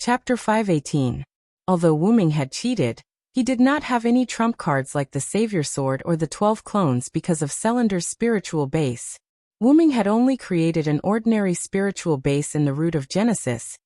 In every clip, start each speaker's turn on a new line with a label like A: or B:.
A: Chapter 518. Although Wu Ming had cheated, he did not have any trump cards like the Savior Sword or the 12 clones because of Celander's spiritual base. Wu Ming had only created an ordinary spiritual base in the root of Genesis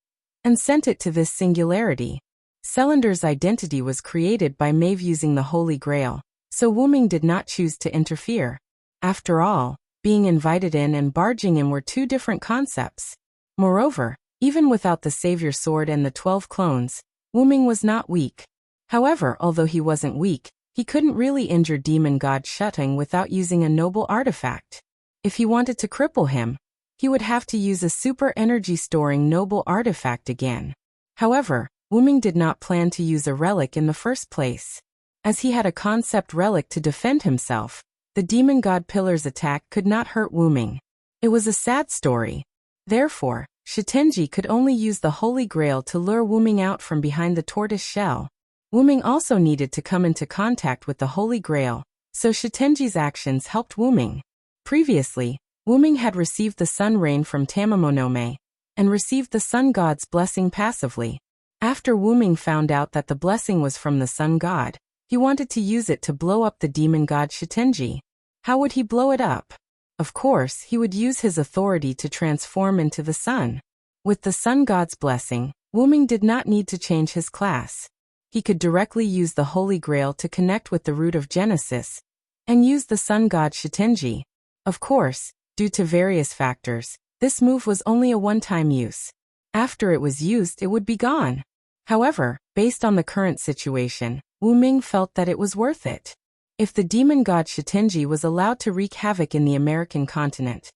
A: and sent it to this singularity. Celander's identity was created by Maeve using the Holy Grail, so Wu Ming did not choose to interfere. After all, being invited in and barging in were two different concepts. Moreover, even without the Savior Sword and the 12 clones, Wu Ming was not weak. However, although he wasn't weak, he couldn't really injure demon god Shutting without using a noble artifact. If he wanted to cripple him, he would have to use a super energy storing noble artifact again. However, Wu Ming did not plan to use a relic in the first place. As he had a concept relic to defend himself, the demon god pillar's attack could not hurt Wu Ming. It was a sad story. Therefore, Shitenji could only use the Holy Grail to lure Wu Ming out from behind the tortoise shell. Wu Ming also needed to come into contact with the Holy Grail, so Shitenji's actions helped Wu Ming. Previously, Wu Ming had received the sun rain from Tamamonome and received the sun god's blessing passively. After Wu Ming found out that the blessing was from the sun god, he wanted to use it to blow up the demon god Shitenji. How would he blow it up? Of course, he would use his authority to transform into the sun. With the sun god's blessing, Wu Ming did not need to change his class. He could directly use the Holy Grail to connect with the root of Genesis and use the sun god Shitenji. Of course, due to various factors, this move was only a one-time use. After it was used, it would be gone. However, based on the current situation, Wu Ming felt that it was worth it. If the demon god Shitenji was allowed to wreak havoc in the American continent,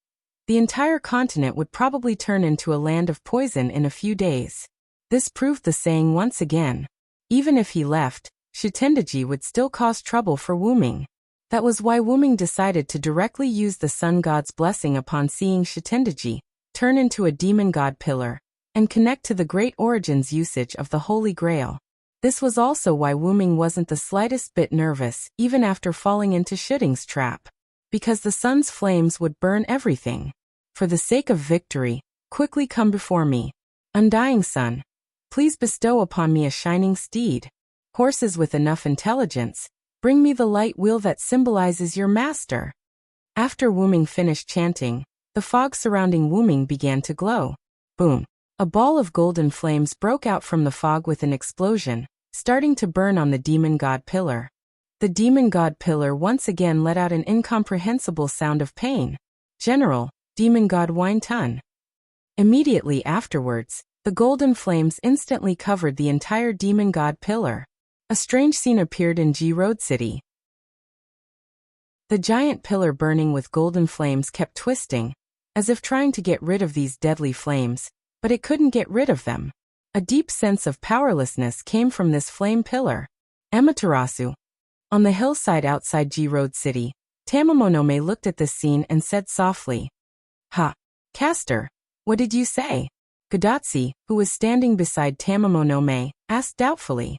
A: the entire continent would probably turn into a land of poison in a few days. This proved the saying once again. Even if he left, Shitenji would still cause trouble for Wu Ming. That was why Wu Ming decided to directly use the sun god's blessing upon seeing Shitenji turn into a demon god pillar and connect to the great origins usage of the Holy Grail. This was also why Wu Ming wasn't the slightest bit nervous even after falling into Shitting's trap, because the sun's flames would burn everything. For the sake of victory, quickly come before me. Undying sun, please bestow upon me a shining steed. Horses with enough intelligence, bring me the light wheel that symbolizes your master. After Wu Ming finished chanting, the fog surrounding Wu Ming began to glow. Boom! A ball of golden flames broke out from the fog with an explosion, starting to burn on the demon god pillar. The demon god pillar once again let out an incomprehensible sound of pain. General, demon god Wine Tun. Immediately afterwards, the golden flames instantly covered the entire demon god pillar. A strange scene appeared in Ji Road City. The giant pillar burning with golden flames kept twisting, as if trying to get rid of these deadly flames, but it couldn't get rid of them. A deep sense of powerlessness came from this flame pillar. Amaterasu. On the hillside outside Ji Road City, Tamamonome looked at this scene and said softly, "Ha! Caster, what did you say?" Gadatsi, who was standing beside Tamamonome, asked doubtfully.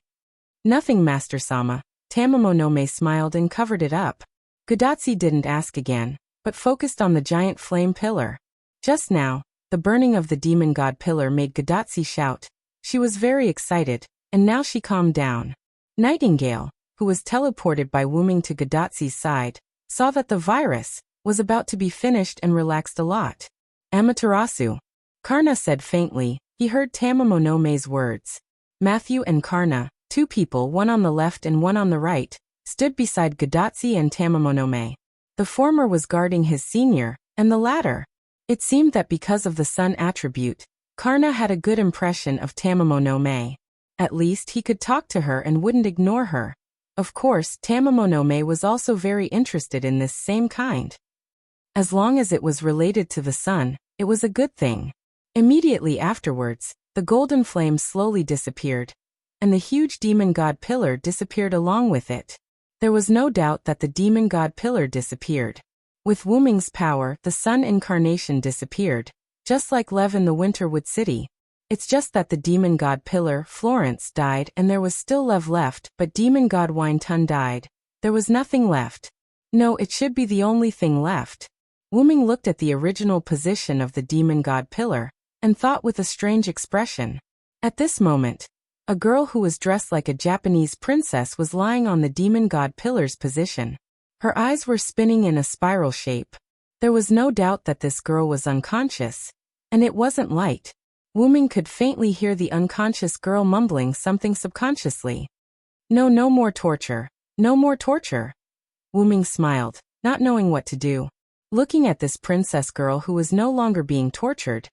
A: "Nothing, Master Sama." Tamamonome smiled and covered it up. Gadatsi didn't ask again, but focused on the giant flame pillar. Just now, the burning of the demon god pillar made Gadatsi shout. She was very excited, and now she calmed down. Nightingale, who was teleported by Wu Ming to Gadatsi's side, saw that the virus was about to be finished and relaxed a lot. Amaterasu. Karna said faintly. He heard Tamamonome's words. Matthew and Karna, two people, one on the left and one on the right, stood beside Gadatsi and Tamamonome. The former was guarding his senior, and the latter. It seemed that because of the sun attribute, Karna had a good impression of Tamamonome. At least he could talk to her and wouldn't ignore her. Of course, Tamamonome was also very interested in this same kind. As long as it was related to the sun, it was a good thing. Immediately afterwards, the golden flame slowly disappeared, and the huge demon god pillar disappeared along with it. There was no doubt that the demon god pillar disappeared. With Wu Ming's power, the sun incarnation disappeared, just like Lev in the Winterwood City. It's just that the demon god pillar, Florence, died and there was still Lev left, but demon god Wine Tun died. There was nothing left. No, it should be the only thing left. Wu Ming looked at the original position of the demon god pillar and thought with a strange expression. At this moment, a girl who was dressed like a Japanese princess was lying on the demon god pillar's position. Her eyes were spinning in a spiral shape. There was no doubt that this girl was unconscious, and it wasn't light. Wu-Ming could faintly hear the unconscious girl mumbling something subconsciously. No, no more torture. No more torture. Wu-Ming smiled, not knowing what to do. Looking at this princess girl who was no longer being tortured,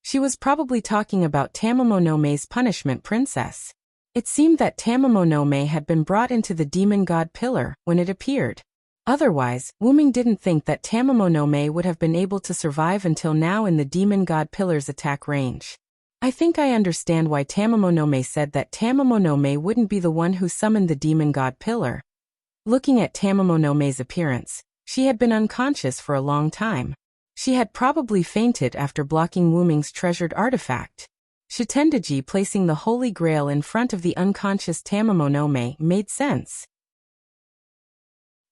A: she was probably talking about Tamamo no Mei's punishment princess. It seemed that Tamamo no Mei had been brought into the demon god pillar when it appeared. Otherwise, Wu-Ming didn't think that Tamamo no Mei would have been able to survive until now in the demon god pillar's attack range. I think I understand why Tamamo no Mei said that Tamamo no Mei wouldn't be the one who summoned the demon god pillar. Looking at Tamamo no Mei's appearance, she had been unconscious for a long time. She had probably fainted after blocking Wu-Ming's treasured artifact. Shitendaji placing the Holy Grail in front of the unconscious Tamamo no Mei made sense.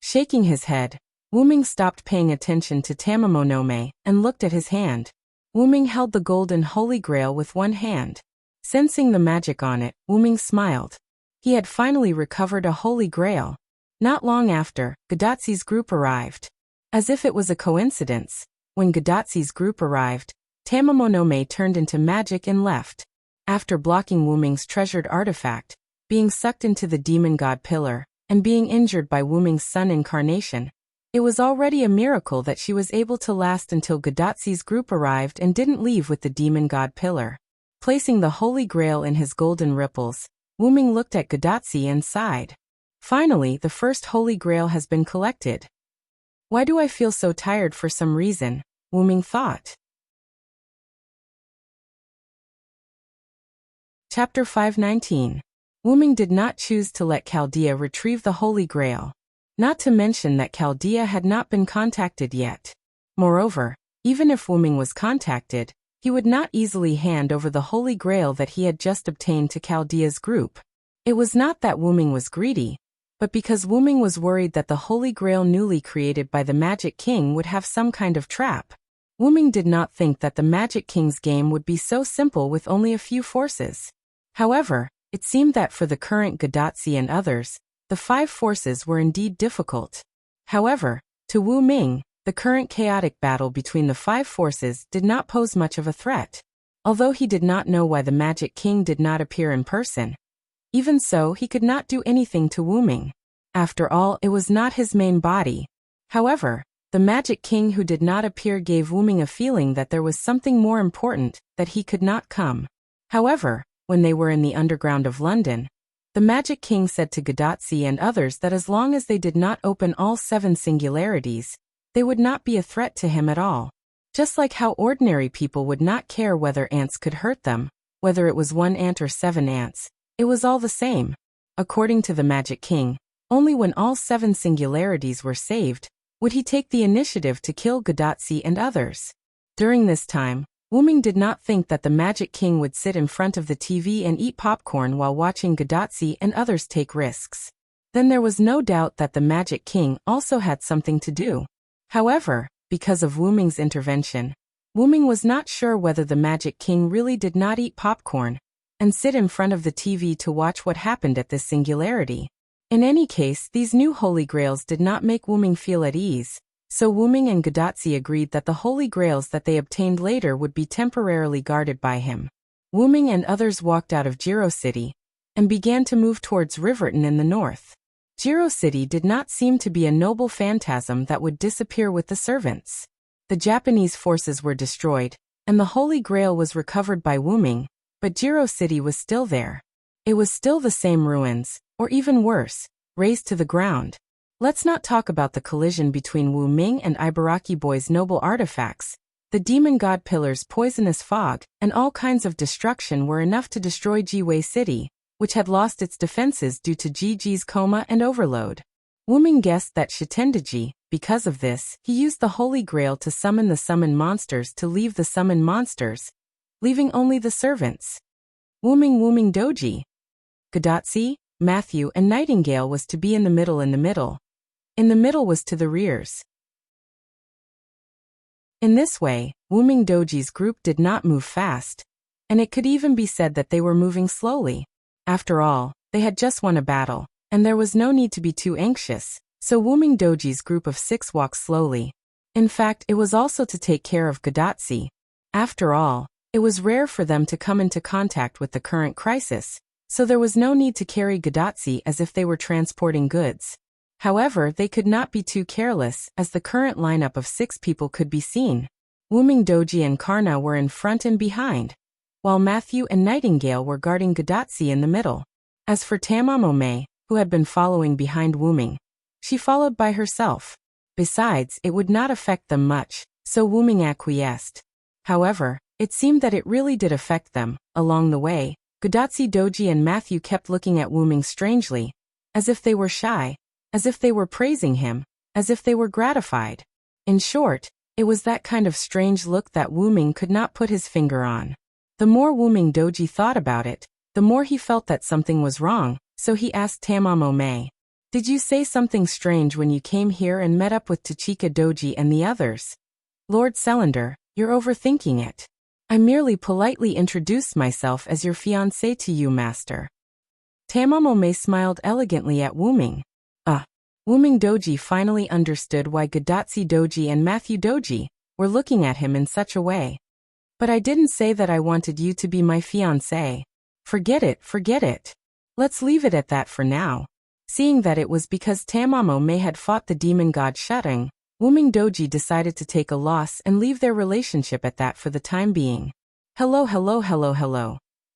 A: Shaking his head, Wu-Ming stopped paying attention to Tamamo no Mei and looked at his hand. Wu-Ming held the golden Holy Grail with one hand. Sensing the magic on it, Wu-Ming smiled. He had finally recovered a Holy Grail. Not long after, Gadatzi's group arrived. As if it was a coincidence, when Gadatzi's group arrived, Tamamo no Mei turned into magic and left. After blocking Wu-Ming's treasured artifact, being sucked into the demon god pillar, and being injured by Wu-Ming's sun incarnation, it was already a miracle that she was able to last until Gadatzi's group arrived and didn't leave with the demon god pillar. Placing the Holy Grail in his golden ripples, Wu-Ming looked at Gadatzi and sighed. Finally, the first Holy Grail has been collected. Why do I feel so tired for some reason? Wu-Ming thought. Chapter 519. Wu-Ming did not choose to let Chaldea retrieve the Holy Grail. Not to mention that Chaldea had not been contacted yet. Moreover, even if Wu-Ming was contacted, he would not easily hand over the Holy Grail that he had just obtained to Chaldea's group. It was not that Wu-Ming was greedy, but because Wu-Ming was worried that the Holy Grail newly created by the Magic King would have some kind of trap. Wu-Ming did not think that the Magic King's game would be so simple with only a few forces. However, it seemed that for the current Gadatzi and others, the 5 forces were indeed difficult. However, to Wu-Ming, the current chaotic battle between the 5 forces did not pose much of a threat. Although he did not know why the Magic King did not appear in person, even so he could not do anything to Wu-Ming. After all, it was not his main body. However, the Magic King who did not appear gave Wu-Ming a feeling that there was something more important, that he could not come. However, when they were in the underground of London, the Magic King said to Gadatzi and others that as long as they did not open all 7 singularities, they would not be a threat to him at all. Just like how ordinary people would not care whether ants could hurt them, whether it was 1 ant or 7 ants, it was all the same. According to the Magic King, only when all 7 singularities were saved, would he take the initiative to kill Gadatzi and others. During this time, Wu-Ming did not think that the Magic King would sit in front of the TV and eat popcorn while watching Gadatzi and others take risks. Then there was no doubt that the Magic King also had something to do. However, because of Wu-Ming's intervention, Wu-Ming was not sure whether the Magic King really did not eat popcorn and sit in front of the TV to watch what happened at this singularity. In any case, these new Holy Grails did not make Wu-Ming feel at ease, so Wu-Ming and Gadatzi agreed that the Holy Grails that they obtained later would be temporarily guarded by him. Wu-Ming and others walked out of Jiro City and began to move towards Riverton in the north. Jiro City did not seem to be a noble phantasm that would disappear with the servants. The Japanese forces were destroyed, and the Holy Grail was recovered by Wu-Ming, but Jiro City was still there. It was still the same ruins, or even worse, razed to the ground. Let's not talk about the collision between Wu-Ming and Ibaraki Boy's noble artifacts. The demon god pillar's poisonous fog and all kinds of destruction were enough to destroy Jiwei City, which had lost its defenses due to Jiji's coma and overload. Wu-Ming guessed that Shitendaji, because of this, he used the Holy Grail to summon the summoned monsters to leave the summoned monsters, leaving only the servants. Wu-Ming Doji. Gadatzi, Matthew and Nightingale was to be in the middle. In the middle was to the rears. In this way, Wu-Ming Doji's group did not move fast. and it could even be said that they were moving slowly. After all, they had just won a battle, and there was no need to be too anxious, so Wuming Doji's group of 6 walked slowly. In fact, it was also to take care of Gadatsi. After all, it was rare for them to come into contact with the current crisis, so there was no need to carry Gadatsi as if they were transporting goods. However, they could not be too careless, as the current lineup of 6 people could be seen. Wuming Doji and Karna were in front and behind, while Matthew and Nightingale were guarding Gadatsi in the middle. As for Tamamome, who had been following behind Wuming, she followed by herself. Besides, it would not affect them much, so Wuming acquiesced. However, it seemed that it really did affect them. Along the way, Gadatsi Doji and Matthew kept looking at Wuming strangely, as if they were shy, as if they were praising him, as if they were gratified. In short, it was that kind of strange look that Wuming could not put his finger on. The more Wuming Doji thought about it, the more he felt that something was wrong, so he asked Tamamome, "Did you say something strange when you came here and met up with Tachika Doji and the others?" "Lord Celander, you're overthinking it. I merely politely introduced myself as your fiancé to you, master." Tamamome smiled elegantly at Wuming. Wuming Doji finally understood why Gadatsi Doji and Matthew Doji were looking at him in such a way. "But I didn't say that I wanted you to be my fiancé. Forget it. Let's leave it at that for now." Seeing that it was because Tamamome had fought the demon god Shutting, Wuming Doji decided to take a loss and leave their relationship at that for the time being. Hello.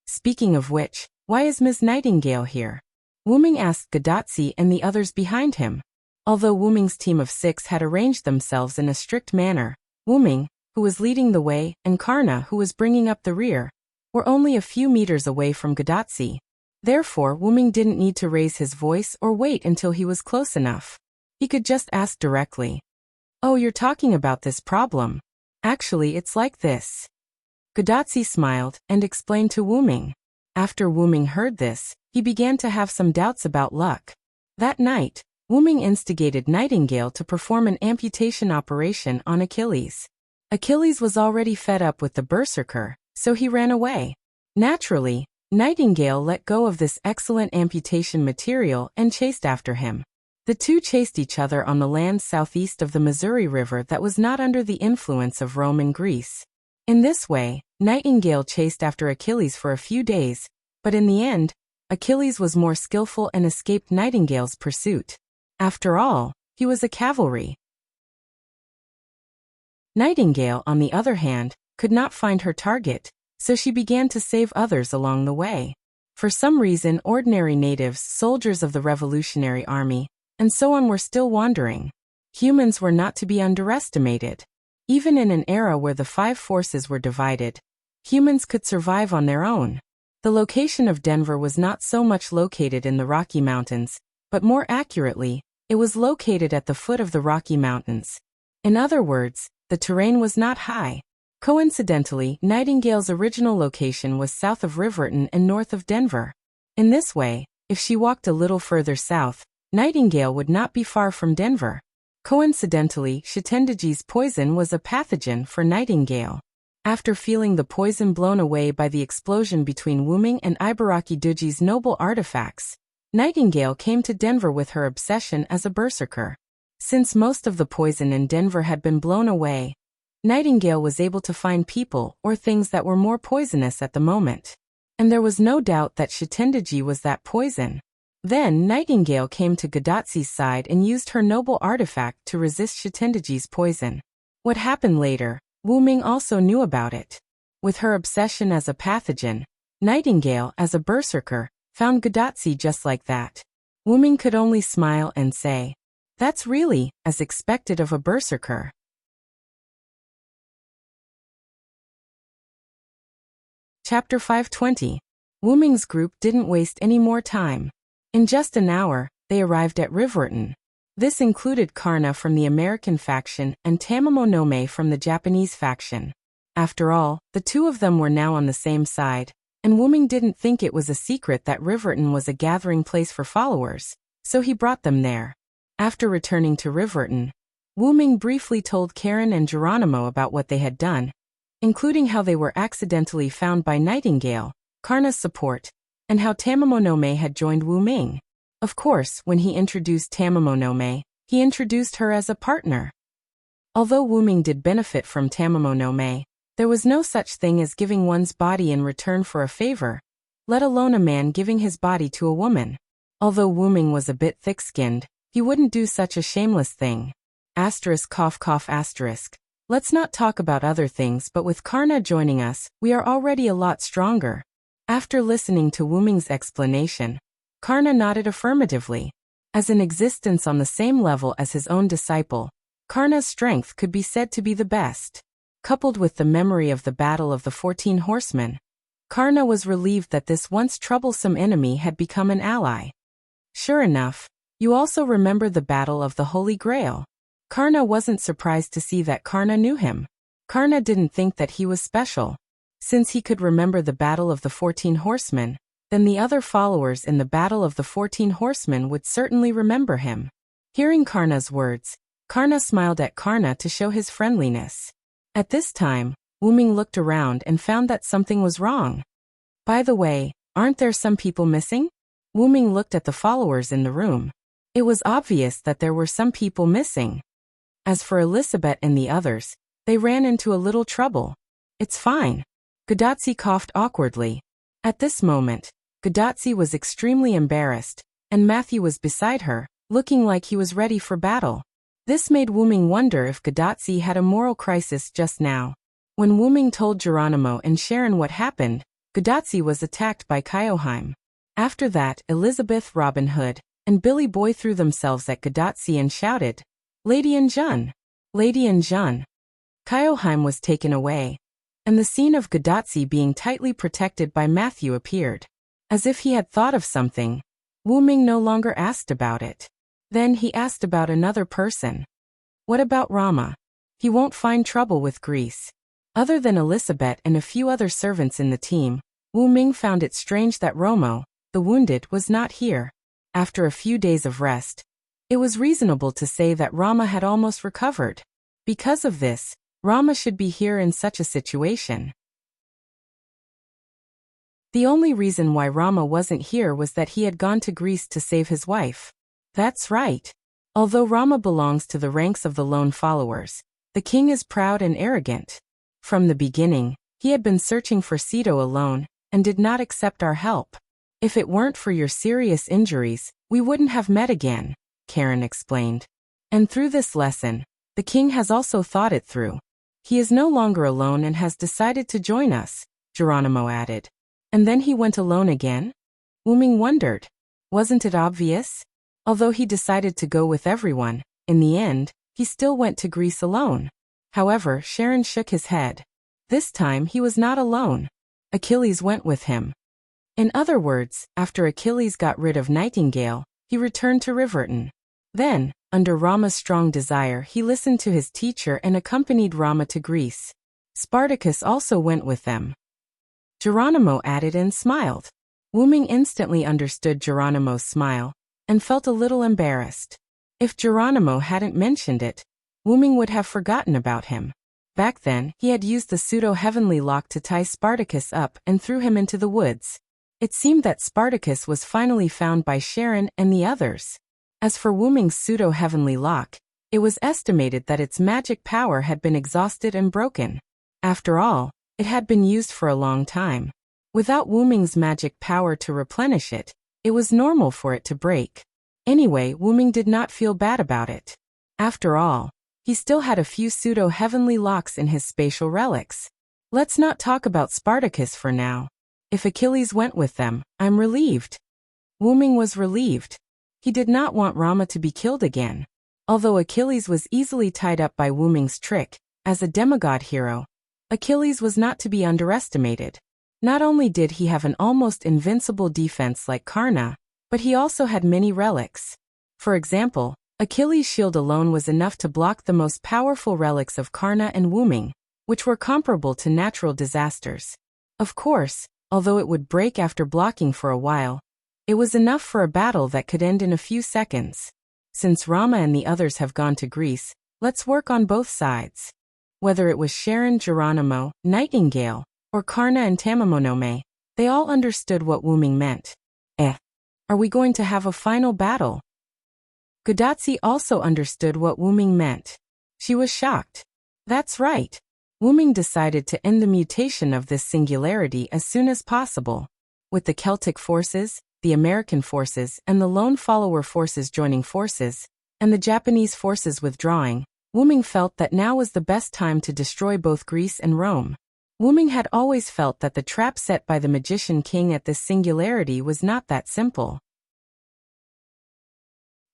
A: Speaking of which, why is Ms. Nightingale here?" Wuming asked Gadatsi and the others behind him. Although Wuming's team of 6 had arranged themselves in a strict manner, Wuming, who was leading the way, and Karna, who was bringing up the rear, were only a few meters away from Gadatsi. Therefore, Wuming didn't need to raise his voice or wait until he was close enough. He could just ask directly. "Oh, you're talking about this problem. Actually, it's like this." Gadatsi smiled and explained to Wuming. After Wuming heard this, he began to have some doubts about luck. That night, Wuming instigated Nightingale to perform an amputation operation on Achilles. Achilles was already fed up with the berserker, so he ran away. Naturally, Nightingale let go of this excellent amputation material and chased after him. The two chased each other on the land southeast of the Missouri River that was not under the influence of Rome and Greece. In this way, Nightingale chased after Achilles for a few days, but in the end, Achilles was more skillful and escaped Nightingale's pursuit. After all, he was a cavalry. Nightingale, on the other hand, could not find her target, so she began to save others along the way. For some reason, ordinary natives, soldiers of the Revolutionary Army, and so on were still wandering. Humans were not to be underestimated. Even in an era where the 5 forces were divided, humans could survive on their own. The location of Denver was not so much located in the Rocky Mountains, but more accurately, it was located at the foot of the Rocky Mountains. In other words, the terrain was not high. Coincidentally, Nightingale's original location was south of Riverton and north of Denver. In this way, if she walked a little further south, Nightingale would not be far from Denver. Coincidentally, Shitendaji's poison was a pathogen for Nightingale. After feeling the poison blown away by the explosion between Wuming and Ibaraki Doji's noble artifacts, Nightingale came to Denver with her obsession as a berserker. Since most of the poison in Denver had been blown away, Nightingale was able to find people or things that were more poisonous at the moment. And there was no doubt that Shitendaji was that poison. Then Nightingale came to Gadatsi's side and used her noble artifact to resist Shitendaji's poison. What happened later, Wuming also knew about it. With her obsession as a pathogen, Nightingale, as a berserker, found Gadatsi just like that. Wuming could only smile and say, "That's really, as expected of a berserker." Chapter 520. Wuming's group didn't waste any more time. In just an hour, they arrived at Riverton. This included Karna from the American faction and Tamamonome from the Japanese faction. After all, the two of them were now on the same side, and Wuming didn't think it was a secret that Riverton was a gathering place for followers, so he brought them there. After returning to Riverton, Wuming briefly told Karen and Geronimo about what they had done. including how they were accidentally found by Nightingale, Karna's support, and how Tamamonome had joined Wu Ming. Of course, when he introduced Tamamonome, he introduced her as a partner. Although Wu Ming did benefit from Tamamonome, there was no such thing as giving one's body in return for a favor, let alone a man giving his body to a woman. Although Wu Ming was a bit thick-skinned, he wouldn't do such a shameless thing. Asterisk cough cough asterisk. Let's not talk about other things, but with Karna joining us, we are already a lot stronger. After listening to Wu Ming's explanation, Karna nodded affirmatively. As in existence on the same level as his own disciple, Karna's strength could be said to be the best. Coupled with the memory of the Battle of the 14 Horsemen, Karna was relieved that this once troublesome enemy had become an ally. Sure enough, you also remember the Battle of the Holy Grail. Karna wasn't surprised to see that Karna knew him. Karna didn't think that he was special. Since he could remember the Battle of the 14 Horsemen, then the other followers in the Battle of the 14 Horsemen would certainly remember him. Hearing Karna's words, Karna smiled at Karna to show his friendliness. At this time, Wu Ming looked around and found that something was wrong. By the way, aren't there some people missing? Wu Ming looked at the followers in the room. It was obvious that there were some people missing. As for Elizabeth and the others, they ran into a little trouble. It's fine. Gudatsi coughed awkwardly. At this moment, Gudatsi was extremely embarrassed, and Matthew was beside her, looking like he was ready for battle. This made Wu Ming wonder if Gudatsi had a moral crisis just now. When Wu Ming told Geronimo and Sharon what happened, Gudatsi was attacked by Kyoheim. After that, Elizabeth, Robin Hood, and Billy Boy threw themselves at Gudatsi and shouted, "Lady and Jun! Lady and Jun!" Kyoheim was taken away, and the scene of Gudatsi being tightly protected by Matthew appeared. As if he had thought of something, Wu Ming no longer asked about it. Then he asked about another person. What about Rama? He won't find trouble with Greece. Other than Elizabeth and a few other servants in the team, Wu Ming found it strange that Romo, the wounded, was not here. After a few days of rest, it was reasonable to say that Rama had almost recovered. Because of this, Rama should be here in such a situation. The only reason why Rama wasn't here was that he had gone to Greece to save his wife. That's right. Although Rama belongs to the ranks of the lone followers, the king is proud and arrogant. From the beginning, he had been searching for Sito alone, and did not accept our help. If it weren't for your serious injuries, we wouldn't have met again, Karen explained. And through this lesson, the king has also thought it through. He is no longer alone and has decided to join us, Geronimo added. And then he went alone again? Wu Ming wondered. Wasn't it obvious? Although he decided to go with everyone, in the end, he still went to Greece alone. However, Sharon shook his head. This time he was not alone. Achilles went with him. In other words, after Achilles got rid of Nightingale, he returned to Riverton. Then, under Rama's strong desire, he listened to his teacher and accompanied Rama to Greece. Spartacus also went with them. Geronimo added and smiled. Wu Ming instantly understood Geronimo's smile, and felt a little embarrassed. If Geronimo hadn't mentioned it, Wu Ming would have forgotten about him. Back then, he had used the pseudo-heavenly lock to tie Spartacus up and threw him into the woods. It seemed that Spartacus was finally found by Sharon and the others. As for Wu Ming's pseudo-heavenly lock, it was estimated that its magic power had been exhausted and broken. After all, it had been used for a long time. Without Wu Ming's magic power to replenish it, it was normal for it to break. Anyway, Wu Ming did not feel bad about it. After all, he still had a few pseudo-heavenly locks in his spatial relics. Let's not talk about Spartacus for now. If Achilles went with them, I'm relieved. Wu Ming was relieved. He did not want Rama to be killed again. Although Achilles was easily tied up by Wu Ming's trick, as a demigod hero, Achilles was not to be underestimated. Not only did he have an almost invincible defense like Karna, but he also had many relics. For example, Achilles' shield alone was enough to block the most powerful relics of Karna and Wu Ming, which were comparable to natural disasters. Of course, although it would break after blocking for a while, it was enough for a battle that could end in a few seconds. Since Rama and the others have gone to Greece, let's work on both sides. Whether it was Sharon, Geronimo, Nightingale, or Karna and Tamamonome, they all understood what wombing meant. Are we going to have a final battle? Gudatsi also understood what wombing meant. She was shocked. That's right. Wombing decided to end the mutation of this singularity as soon as possible. With the Celtic forces, the American forces, and the lone follower forces joining forces, and the Japanese forces withdrawing, wombing felt that now was the best time to destroy both Greece and Rome. Wombing had always felt that the trap set by the Magician King at this singularity was not that simple.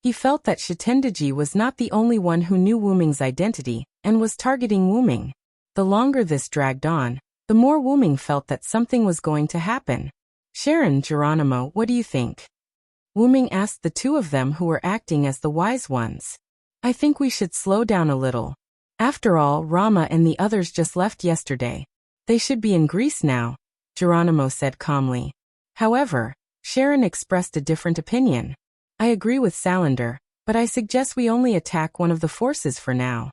A: He felt that Shitendaji was not the only one who knew wombing's identity, and was targeting wombing. The longer this dragged on, the more wombing felt that something was going to happen. Sharon, Geronimo, what do you think? Wombing asked the two of them who were acting as the wise ones. I think we should slow down a little. After all, Rama and the others just left yesterday. They should be in Greece now, Geronimo said calmly. However, Sharon expressed a different opinion. I agree with Salander, but I suggest we only attack one of the forces for now.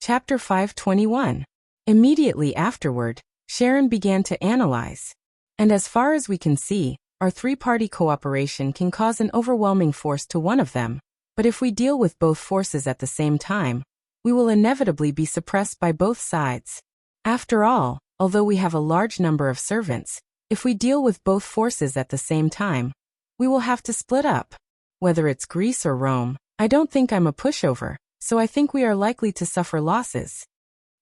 A: Chapter 521. Immediately afterward, Sharon began to analyze. And as far as we can see, our three-party cooperation can cause an overwhelming force to one of them, but if we deal with both forces at the same time, we will inevitably be suppressed by both sides. After all, although we have a large number of servants, if we deal with both forces at the same time, we will have to split up. Whether it's Greece or Rome, I don't think I'm a pushover, so I think we are likely to suffer losses.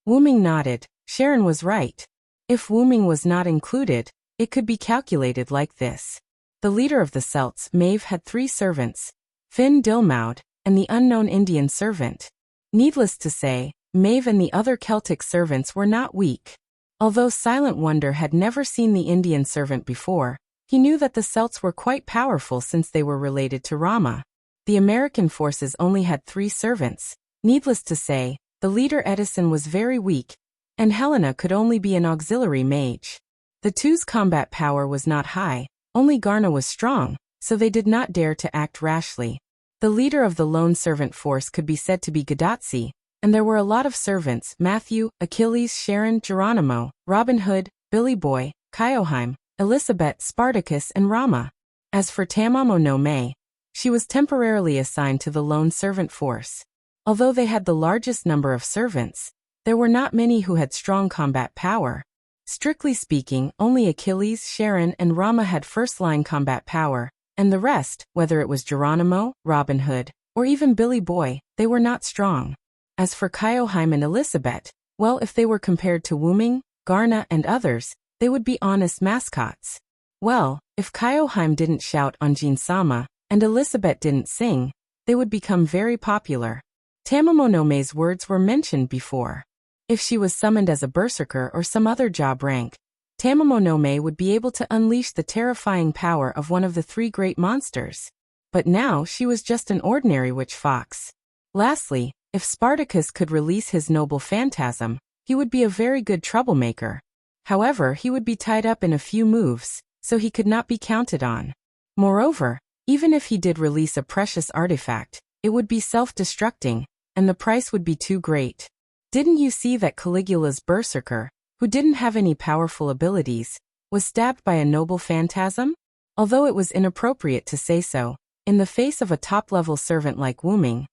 A: Wombing nodded. Sharon was right. If wombing was not included, it could be calculated like this. The leader of the Celts, Maeve, had 3 servants, Finn Dilmaud, and the unknown Indian servant. Needless to say, Maeve and the other Celtic servants were not weak. Although Silent Wonder had never seen the Indian servant before, he knew that the Celts were quite powerful since they were related to Rama. The American forces only had 3 servants. Needless to say, the leader Edison was very weak, and Helena could only be an auxiliary mage. The two's combat power was not high, only Garna was strong, so they did not dare to act rashly. The leader of the lone servant force could be said to be Gudatsi, and there were a lot of servants: Matthew, Achilles, Sharon, Geronimo, Robin Hood, Billy Boy, Kyoheim, Elizabeth, Spartacus, and Rama. As for Tamamo no Mae, she was temporarily assigned to the lone servant force. Although they had the largest number of servants, there were not many who had strong combat power. Strictly speaking, only Achilles, Sharon, and Rama had first-line combat power, and the rest, whether it was Geronimo, Robin Hood, or even Billy Boy, they were not strong. As for Kyoheim and Elizabeth, well, if they were compared to Wombing, Garna, and others, they would be honest mascots. Well, if Kyoheim didn't shout on Jin-sama, and Elizabeth didn't sing, they would become very popular. Tamamo no Mae's words were mentioned before. If she was summoned as a berserker or some other job rank, Tamamo no Mae would be able to unleash the terrifying power of one of the 3 great monsters. But now she was just an ordinary witch fox. Lastly, if Spartacus could release his noble phantasm, he would be a very good troublemaker. However, he would be tied up in a few moves, so he could not be counted on. Moreover, even if he did release a precious artifact, it would be self-destructing, and the price would be too great. Didn't you see that Caligula's berserker, who didn't have any powerful abilities, was stabbed by a noble phantasm? Although it was inappropriate to say so, in the face of a top-level servant like Wombing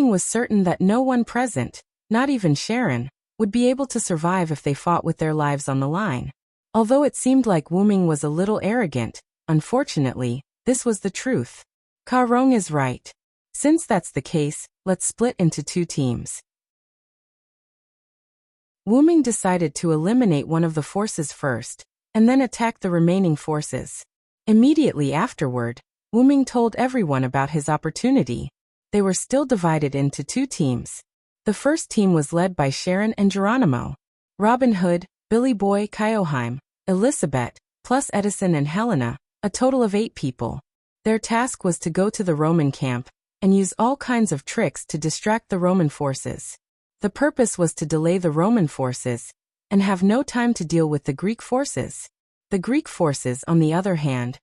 A: was certain that no one present, not even Sharon, would be able to survive if they fought with their lives on the line. Although it seemed like Wombing was a little arrogant, unfortunately, this was the truth. Ka Rong is right. Since that's the case, let's split into 2 teams. Wombing decided to eliminate one of the forces first, and then attack the remaining forces. Immediately afterward, Wombing told everyone about his opportunity. They were still divided into 2 teams. The first team was led by Sharon and Geronimo. Robin Hood, Billy Boy, Kyoheim, Elizabeth, plus Edison and Helena, a total of 8 people. Their task was to go to the Roman camp and use all kinds of tricks to distract the Roman forces. The purpose was to delay the Roman forces and have no time to deal with the Greek forces. The Greek forces, on the other hand,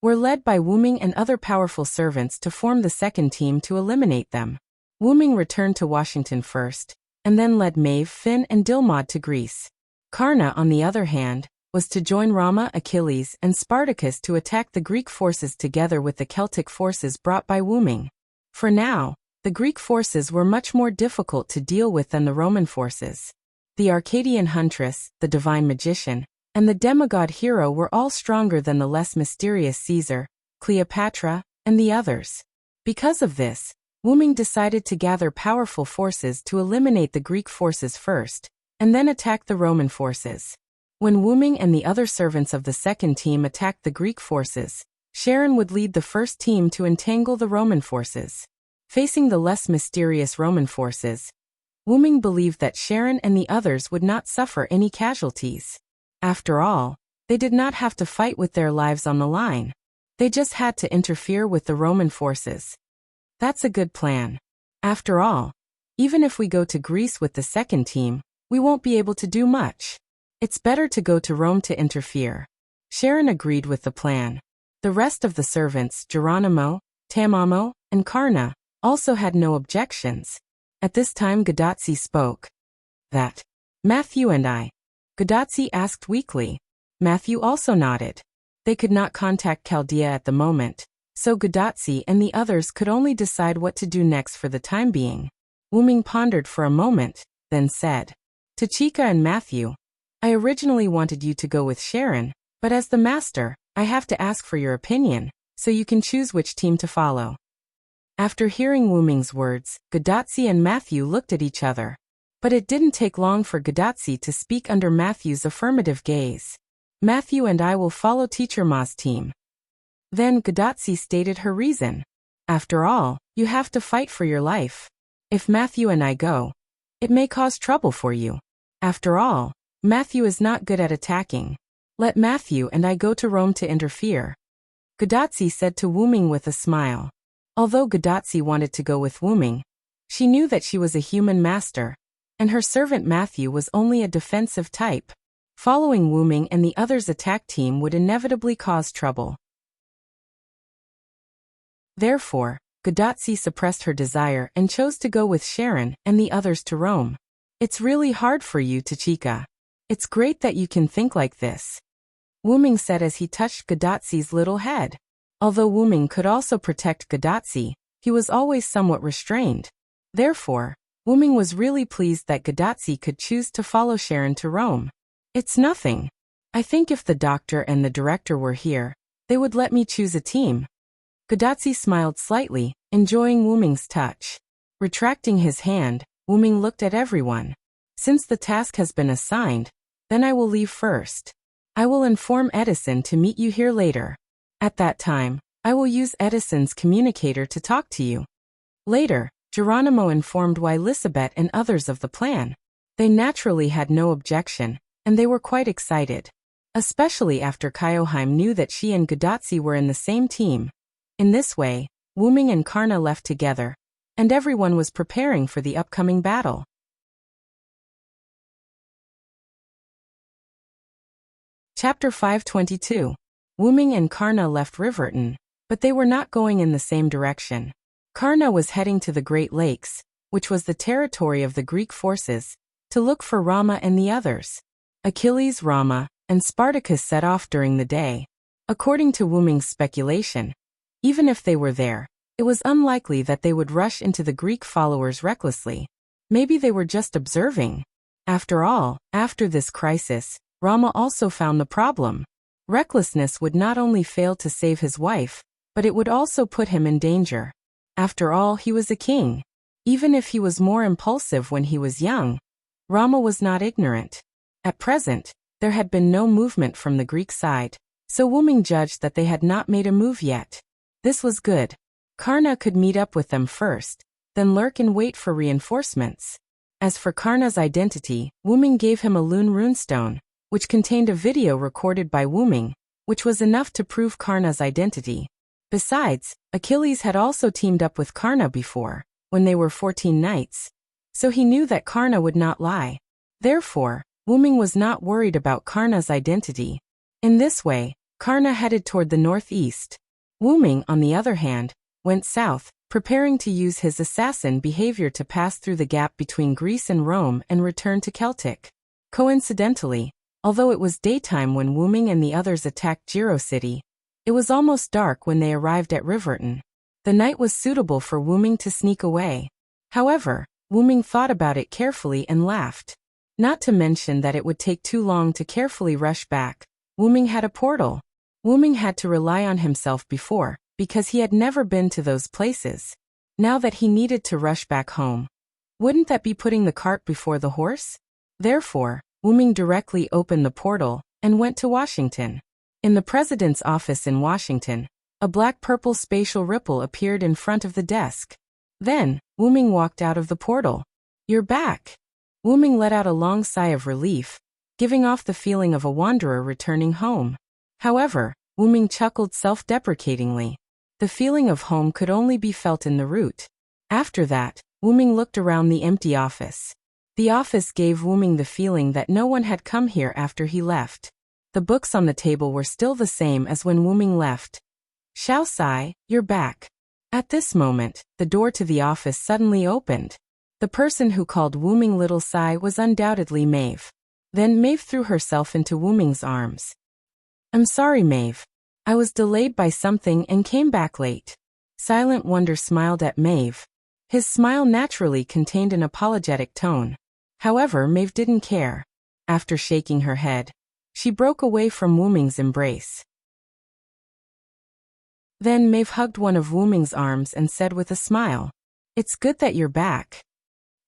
A: were led by Wuming and other powerful servants to form the second team to eliminate them. Wuming returned to Washington first, and then led Maeve, Finn, and Dilmad to Greece. Karna, on the other hand, was to join Rama, Achilles, and Spartacus to attack the Greek forces together with the Celtic forces brought by Wuming. For now, the Greek forces were much more difficult to deal with than the Roman forces. The Arcadian huntress, the divine magician, and the demigod hero were all stronger than the less mysterious Caesar, Cleopatra, and the others. Because of this, Wuming decided to gather powerful forces to eliminate the Greek forces first, and then attack the Roman forces. When Wuming and the other servants of the second team attacked the Greek forces, Sharon would lead the first team to entangle the Roman forces. Facing the less mysterious Roman forces, Wuming believed that Sharon and the others would not suffer any casualties. After all, they did not have to fight with their lives on the line. They just had to interfere with the Roman forces. That's a good plan. After all, even if we go to Greece with the second team, we won't be able to do much. It's better to go to Rome to interfere. Sharon agreed with the plan. The rest of the servants, Geronimo, Tamamo, and Karna, also had no objections. At this time Gadotsi spoke. That. Matthew and I. Gadotsi asked weakly. Matthew also nodded. They could not contact Chaldea at the moment, so Gadotsi and the others could only decide what to do next for the time being. Wuming pondered for a moment, then said. Tachika and Matthew, I originally wanted you to go with Sharon, but as the master, I have to ask for your opinion, so you can choose which team to follow. After hearing Wuming's words, Gadotsi and Matthew looked at each other. But it didn't take long for Gadotsi to speak under Matthew's affirmative gaze. Matthew and I will follow Teacher Ma's team. Then Gadotsi stated her reason. After all, you have to fight for your life. If Matthew and I go, it may cause trouble for you. After all, Matthew is not good at attacking. Let Matthew and I go to Rome to interfere. Gadotsi said to Wuming with a smile. Although Gadotsi wanted to go with Wuming, she knew that she was a human master, and her servant Matthew was only a defensive type. Following Wuming and the others' attack team would inevitably cause trouble. Therefore, Gadotsi suppressed her desire and chose to go with Sharon and the others to Rome. It's really hard for you, Tachika. It's great that you can think like this. Wuming said as he touched Gadotsi's little head. Although Wuming could also protect Gadotsi, he was always somewhat restrained. Therefore, Wuming was really pleased that Gadotsi could choose to follow Sharon to Rome. It's nothing. I think if the doctor and the director were here, they would let me choose a team. Gadotsi smiled slightly, enjoying Wuming's touch. Retracting his hand, Wuming looked at everyone. Since the task has been assigned, then I will leave first. I will inform Edison to meet you here later. At that time, I will use Edison's communicator to talk to you. Later, Geronimo informed Elizabeth and others of the plan. They naturally had no objection, and they were quite excited. Especially after Kyoheim knew that she and Gadotsi were in the same team. In this way, Wuming and Karna left together, and everyone was preparing for the upcoming battle. Chapter 522. Wuming and Karna left Riverton, but they were not going in the same direction. Karna was heading to the Great Lakes, which was the territory of the Greek forces, to look for Rama and the others. Achilles, Rama, and Spartacus set off during the day. According to Wuming's speculation, even if they were there, it was unlikely that they would rush into the Greek followers recklessly. Maybe they were just observing. After all, after this crisis, Rama also found the problem. Recklessness would not only fail to save his wife, but it would also put him in danger. After all, he was a king. Even if he was more impulsive when he was young, Rama was not ignorant. At present, there had been no movement from the Greek side, so Wuming judged that they had not made a move yet. This was good. Karna could meet up with them first, then lurk and wait for reinforcements. As for Karna's identity, Wuming gave him a Loon runestone, which contained a video recorded by Wuming, which was enough to prove Karna's identity. Besides, Achilles had also teamed up with Karna before, when they were 14 knights, so he knew that Karna would not lie. Therefore, Wuming was not worried about Karna's identity. In this way, Karna headed toward the northeast. Wu Ming, on the other hand, went south, preparing to use his assassin behavior to pass through the gap between Greece and Rome and return to Celtic. Coincidentally, although it was daytime when Wu Ming and the others attacked Jiro City, it was almost dark when they arrived at Riverton. The night was suitable for Wu Ming to sneak away. However, Wu Ming thought about it carefully and laughed. Not to mention that it would take too long to carefully rush back. Wu Ming had a portal. Wu Ming had to rely on himself before, because he had never been to those places. Now that he needed to rush back home, wouldn't that be putting the cart before the horse? Therefore, Wu Ming directly opened the portal and went to Washington. In the president's office in Washington, a black-purple spatial ripple appeared in front of the desk. Then, Wu Ming walked out of the portal. "You're back." Wu Ming let out a long sigh of relief, giving off the feeling of a wanderer returning home. However, Wu Ming chuckled self-deprecatingly. The feeling of home could only be felt in the root. After that, Wu Ming looked around the empty office. The office gave Wu Ming the feeling that no one had come here after he left. The books on the table were still the same as when Wu Ming left. "Xiao Sai, you're back." At this moment, the door to the office suddenly opened. The person who called Wu Ming Little Sai was undoubtedly Maeve. Then Maeve threw herself into Wu Ming's arms. "I'm sorry, Maeve. I was delayed by something and came back late." Silent Wonder smiled at Maeve. His smile naturally contained an apologetic tone. However, Maeve didn't care. After shaking her head, she broke away from Wu Ming's embrace. Then Maeve hugged one of Wu Ming's arms and said with a smile, "It's good that you're back."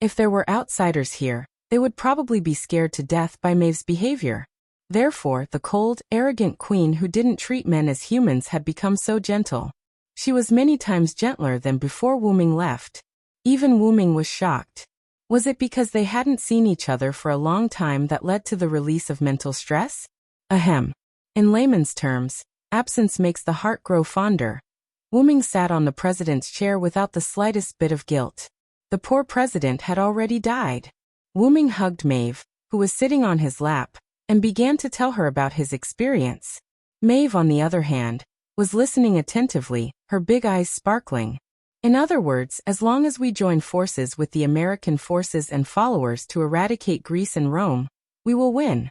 A: If there were outsiders here, they would probably be scared to death by Maeve's behavior. Therefore, the cold, arrogant queen who didn't treat men as humans had become so gentle. She was many times gentler than before Wu Ming left. Even Wu Ming was shocked. Was it because they hadn't seen each other for a long time that led to the release of mental stress? Ahem. In layman's terms, absence makes the heart grow fonder. Wu Ming sat on the president's chair without the slightest bit of guilt. The poor president had already died. Wu Ming hugged Maeve, who was sitting on his lap, and began to tell her about his experience. Maeve, on the other hand, was listening attentively, her big eyes sparkling. In other words, as long as we join forces with the American forces and followers to eradicate Greece and Rome, we will win.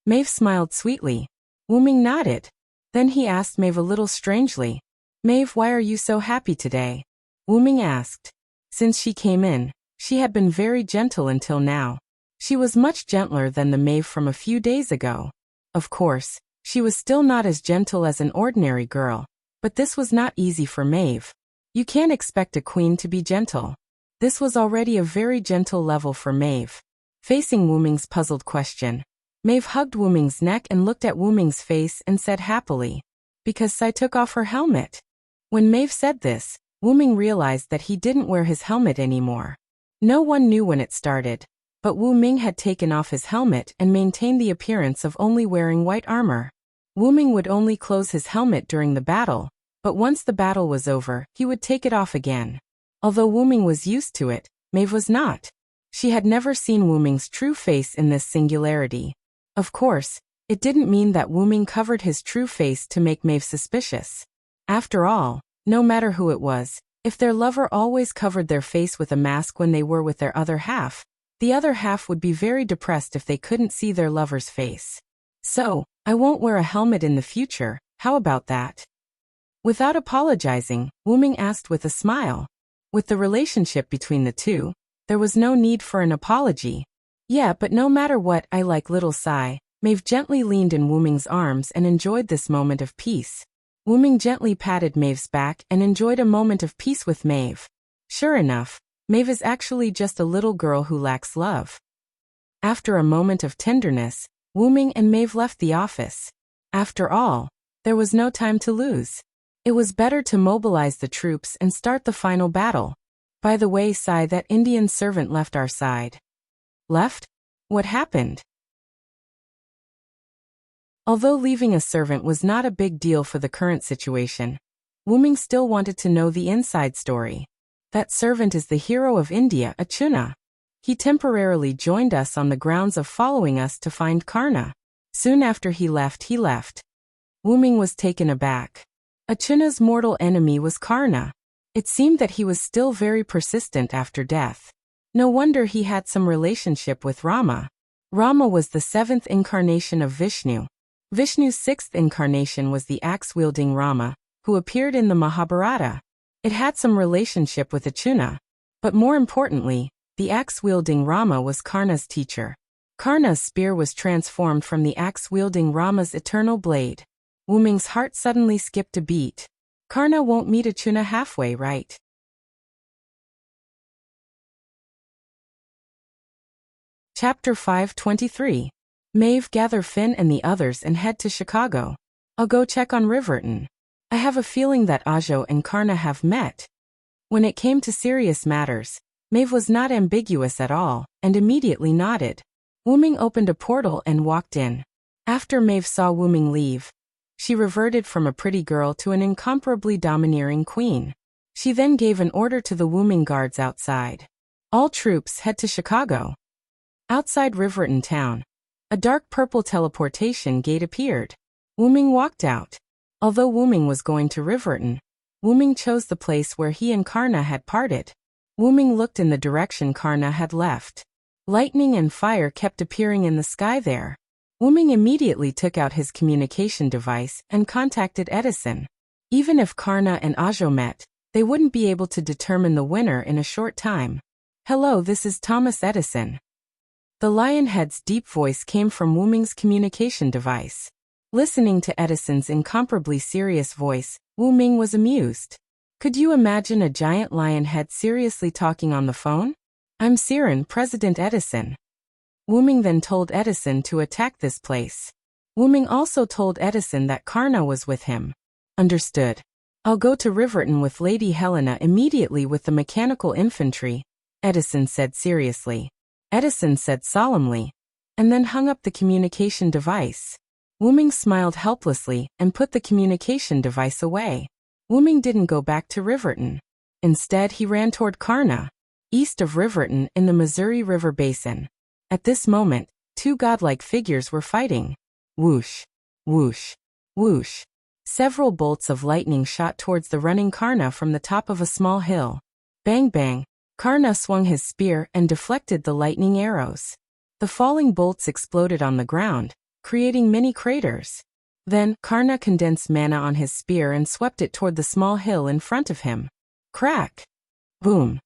A: Maeve smiled sweetly. Wu Ming nodded. Then he asked Maeve a little strangely, "Maeve, why are you so happy today?" Wu Ming asked. Since she came in, she had been very gentle until now. She was much gentler than the Maeve from a few days ago. Of course, she was still not as gentle as an ordinary girl, but this was not easy for Maeve. You can't expect a queen to be gentle. This was already a very gentle level for Maeve. Facing Wu Ming's puzzled question, Maeve hugged Wu Ming's neck and looked at Wu Ming's face and said happily, "Because Sai took off her helmet." When Maeve said this, Wu Ming realized that he didn't wear his helmet anymore. No one knew when it started, but Wu Ming had taken off his helmet and maintained the appearance of only wearing white armor. Wu Ming would only close his helmet during the battle, but once the battle was over, he would take it off again. Although Wu Ming was used to it, Maeve was not. She had never seen Wu Ming's true face in this singularity. Of course, it didn't mean that Wu Ming covered his true face to make Maeve suspicious. After all, no matter who it was, if their lover always covered their face with a mask when they were with their other half, the other half would be very depressed if they couldn't see their lover's face. "So, I won't wear a helmet in the future, how about that?" Without apologizing, Wu Ming asked with a smile. With the relationship between the two, there was no need for an apology. "Yeah, but no matter what, I like Little Sai." Maeve gently leaned in Wu Ming's arms and enjoyed this moment of peace. Wu Ming gently patted Maeve's back and enjoyed a moment of peace with Maeve. Sure enough, Maeve is actually just a little girl who lacks love. After a moment of tenderness, Wu Ming and Maeve left the office. After all, there was no time to lose. It was better to mobilize the troops and start the final battle. By the way, Sai, that Indian servant left our side. Left? What happened? Although leaving a servant was not a big deal for the current situation, Wu Ming still wanted to know the inside story. That servant is the hero of India, Achuna. He temporarily joined us on the grounds of following us to find Karna. Soon after he left. Wuming was taken aback. Achuna's mortal enemy was Karna. It seemed that he was still very persistent after death. No wonder he had some relationship with Rama. Rama was the 7th incarnation of Vishnu. Vishnu's 6th incarnation was the axe-wielding Rama, who appeared in the Mahabharata. It had some relationship with Achuna. But more importantly, the axe-wielding Rama was Karna's teacher. Karna's spear was transformed from the axe-wielding Rama's eternal blade. Wuming's heart suddenly skipped a beat. Karna won't meet Achuna halfway, right? Chapter 523. Maeve, gather Finn and the others and head to Chicago. I'll go check on Riverton. I have a feeling that Ajo and Karna have met. When it came to serious matters, Maeve was not ambiguous at all, and immediately nodded. Wuming opened a portal and walked in. After Maeve saw Wuming leave, she reverted from a pretty girl to an incomparably domineering queen. She then gave an order to the Wuming guards outside. All troops head to Chicago. Outside Riverton town, a dark purple teleportation gate appeared. Wuming walked out. Although Wuming was going to Riverton, Wuming chose the place where he and Karna had parted. Wuming looked in the direction Karna had left. Lightning and fire kept appearing in the sky there. Wuming immediately took out his communication device and contacted Edison. Even if Karna and Ajo met, they wouldn't be able to determine the winner in a short time. Hello, this is Thomas Edison. The Lionhead's deep voice came from Wuming's communication device. Listening to Edison's incomparably serious voice, Wuming was amused. Could you imagine a giant lionhead seriously talking on the phone? I'm Siren, President Edison. Wuming then told Edison to attack this place. Wuming also told Edison that Karna was with him. Understood. I'll go to Riverton with Lady Helena immediately with the mechanical infantry, Edison said seriously. Edison said solemnly, and then hung up the communication device. Wuming smiled helplessly and put the communication device away. Wuming didn't go back to Riverton. Instead, he ran toward Karna, east of Riverton in the Missouri River Basin. At this moment, two godlike figures were fighting. Whoosh, whoosh, whoosh. Several bolts of lightning shot towards the running Karna from the top of a small hill. Bang bang, Karna swung his spear and deflected the lightning arrows. The falling bolts exploded on the ground, creating many craters. Then, Karna condensed mana on his spear and swept it toward the small hill in front of him. Crack! Boom!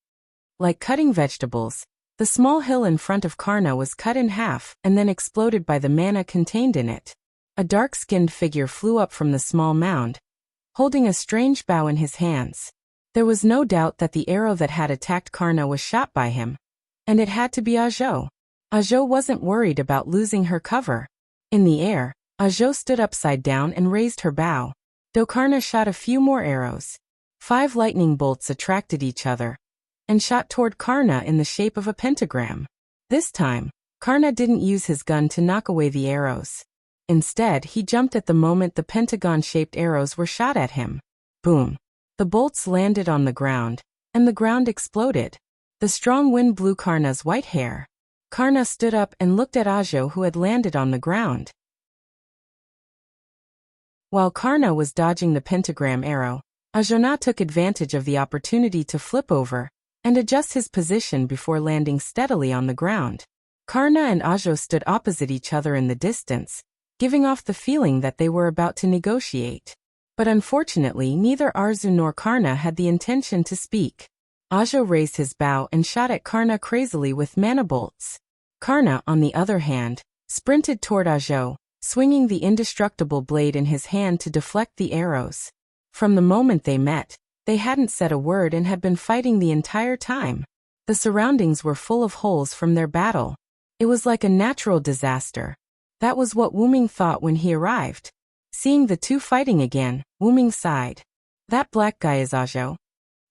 A: Like cutting vegetables, the small hill in front of Karna was cut in half and then exploded by the mana contained in it. A dark-skinned figure flew up from the small mound, holding a strange bow in his hands. There was no doubt that the arrow that had attacked Karna was shot by him, and it had to be Ajo. Ajo wasn't worried about losing her cover. In the air, Ajo stood upside down and raised her bow. Though Karna shot a few more arrows, 5 lightning bolts attracted each other and shot toward Karna in the shape of a pentagram. This time, Karna didn't use his gun to knock away the arrows. Instead, he jumped at the moment the pentagon-shaped arrows were shot at him. Boom! The bolts landed on the ground, and the ground exploded. The strong wind blew Karna's white hair. Karna stood up and looked at Ajo, who had landed on the ground. While Karna was dodging the pentagram arrow, Ajona took advantage of the opportunity to flip over and adjust his position before landing steadily on the ground. Karna and Ajo stood opposite each other in the distance, giving off the feeling that they were about to negotiate. But unfortunately, neither Arzu nor Karna had the intention to speak. Ajo raised his bow and shot at Karna crazily with mana bolts. Karna, on the other hand, sprinted toward Ajo, swinging the indestructible blade in his hand to deflect the arrows. From the moment they met, they hadn't said a word and had been fighting the entire time. The surroundings were full of holes from their battle. It was like a natural disaster. That was what Wuming thought when he arrived. Seeing the two fighting again, Wuming sighed. That black guy is Ajo?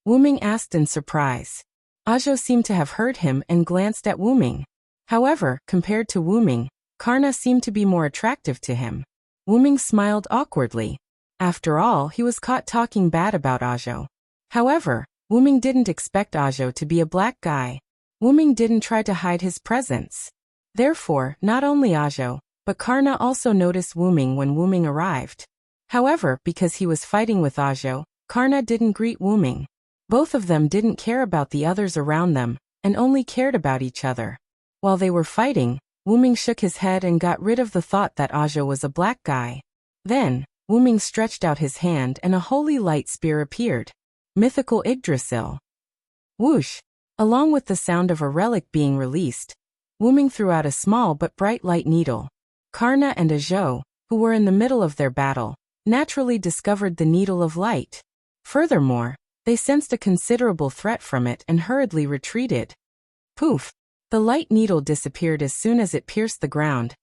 A: Wuming asked in surprise. Ajo seemed to have heard him and glanced at Wuming. However, compared to Wuming, Karna seemed to be more attractive to him. Wuming smiled awkwardly. After all, he was caught talking bad about Ajo. However, Wuming didn't expect Ajo to be a black guy. Wuming didn't try to hide his presence. Therefore, not only Ajo, but Karna also noticed Wuming when Wuming arrived. However, because he was fighting with Ajo, Karna didn't greet Wuming. Both of them didn't care about the others around them, and only cared about each other. While they were fighting, Wuming shook his head and got rid of the thought that Ajo was a black guy. Then, Wuming stretched out his hand and a holy light spear appeared. Mythical Yggdrasil. Whoosh! Along with the sound of a relic being released, Wuming threw out a small but bright light needle. Karna and Ajo, who were in the middle of their battle, naturally discovered the needle of light. Furthermore, they sensed a considerable threat from it and hurriedly retreated. Poof! The light needle disappeared as soon as it pierced the ground,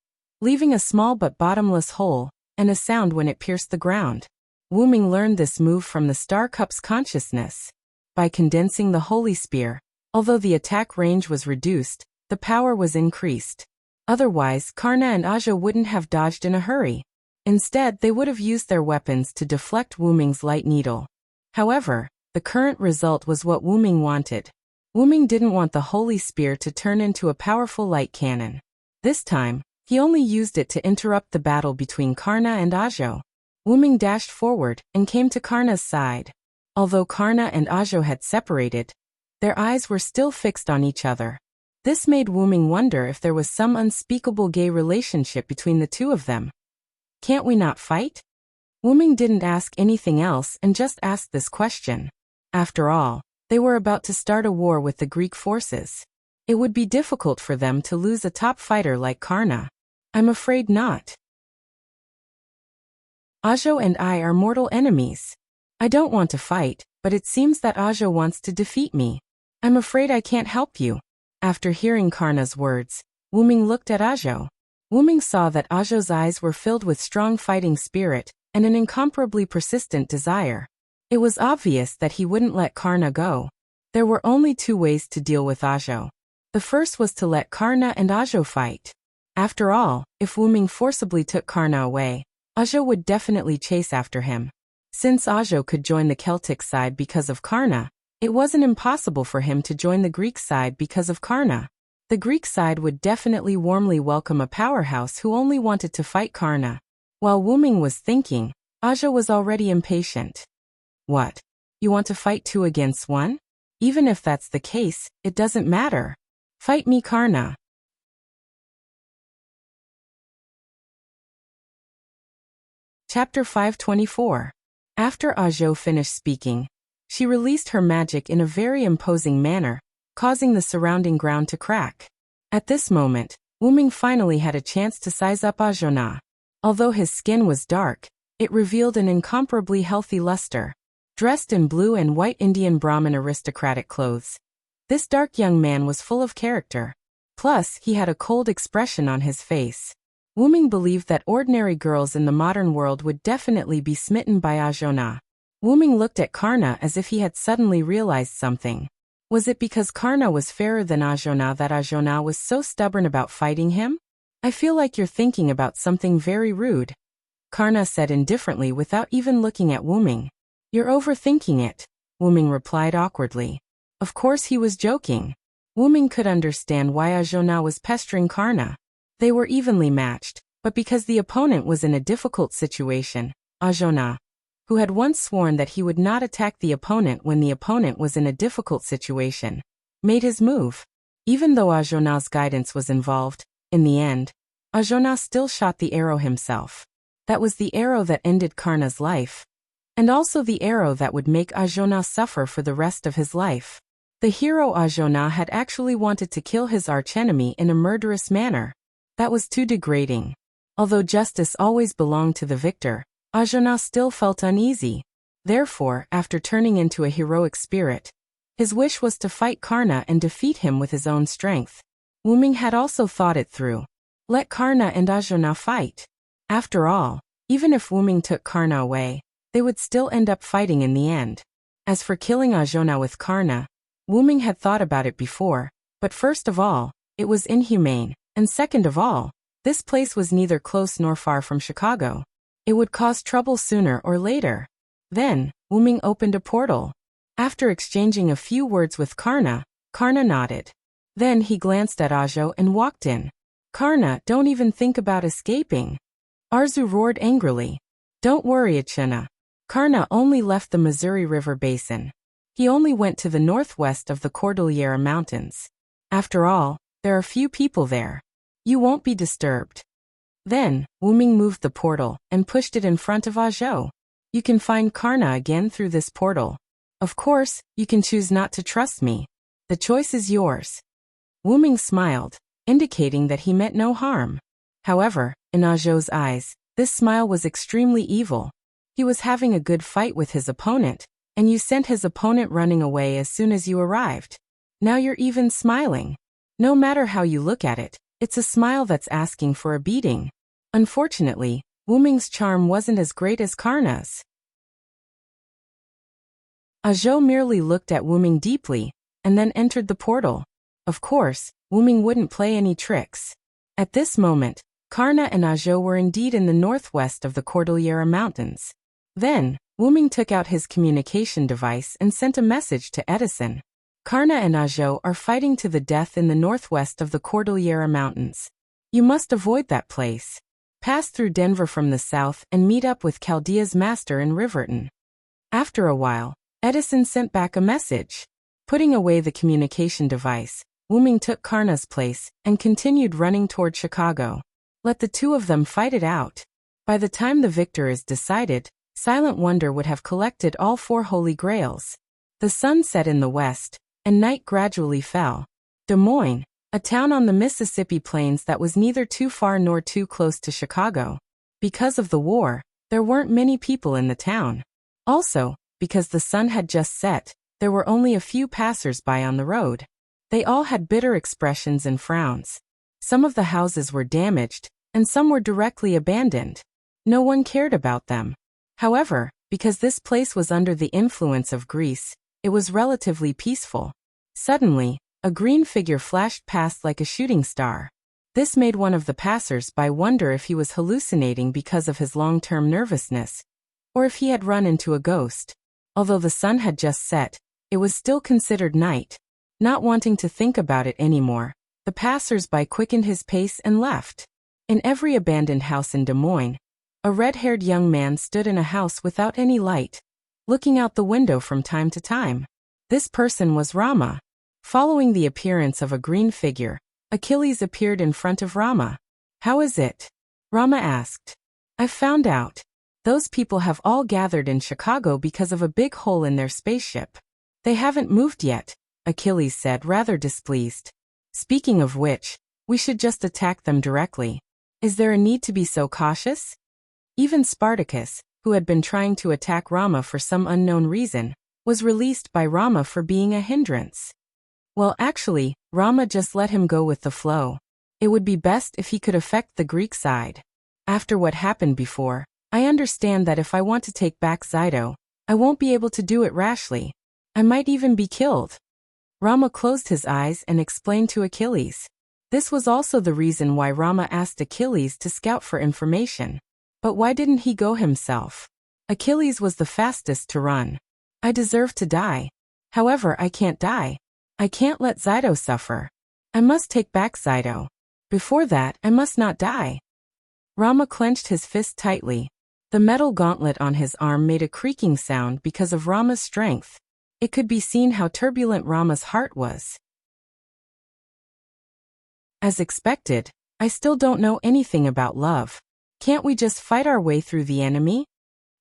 A: leaving a small but bottomless hole, and a sound when it pierced the ground. Wuming learned this move from the Star Cup's consciousness. By condensing the Holy Spear, although the attack range was reduced, the power was increased. Otherwise, Karna and Ajo wouldn't have dodged in a hurry. Instead, they would have used their weapons to deflect Wuming's light needle. However, the current result was what Wuming wanted. Wuming didn't want the Holy Spear to turn into a powerful light cannon. This time, he only used it to interrupt the battle between Karna and Ajo. Wuming dashed forward and came to Karna's side. Although Karna and Ajo had separated, their eyes were still fixed on each other. This made Wuming wonder if there was some unspeakable gay relationship between the two of them. Can't we not fight? Wuming didn't ask anything else and just asked this question. After all, they were about to start a war with the Greek forces. It would be difficult for them to lose a top fighter like Karna. I'm afraid not. Ajo and I are mortal enemies. I don't want to fight, but it seems that Ajo wants to defeat me. I'm afraid I can't help you. After hearing Karna's words, Wuming looked at Ajo. Wuming saw that Ajo's eyes were filled with strong fighting spirit and an incomparably persistent desire. It was obvious that he wouldn't let Karna go. There were only two ways to deal with Ajo. The first was to let Karna and Ajo fight. After all, if Wuming forcibly took Karna away, Ajo would definitely chase after him. Since Ajo could join the Celtic side because of Karna, it wasn't impossible for him to join the Greek side because of Karna. The Greek side would definitely warmly welcome a powerhouse who only wanted to fight Karna. While Wuming was thinking, Ajo was already impatient. What? You want to fight 2 against 1? Even if that's the case, it doesn't matter. Fight me, Karna. Chapter 524. After Ajo finished speaking, she released her magic in a very imposing manner, causing the surrounding ground to crack. At this moment, Wuming finally had a chance to size up Ajona. Although his skin was dark, it revealed an incomparably healthy luster. Dressed in blue and white Indian Brahmin aristocratic clothes, this dark young man was full of character. Plus, he had a cold expression on his face. Wuming believed that ordinary girls in the modern world would definitely be smitten by Ajona. Wuming looked at Karna as if he had suddenly realized something. Was it because Karna was fairer than Ajona that Ajona was so stubborn about fighting him? I feel like you're thinking about something very rude, Karna said indifferently without even looking at Wuming. You're overthinking it, Wuming replied awkwardly. Of course he was joking. Wuming could understand why Ajona was pestering Karna. They were evenly matched, but because the opponent was in a difficult situation, Ajona, who had once sworn that he would not attack the opponent when the opponent was in a difficult situation, made his move. Even though Ajona's guidance was involved, in the end, Ajona still shot the arrow himself. That was the arrow that ended Karna's life, and also the arrow that would make Ajona suffer for the rest of his life. The hero Ajona had actually wanted to kill his archenemy in a murderous manner. That was too degrading. Although justice always belonged to the victor, Ajona still felt uneasy. Therefore, after turning into a heroic spirit, his wish was to fight Karna and defeat him with his own strength. Wuming had also thought it through. Let Karna and Ajona fight. After all, even if Wuming took Karna away, they would still end up fighting in the end. As for killing Ajona with Karna, Wuming had thought about it before, but first of all, it was inhumane, and second of all, this place was neither close nor far from Chicago. It would cause trouble sooner or later. Then, Wuming opened a portal. After exchanging a few words with Karna, Karna nodded. Then he glanced at Ajo and walked in. Karna, don't even think about escaping. Arzu roared angrily. Don't worry, Achana. Karna only left the Missouri River basin. He only went to the northwest of the Cordillera Mountains. After all, there are few people there. You won't be disturbed. Then, Wuming moved the portal and pushed it in front of Ajo. You can find Karna again through this portal. Of course, you can choose not to trust me. The choice is yours. Wuming smiled, indicating that he meant no harm. However, in Ajo's eyes, this smile was extremely evil. He was having a good fight with his opponent, and you sent his opponent running away as soon as you arrived. Now you're even smiling. No matter how you look at it, it's a smile that's asking for a beating. Unfortunately, Wuming's charm wasn't as great as Karna's. Ajo merely looked at Wuming deeply, and then entered the portal. Of course, Wuming wouldn't play any tricks. At this moment, Karna and Ajo were indeed in the northwest of the Cordillera Mountains. Then, Wuming took out his communication device and sent a message to Edison. Karna and Ajo are fighting to the death in the northwest of the Cordillera Mountains. You must avoid that place. Pass through Denver from the south and meet up with Chaldea's master in Riverton. After a while, Edison sent back a message. Putting away the communication device, Wuming took Karna's place and continued running toward Chicago. Let the two of them fight it out. By the time the victor is decided, Silent Wonder would have collected all 4 holy grails. The sun set in the west, and night gradually fell. Des Moines, a town on the Mississippi plains that was neither too far nor too close to Chicago. Because of the war, there weren't many people in the town. Also, because the sun had just set, there were only a few passers-by on the road. They all had bitter expressions and frowns. Some of the houses were damaged, and some were directly abandoned. No one cared about them. However, because this place was under the influence of Greece, it was relatively peaceful. Suddenly, a green figure flashed past like a shooting star. This made one of the passers-by wonder if he was hallucinating because of his long-term nervousness, or if he had run into a ghost. Although the sun had just set, it was still considered night. Not wanting to think about it anymore, the passers-by quickened his pace and left. In every abandoned house in Des Moines, a red-haired young man stood in a house without any light, looking out the window from time to time. This person was Rama. Following the appearance of a green figure, Achilles appeared in front of Rama. "How is it?" Rama asked. "I've found out. Those people have all gathered in Chicago because of a big hole in their spaceship. They haven't moved yet," Achilles said, rather displeased. "Speaking of which, we should just attack them directly. Is there a need to be so cautious?" Even Spartacus, who had been trying to attack Rama for some unknown reason, was released by Rama for being a hindrance. Well, actually, Rama just let him go with the flow. It would be best if he could affect the Greek side. After what happened before, I understand that if I want to take back Xido, I won't be able to do it rashly. I might even be killed. Rama closed his eyes and explained to Achilles. This was also the reason why Rama asked Achilles to scout for information. But why didn't he go himself? Achilles was the fastest to run. I deserve to die. However, I can't die. I can't let Xido suffer. I must take back Xido. Before that, I must not die. Rama clenched his fist tightly. The metal gauntlet on his arm made a creaking sound because of Rama's strength. It could be seen how turbulent Rama's heart was. As expected, I still don't know anything about love. Can't we just fight our way through the enemy?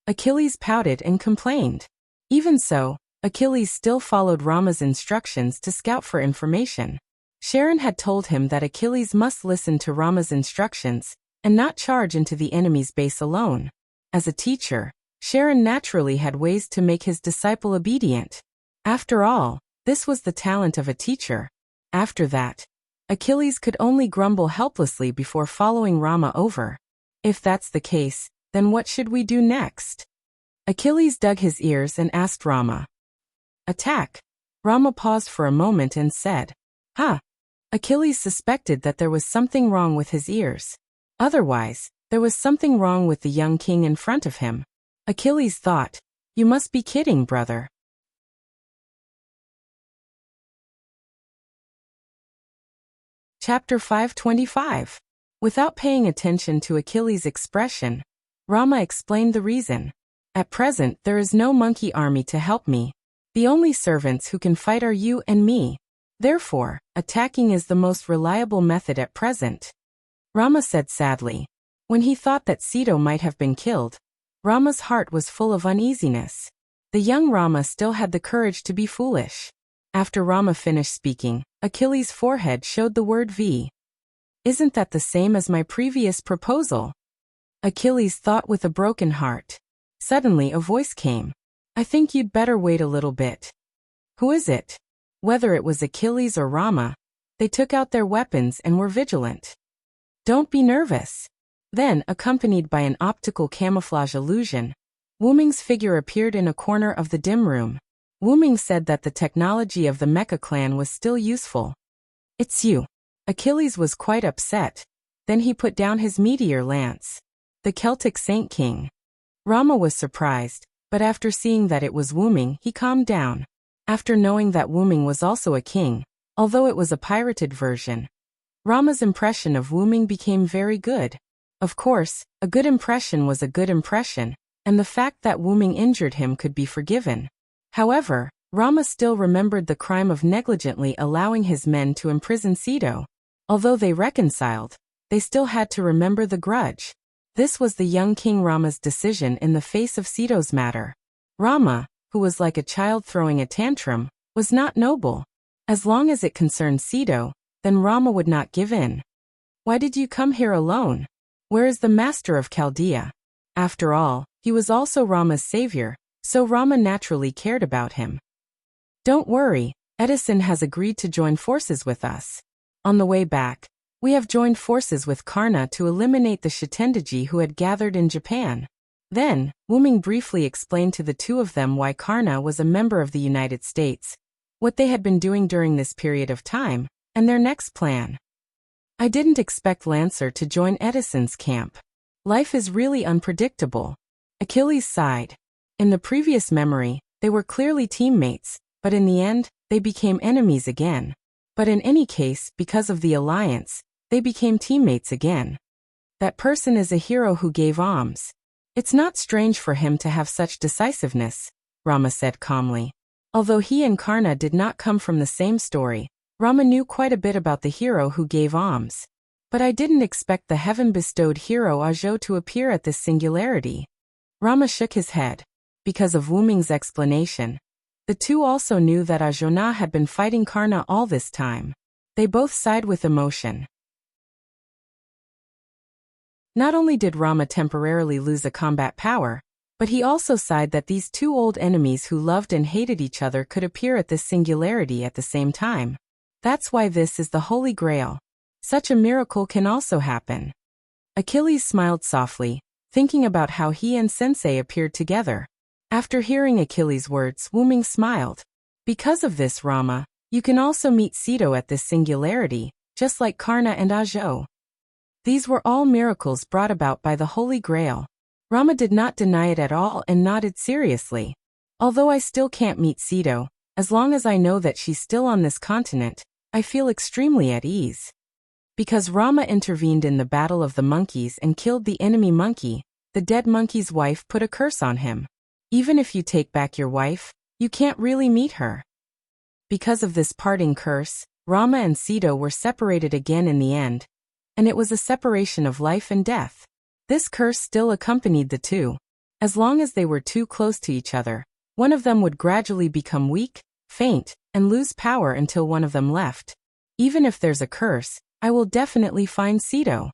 A: Achilles pouted and complained. Even so, Achilles still followed Rama's instructions to scout for information. Sharon had told him that Achilles must listen to Rama's instructions and not charge into the enemy's base alone. As a teacher, Sharon naturally had ways to make his disciple obedient. After all, this was the talent of a teacher. After that, Achilles could only grumble helplessly before following Rama over. If that's the case, then what should we do next? Achilles dug his ears and asked Rama. Attack. Rama paused for a moment and said, "Huh." Achilles suspected that there was something wrong with his ears. Otherwise, there was something wrong with the young king in front of him. Achilles thought, "You must be kidding, brother." Chapter 525. Without paying attention to Achilles' expression, Rama explained the reason. At present there is no monkey army to help me. The only servants who can fight are you and me. Therefore, attacking is the most reliable method at present. Rama said sadly. When he thought that Sita might have been killed, Rama's heart was full of uneasiness. The young Rama still had the courage to be foolish. After Rama finished speaking, Achilles' forehead showed the word V. Isn't that the same as my previous proposal? Achilles thought with a broken heart. Suddenly a voice came. I think you'd better wait a little bit. Who is it? Whether it was Achilles or Rama, they took out their weapons and were vigilant. Don't be nervous. Then, accompanied by an optical camouflage illusion, Wu Ming's figure appeared in a corner of the dim room. Wu Ming said that the technology of the Mecha clan was still useful. It's you. Achilles was quite upset. Then he put down his meteor lance. The Celtic Saint King. Rama was surprised, but after seeing that it was Wu Ming, he calmed down. After knowing that Wu Ming was also a king, although it was a pirated version, Rama's impression of Wu Ming became very good. Of course, a good impression was a good impression, and the fact that Wu Ming injured him could be forgiven. However, Rama still remembered the crime of negligently allowing his men to imprison Sito. Although they reconciled, they still had to remember the grudge. This was the young King Rama's decision in the face of Sito's matter. Rama, who was like a child throwing a tantrum, was not noble. As long as it concerned Sito, then Rama would not give in. Why did you come here alone? Where is the master of Chaldea? After all, he was also Rama's savior, so Rama naturally cared about him. Don't worry, Edison has agreed to join forces with us. On the way back, we have joined forces with Karna to eliminate the Shitendaji who had gathered in Japan. Then, Wu Ming briefly explained to the two of them why Karna was a member of the United States, what they had been doing during this period of time, and their next plan. I didn't expect Lancer to join Edison's camp. Life is really unpredictable. Achilles sighed. In the previous memory, they were clearly teammates, but in the end, they became enemies again. But in any case, because of the alliance, they became teammates again. That person is a hero who gave alms. It's not strange for him to have such decisiveness, Rama said calmly. Although he and Karna did not come from the same story, Rama knew quite a bit about the hero who gave alms. But I didn't expect the heaven-bestowed hero Ajo to appear at this singularity. Rama shook his head. Because of Wu Ming's explanation, the two also knew that Ajona had been fighting Karna all this time. They both sighed with emotion. Not only did Rama temporarily lose a combat power, but he also sighed that these two old enemies who loved and hated each other could appear at this singularity at the same time. That's why this is the Holy Grail. Such a miracle can also happen. Achilles smiled softly, thinking about how he and Sensei appeared together. After hearing Achilles' words, Wu Ming smiled. Because of this, Rama, you can also meet Sito at this singularity, just like Karna and Ajo. These were all miracles brought about by the Holy Grail. Rama did not deny it at all and nodded seriously. Although I still can't meet Sito, as long as I know that she's still on this continent, I feel extremely at ease. Because Rama intervened in the battle of the monkeys and killed the enemy monkey, the dead monkey's wife put a curse on him. Even if you take back your wife, you can't really meet her. Because of this parting curse, Rama and Sito were separated again in the end, and it was a separation of life and death. This curse still accompanied the two. As long as they were too close to each other, one of them would gradually become weak, faint, and lose power until one of them left. Even if there's a curse, I will definitely find Sito.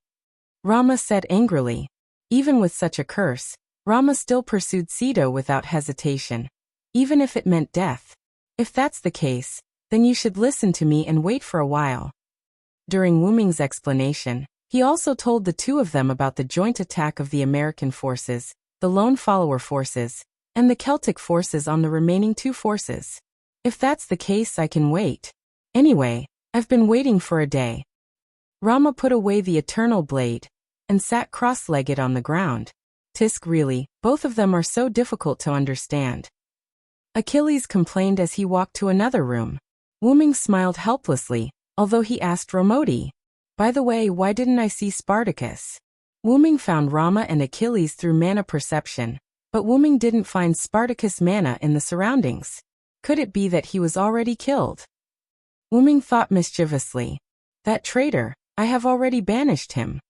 A: Rama said angrily. Even with such a curse, Rama still pursued Sito without hesitation, even if it meant death. If that's the case, then you should listen to me and wait for a while. During Wu Ming's explanation, he also told the two of them about the joint attack of the American forces, the Lone Follower forces, and the Celtic forces on the remaining two forces. If that's the case, I can wait. Anyway, I've been waiting for a day. Rama put away the eternal blade and sat cross-legged on the ground. Tisk, really, both of them are so difficult to understand. Achilles complained as he walked to another room. Wu Ming smiled helplessly, although he asked Romodi, by the way, why didn't I see Spartacus? Wu-ming found Rama and Achilles through mana perception, but Wu-ming didn't find Spartacus' mana in the surroundings. Could it be that he was already killed? Wu-ming thought mischievously. That traitor, I have already banished him.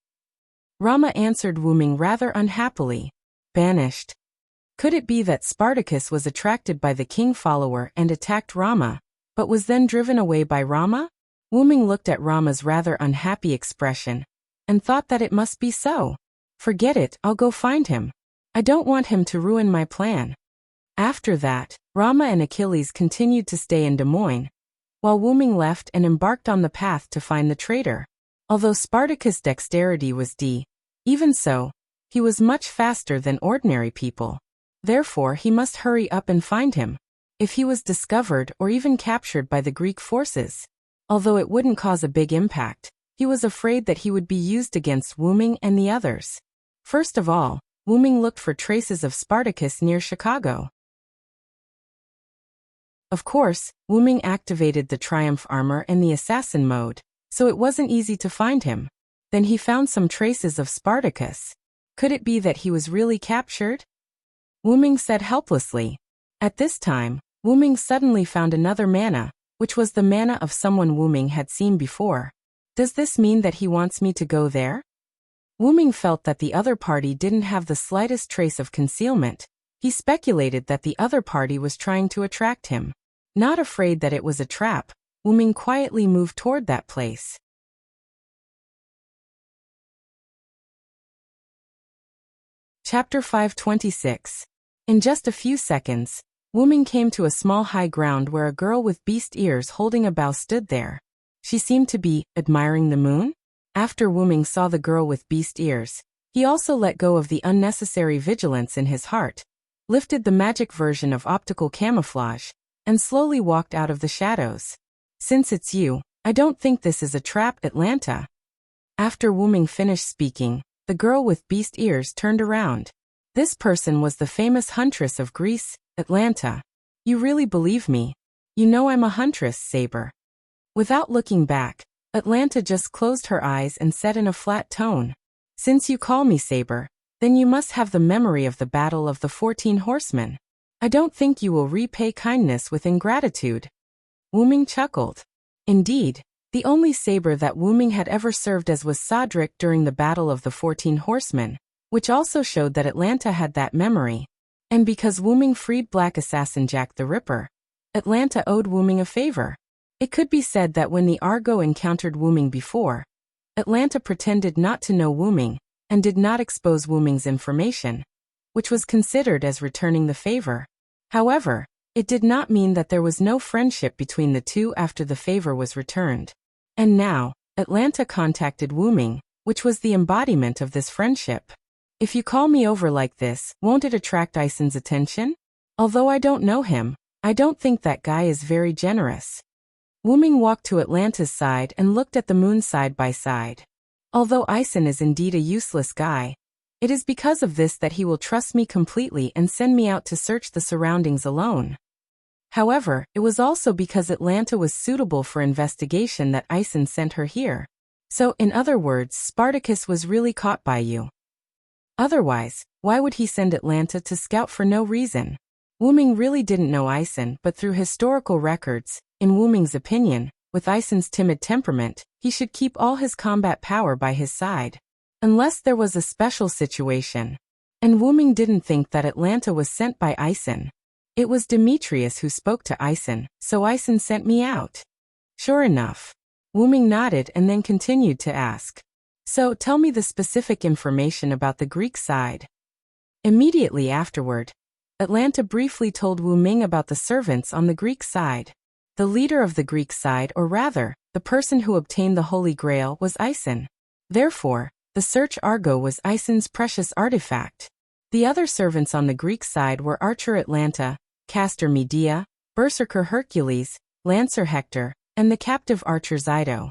A: Rama answered Wu-ming rather unhappily. Banished? Could it be that Spartacus was attracted by the king follower and attacked Rama, but was then driven away by Rama? Wu-ming looked at Rama's rather unhappy expression and thought that it must be so. Forget it, I'll go find him. I don't want him to ruin my plan. After that, Rama and Achilles continued to stay in Des Moines, while Wu-ming left and embarked on the path to find the traitor. Although Spartacus' dexterity was D, even so, he was much faster than ordinary people. Therefore he must hurry up and find him, if he was discovered or even captured by the Greek forces. Although it wouldn't cause a big impact, he was afraid that he would be used against Wu-ming and the others. First of all, Wu-ming looked for traces of Spartacus near Chicago. Of course, Wu-ming activated the Triumph armor and the assassin mode, so it wasn't easy to find him. Then he found some traces of Spartacus. Could it be that he was really captured? Wu-ming said helplessly. At this time, Wu-ming suddenly found another mana, which was the mana of someone Wu-ming had seen before. Does this mean that he wants me to go there? Wu-ming felt that the other party didn't have the slightest trace of concealment. He speculated that the other party was trying to attract him. Not afraid that it was a trap, Wu-ming quietly moved toward that place. Chapter 526. In just a few seconds, Wu-ming came to a small high ground where a girl with beast ears holding a bow stood there. She seemed to be admiring the moon. After Wu-ming saw the girl with beast ears, he also let go of the unnecessary vigilance in his heart, lifted the magic version of optical camouflage, and slowly walked out of the shadows. Since it's you, I don't think this is a trap, Atlanta. After Wu-ming finished speaking, the girl with beast ears turned around. This person was the famous huntress of Greece, Atlanta. You really believe me? You know I'm a huntress, Saber. Without looking back, Atlanta just closed her eyes and said in a flat tone, Since you call me Saber, then you must have the memory of the Battle of the 14 Horsemen. I don't think you will repay kindness with ingratitude. Wu-ming chuckled. Indeed, the only saber that Wu-ming had ever served as was Sodric during the Battle of the 14 Horsemen, which also showed that Atlanta had that memory. And because Wu-ming freed Black Assassin Jack the Ripper, Atlanta owed Wu-ming a favor. It could be said that when the Argo encountered Wu-ming before, Atlanta pretended not to know Wu-ming, and did not expose Wu-ming's information, which was considered as returning the favor. However, it did not mean that there was no friendship between the two after the favor was returned. And now, Atlanta contacted Wu-ming, which was the embodiment of this friendship. If you call me over like this, won't it attract Ison's attention? Although I don't know him, I don't think that guy is very generous. Wu-ming walked to Atlanta's side and looked at the moon side by side. Although Ison is indeed a useless guy, it is because of this that he will trust me completely and send me out to search the surroundings alone. However, it was also because Atlanta was suitable for investigation that Ison sent her here. So, in other words, Spartacus was really caught by you. Otherwise, why would he send Atlanta to scout for no reason? Wu-ming really didn't know Ison, but through historical records, in Wu-ming's opinion, with Ison's timid temperament, he should keep all his combat power by his side. Unless there was a special situation. And Wu-ming didn't think that Atlanta was sent by Ison. It was Demetrius who spoke to Ison, so Ison sent me out. Sure enough. Wu-ming nodded and then continued to ask. So, tell me the specific information about the Greek side. Immediately afterward, Atlanta briefly told Wu-ming about the servants on the Greek side. The leader of the Greek side, or rather, the person who obtained the Holy Grail, was Ison. Therefore, the Search Argo was Ison's precious artifact. The other servants on the Greek side were Archer Atlanta, Caster Medea, Berserker Hercules, Lancer Hector, and the captive archer Xido.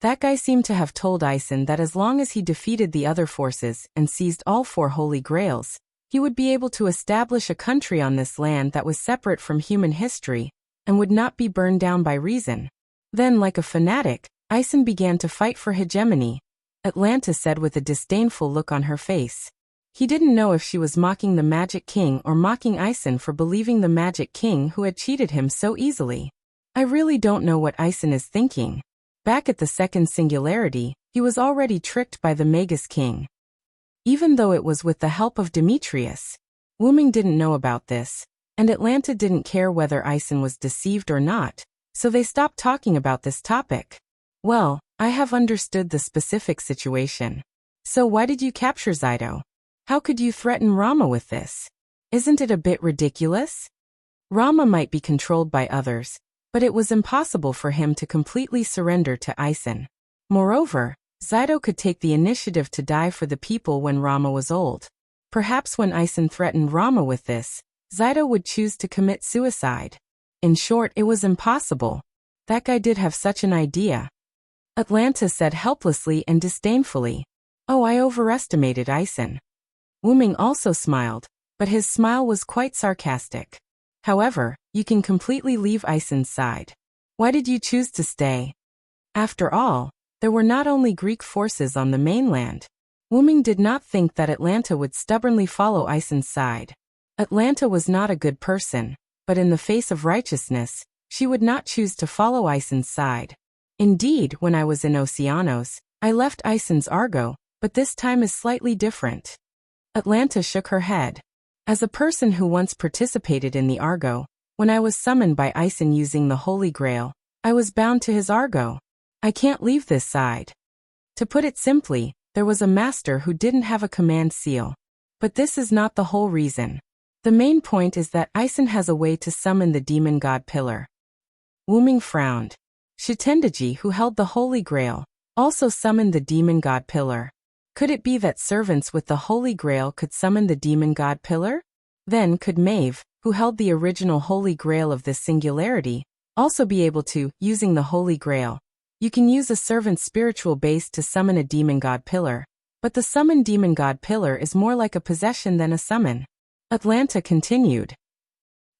A: That guy seemed to have told Ison that as long as he defeated the other forces and seized all 4 Holy Grails, he would be able to establish a country on this land that was separate from human history and would not be burned down by reason. Then, like a fanatic, Ison began to fight for hegemony, Atlanta said with a disdainful look on her face. He didn't know if she was mocking the Magic King or mocking Ison for believing the Magic King who had cheated him so easily. I really don't know what Ison is thinking. Back at the second singularity, he was already tricked by the Magus King. Even though it was with the help of Demetrius. Wuming didn't know about this, and Atlanta didn't care whether Ison was deceived or not, so they stopped talking about this topic. Well, I have understood the specific situation. So why did you capture Zyto? How could you threaten Rama with this? Isn't it a bit ridiculous? Rama might be controlled by others, but it was impossible for him to completely surrender to Ison. Moreover, Zyto could take the initiative to die for the people when Rama was old. Perhaps when Ison threatened Rama with this, Zyto would choose to commit suicide. In short, it was impossible. That guy did have such an idea. Atlanta said helplessly and disdainfully. Oh, I overestimated Ison. Wuming also smiled, but his smile was quite sarcastic. However, you can completely leave Ison's side. Why did you choose to stay? After all, there were not only Greek forces on the mainland. Wuming did not think that Atlanta would stubbornly follow Ison's side. Atlanta was not a good person, but in the face of righteousness, she would not choose to follow Ison's side. Indeed, when I was in Oceanos, I left Ison's Argo, but this time is slightly different. Atlanta shook her head. As a person who once participated in the Argo, when I was summoned by Ison using the Holy Grail, I was bound to his Argo. I can't leave this side. To put it simply, there was a master who didn't have a command seal. But this is not the whole reason. The main point is that Ison has a way to summon the demon god pillar. Wuming frowned. Shitendaji, who held the Holy Grail, also summoned the demon god pillar. Could it be that servants with the Holy Grail could summon the demon god pillar? Then could Maeve, who held the original Holy Grail of this singularity, also be able to, using the Holy Grail? You can use a servant's spiritual base to summon a demon god pillar, but the summoned demon god pillar is more like a possession than a summon. Atlanta continued.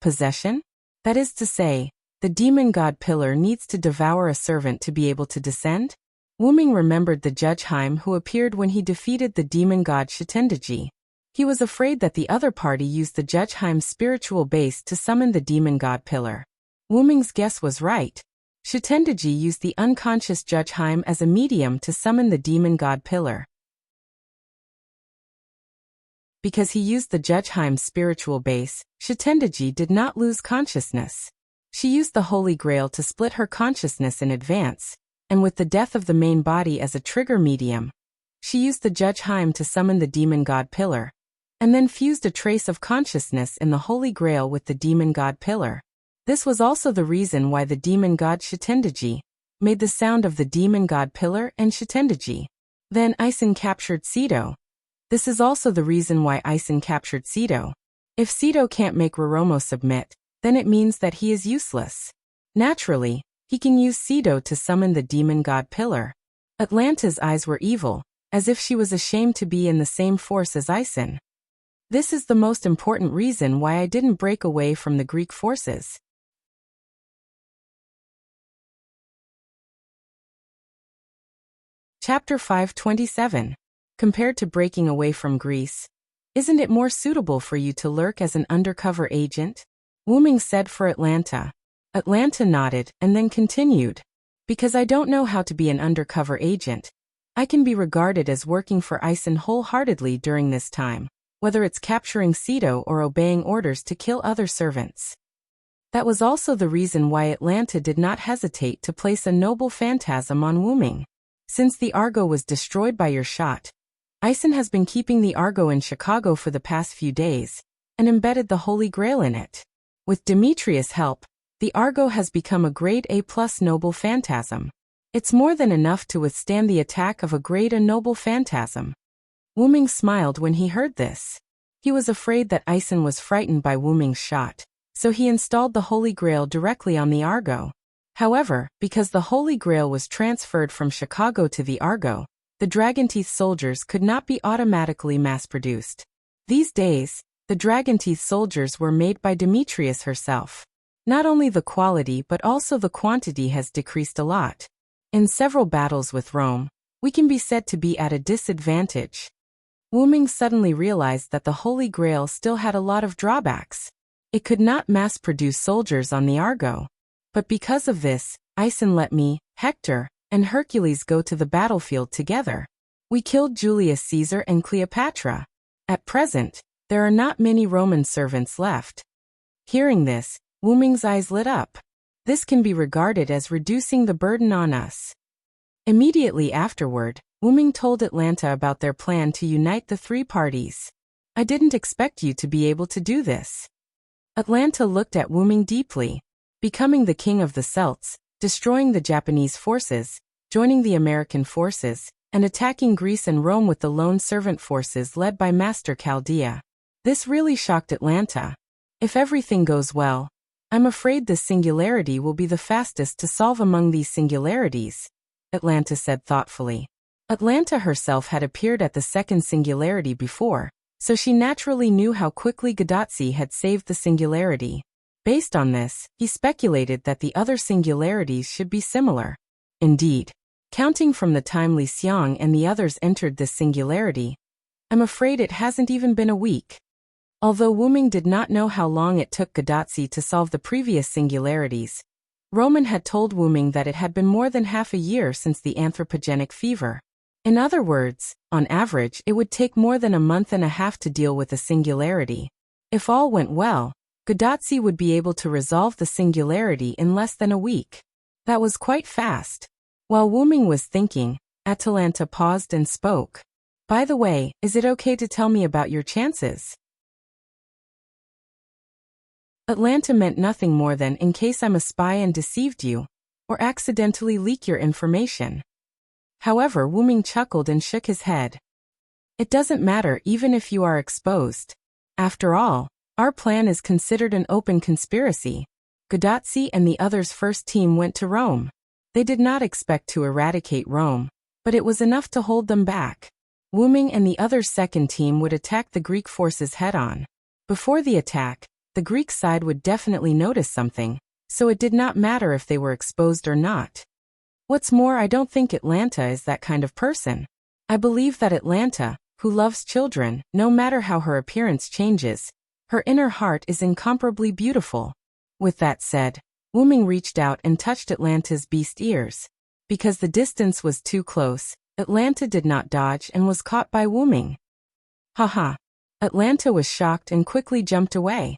A: Possession? That is to say, the demon god pillar needs to devour a servant to be able to descend? Wuming remembered the Judge Haim who appeared when he defeated the demon god Shitendaji. He was afraid that the other party used the Judge Haim's spiritual base to summon the demon god pillar. Wuming's guess was right. Shitendaji used the unconscious Judge Haim as a medium to summon the demon god pillar. Because he used the Judge Haim's spiritual base, Shitendaji did not lose consciousness. She used the Holy Grail to split her consciousness in advance, and with the death of the main body as a trigger medium, she used the Judge Haim to summon the demon god pillar, and then fused a trace of consciousness in the Holy Grail with the demon god pillar. This was also the reason why the demon god Shitendaji made the sound of the demon god pillar and Shitendaji. Then Ison captured Cedo. This is also the reason why Ison captured Cedo. If Cedo can't make Roromo submit, then it means that he is useless. Naturally, he can use Cedo to summon the demon god pillar. Atlanta's eyes were evil, as if she was ashamed to be in the same force as Ison. This is the most important reason why I didn't break away from the Greek forces. Chapter 527. Compared to breaking away from Greece, isn't it more suitable for you to lurk as an undercover agent? Wuming said for Atlanta. Atlanta nodded and then continued. Because I don't know how to be an undercover agent, I can be regarded as working for Ison wholeheartedly during this time, whether it's capturing Cedo or obeying orders to kill other servants. That was also the reason why Atlanta did not hesitate to place a noble phantasm on Wuming. Since the Argo was destroyed by your shot, Ison has been keeping the Argo in Chicago for the past few days, and embedded the Holy Grail in it. With Demetrius' help, the Argo has become a grade A+ noble phantasm. It's more than enough to withstand the attack of a grade A noble phantasm. Wuming smiled when he heard this. He was afraid that Ison was frightened by Wuming's shot, so he installed the Holy Grail directly on the Argo. However, because the Holy Grail was transferred from Chicago to the Argo, the Dragonteeth soldiers could not be automatically mass-produced. These days, the Dragonteeth soldiers were made by Demetrius herself. Not only the quality but also the quantity has decreased a lot. In several battles with Rome, we can be said to be at a disadvantage. Wu Ming suddenly realized that the Holy Grail still had a lot of drawbacks. It could not mass-produce soldiers on the Argo. But because of this, Ison let me, Hector, and Hercules go to the battlefield together. We killed Julius Caesar and Cleopatra. At present, there are not many Roman servants left. Hearing this, Wu Ming's eyes lit up. This can be regarded as reducing the burden on us. Immediately afterward, Wu Ming told Atlanta about their plan to unite the three parties. I didn't expect you to be able to do this. Atlanta looked at Wu Ming deeply. Becoming the king of the Celts, destroying the Japanese forces, joining the American forces, and attacking Greece and Rome with the lone servant forces led by Master Chaldea. This really shocked Atlanta. If everything goes well, I'm afraid this singularity will be the fastest to solve among these singularities, Atlanta said thoughtfully. Atlanta herself had appeared at the second singularity before, so she naturally knew how quickly Gadotsi had saved the singularity. Based on this, he speculated that the other singularities should be similar. Indeed, counting from the time Li Xiang and the others entered this singularity, I'm afraid it hasn't even been a week. Although Wu Ming did not know how long it took Gadotsi to solve the previous singularities, Roman had told Wu Ming that it had been more than half a year since the anthropogenic fever. In other words, on average it would take more than a month and a half to deal with a singularity. If all went well, Gadotsi would be able to resolve the singularity in less than a week. That was quite fast. While Wu Ming was thinking, Atalanta paused and spoke. By the way, is it okay to tell me about your chances? Atlanta meant nothing more than in case I'm a spy and deceived you, or accidentally leak your information. However, Wu Ming chuckled and shook his head. It doesn't matter even if you are exposed. After all, our plan is considered an open conspiracy. Gadotsi and the others' first team went to Rome. They did not expect to eradicate Rome, but it was enough to hold them back. Wu Ming and the others' second team would attack the Greek forces head-on. Before the attack, the Greek side would definitely notice something, so it did not matter if they were exposed or not. What's more, I don't think Atlanta is that kind of person. I believe that Atlanta, who loves children, no matter how her appearance changes, her inner heart is incomparably beautiful. With that said, Wu Ming reached out and touched Atlanta's beast ears. Because the distance was too close, Atlanta did not dodge and was caught by Wu Ming. Haha. Atlanta was shocked and quickly jumped away.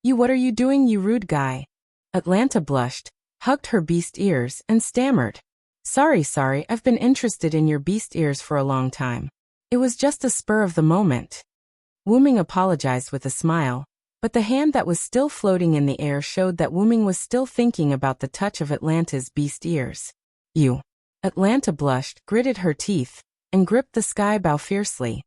A: What are you doing, you rude guy? Atlanta blushed, hugged her beast ears, and stammered. Sorry, I've been interested in your beast ears for a long time. It was just a spur of the moment. Wu Ming apologized with a smile, but the hand that was still floating in the air showed that Wu Ming was still thinking about the touch of Atlanta's beast ears. You. Atlanta blushed, gritted her teeth, and gripped the sky bow fiercely.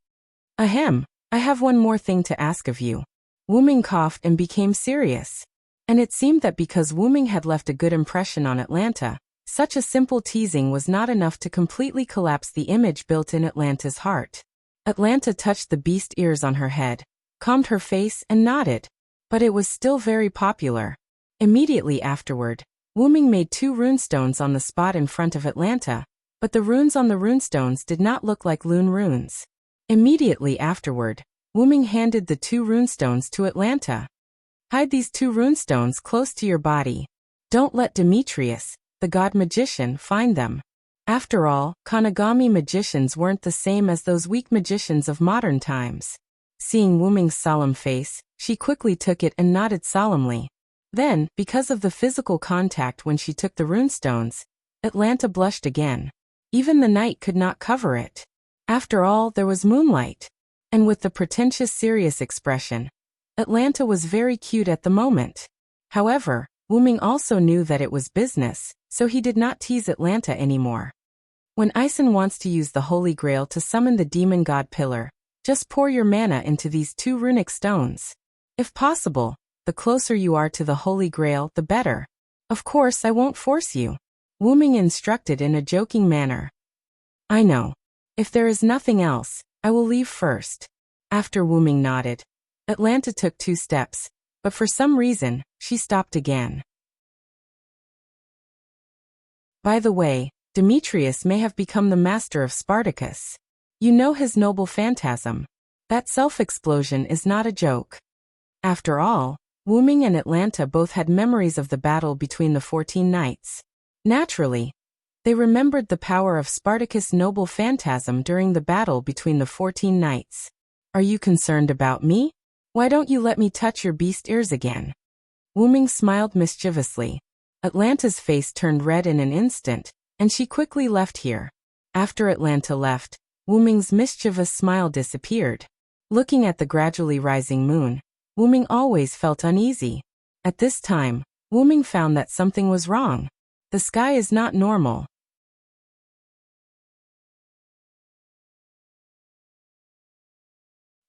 A: Ahem, I have one more thing to ask of you. Wu Ming coughed and became serious. And it seemed that because Wu Ming had left a good impression on Atlanta, such a simple teasing was not enough to completely collapse the image built in Atlanta's heart. Atlanta touched the beast ears on her head, calmed her face and nodded. But it was still very popular. Immediately afterward, Wu Ming made 2 runestones on the spot in front of Atlanta, but the runes on the runestones did not look like Lune runes. Immediately afterward, Wu Ming handed the 2 runestones to Atlanta. Hide these 2 runestones close to your body. Don't let Demetrius, the god magician, find them. After all, Kanagami magicians weren't the same as those weak magicians of modern times. Seeing Wu Ming's solemn face, she quickly took it and nodded solemnly. Then, because of the physical contact when she took the runestones, Atlanta blushed again. Even the night could not cover it. After all, there was moonlight. And with the pretentious serious expression, Atlanta was very cute at the moment. However, Wu Ming also knew that it was business, so he did not tease Atlanta anymore. When Ison wants to use the Holy Grail to summon the demon god pillar, just pour your mana into these 2 runic stones. If possible, the closer you are to the Holy Grail, the better. Of course, I won't force you. Wu Ming instructed in a joking manner. I know. If there is nothing else, I will leave first. After Wu Ming nodded, Atlanta took 2 steps, but for some reason, she stopped again. By the way, Demetrius may have become the master of Spartacus. You know his noble phantasm. That self-explosion is not a joke. After all, Wu Ming and Atlanta both had memories of the battle between the 14 knights. Naturally, they remembered the power of Spartacus' noble phantasm during the battle between the 14 knights. Are you concerned about me? Why don't you let me touch your beast ears again? Wu Ming smiled mischievously. Atlanta's face turned red in an instant, and she quickly left here. After Atlanta left, Wu Ming's mischievous smile disappeared. Looking at the gradually rising moon, Wu Ming always felt uneasy. At this time, Wu Ming found that something was wrong. The sky is not normal.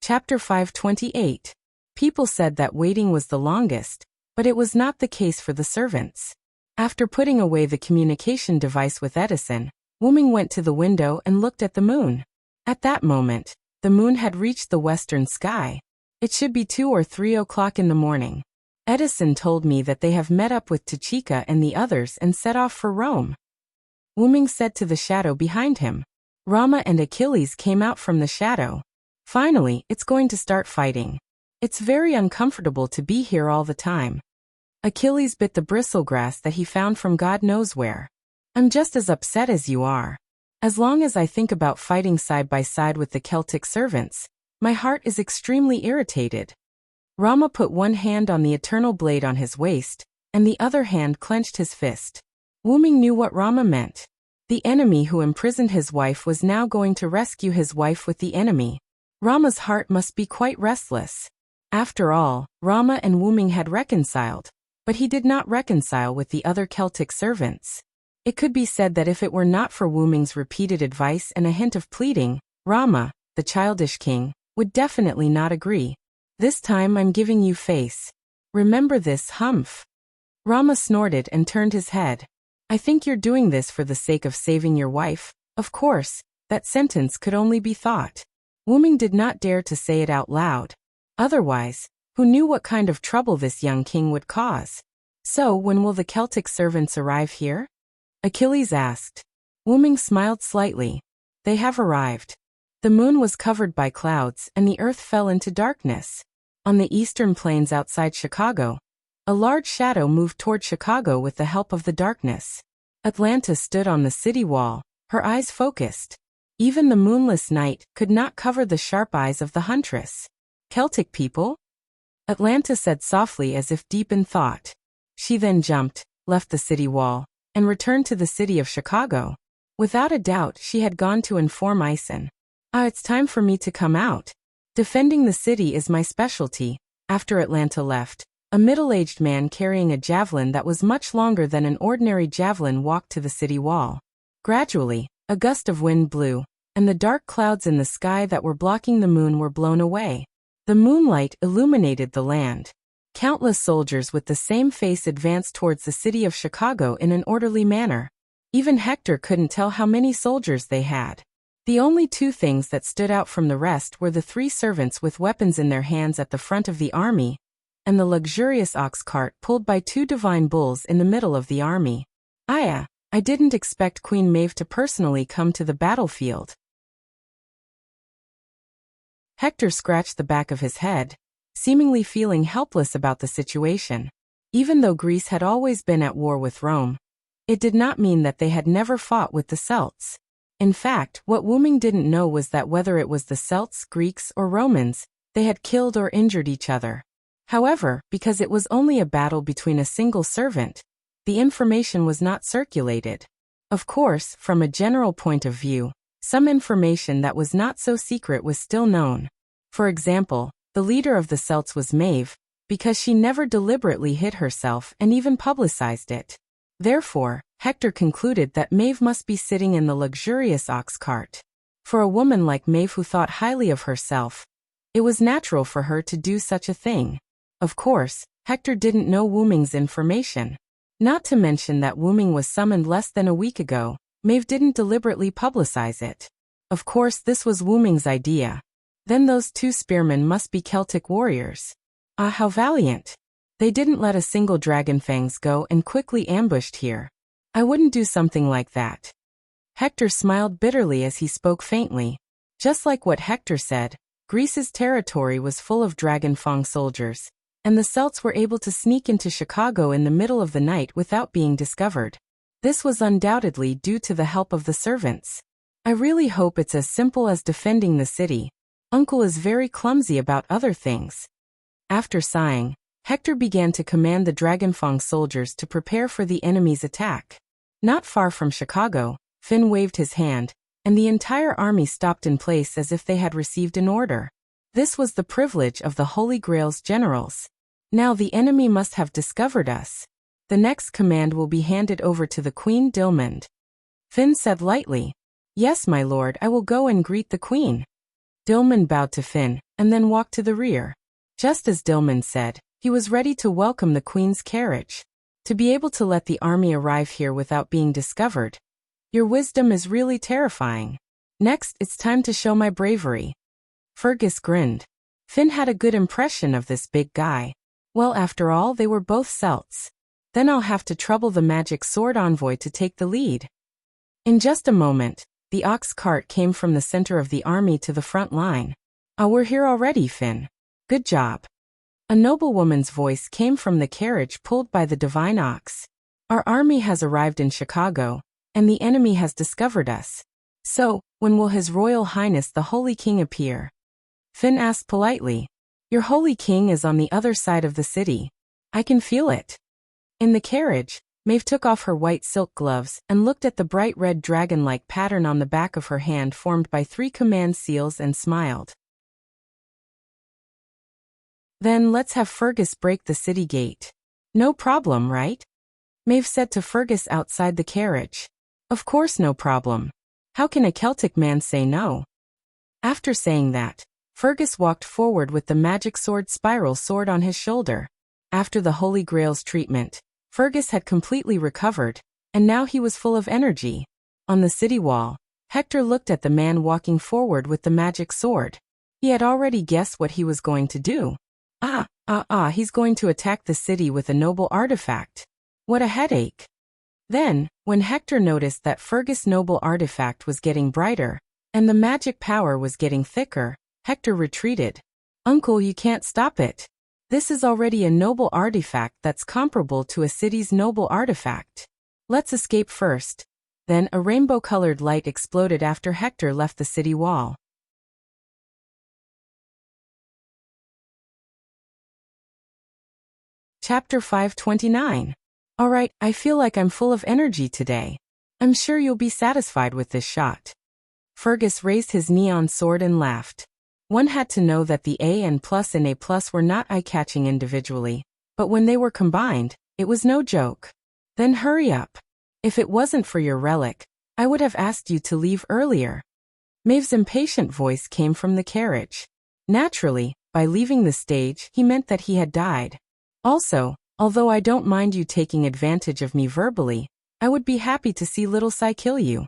A: Chapter 528. People said that waiting was the longest, but it was not the case for the servants. After putting away the communication device with Edison, Wu Ming went to the window and looked at the moon. At that moment, the moon had reached the western sky. It should be 2 or 3 o'clock in the morning. Edison told me that they have met up with Tachika and the others and set off for Rome. Wu Ming said to the shadow behind him. Rama and Achilles came out from the shadow. Finally, it's going to start fighting. It's very uncomfortable to be here all the time. Achilles bit the bristlegrass that he found from God knows where. I'm just as upset as you are. As long as I think about fighting side by side with the Celtic servants, my heart is extremely irritated. Rama put one hand on the eternal blade on his waist, and the other hand clenched his fist. Wu Ming knew what Rama meant. The enemy who imprisoned his wife was now going to rescue his wife with the enemy. Rama's heart must be quite restless. After all, Rama and Wu Ming had reconciled, but he did not reconcile with the other Celtic servants. It could be said that if it were not for Wu Ming's repeated advice and a hint of pleading, Rama, the childish king, would definitely not agree. This time I'm giving you face. Remember this, Humph. Rama snorted and turned his head. I think you're doing this for the sake of saving your wife. Of course, that sentence could only be thought. Wu Ming did not dare to say it out loud. Otherwise, who knew what kind of trouble this young king would cause? So when will the Celtic servants arrive here? Achilles asked. Wu Ming smiled slightly. They have arrived. The moon was covered by clouds and the earth fell into darkness. On the eastern plains outside Chicago, a large shadow moved toward Chicago with the help of the darkness. Atlanta stood on the city wall, her eyes focused. Even the moonless night could not cover the sharp eyes of the huntress. Celtic people? Atlanta said softly as if deep in thought. She then jumped, left the city wall, and returned to the city of Chicago. Without a doubt, she had gone to inform Ison. It's time for me to come out. Defending the city is my specialty. After Atlanta left, a middle-aged man carrying a javelin that was much longer than an ordinary javelin walked to the city wall. Gradually, a gust of wind blew, and the dark clouds in the sky that were blocking the moon were blown away. The moonlight illuminated the land. Countless soldiers with the same face advanced towards the city of Chicago in an orderly manner. Even Hector couldn't tell how many soldiers they had. The only two things that stood out from the rest were the 3 servants with weapons in their hands at the front of the army, and the luxurious ox cart pulled by 2 divine bulls in the middle of the army. I didn't expect Queen Maeve to personally come to the battlefield. Hector scratched the back of his head, seemingly feeling helpless about the situation. Even though Greece had always been at war with Rome, it did not mean that they had never fought with the Celts. In fact, what Wu Ming didn't know was that whether it was the Celts, Greeks, or Romans, they had killed or injured each other. However, because it was only a battle between a single servant, the information was not circulated. Of course, from a general point of view, some information that was not so secret was still known. For example, the leader of the Celts was Maeve, because she never deliberately hid herself and even publicized it. Therefore, Hector concluded that Maeve must be sitting in the luxurious ox cart. For a woman like Maeve who thought highly of herself, it was natural for her to do such a thing. Of course, Hector didn't know Wu Ming's information. Not to mention that Wu Ming was summoned less than a week ago, Maeve didn't deliberately publicize it. Of course, this was Wu Ming's idea. Then those 2 spearmen must be Celtic warriors. How valiant. They didn't let a single dragonfangs go and quickly ambushed here. I wouldn't do something like that. Hector smiled bitterly as he spoke faintly. Just like what Hector said, Greece's territory was full of Dragonfang soldiers, and the Celts were able to sneak into Chicago in the middle of the night without being discovered. This was undoubtedly due to the help of the servants. I really hope it's as simple as defending the city. Uncle is very clumsy about other things. After sighing, Hector began to command the Dragonfang soldiers to prepare for the enemy's attack. Not far from Chicago, Finn waved his hand, and the entire army stopped in place as if they had received an order. This was the privilege of the Holy Grail's generals. Now the enemy must have discovered us. The next command will be handed over to the Queen Dilmund. Finn said lightly, "Yes, my lord, I will go and greet the Queen." Dilmund bowed to Finn, and then walked to the rear. Just as Dilmund said, he was ready to welcome the Queen's carriage. To be able to let the army arrive here without being discovered. Your wisdom is really terrifying. Next, it's time to show my bravery. Fergus grinned. Finn had a good impression of this big guy. Well, after all, they were both Celts. Then I'll have to trouble the magic sword envoy to take the lead. In just a moment, the ox cart came from the center of the army to the front line. "Ah, we're here already, Finn. Good job." A noblewoman's voice came from the carriage pulled by the divine ox. "Our army has arrived in Chicago, and the enemy has discovered us. So, when will His Royal Highness the Holy King appear?" Finn asked politely. "Your Holy King is on the other side of the city. I can feel it." In the carriage, Maeve took off her white silk gloves and looked at the bright red dragon-like pattern on the back of her hand formed by 3 command seals and smiled. "Then let's have Fergus break the city gate." "No problem, right?" Maeve said to Fergus outside the carriage. "Of course no problem. How can a Celtic man say no?" After saying that, Fergus walked forward with the magic sword spiral sword on his shoulder. After the Holy Grail's treatment, Fergus had completely recovered, and now he was full of energy. On the city wall, Hector looked at the man walking forward with the magic sword. He had already guessed what he was going to do. He's going to attack the city with a noble artifact. What a headache. Then, when Hector noticed that Fergus' noble artifact was getting brighter, and the magic power was getting thicker, Hector retreated. "Uncle, you can't stop it. This is already a noble artifact that's comparable to a city's noble artifact. Let's escape first." Then a rainbow-colored light exploded after Hector left the city wall. Chapter 529. Alright, I feel like I'm full of energy today. I'm sure you'll be satisfied with this shot. Fergus raised his neon sword and laughed. One had to know that the A and plus and A plus were not eye-catching individually, but when they were combined, it was no joke. "Then hurry up. If it wasn't for your relic, I would have asked you to leave earlier." Maeve's impatient voice came from the carriage. Naturally, by leaving the stage, he meant that he had died. Also, although I don't mind you taking advantage of me verbally, I would be happy to see Little Sai kill you.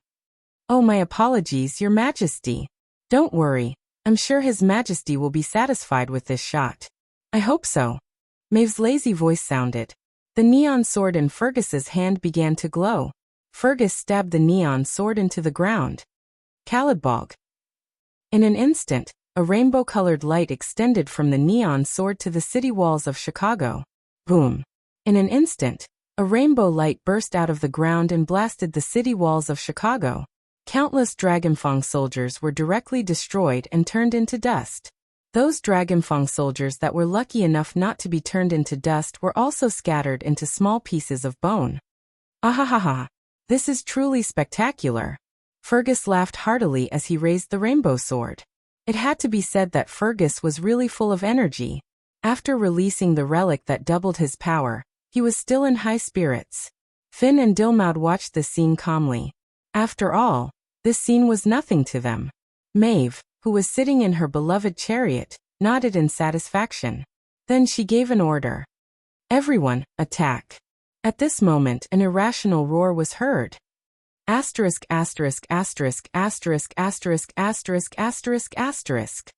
A: "Oh, my apologies, Your Majesty. Don't worry. I'm sure His Majesty will be satisfied with this shot." "I hope so." Maeve's lazy voice sounded. The neon sword in Fergus's hand began to glow. Fergus stabbed the neon sword into the ground. Calidbog. In an instant, a rainbow-colored light extended from the neon sword to the city walls of Chicago. Boom. In an instant, a rainbow light burst out of the ground and blasted the city walls of Chicago. Countless Dragonfang soldiers were directly destroyed and turned into dust. Those Dragonfang soldiers that were lucky enough not to be turned into dust were also scattered into small pieces of bone. "Ahahaha! This is truly spectacular." Fergus laughed heartily as he raised the rainbow sword. It had to be said that Fergus was really full of energy. After releasing the relic that doubled his power, he was still in high spirits. Finn and Dilmund watched the scene calmly. After all, this scene was nothing to them. Maeve, who was sitting in her beloved chariot, nodded in satisfaction. Then she gave an order. "Everyone, attack." At this moment an irrational roar was heard. Asterisk asterisk asterisk asterisk asterisk asterisk asterisk asterisk.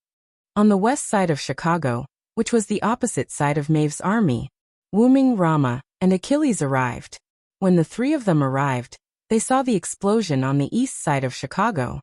A: On the west side of Chicago, which was the opposite side of Maeve's army, Wuming, Rama, and Achilles arrived. When the 3 of them arrived, They saw the explosion on the east side of Chicago.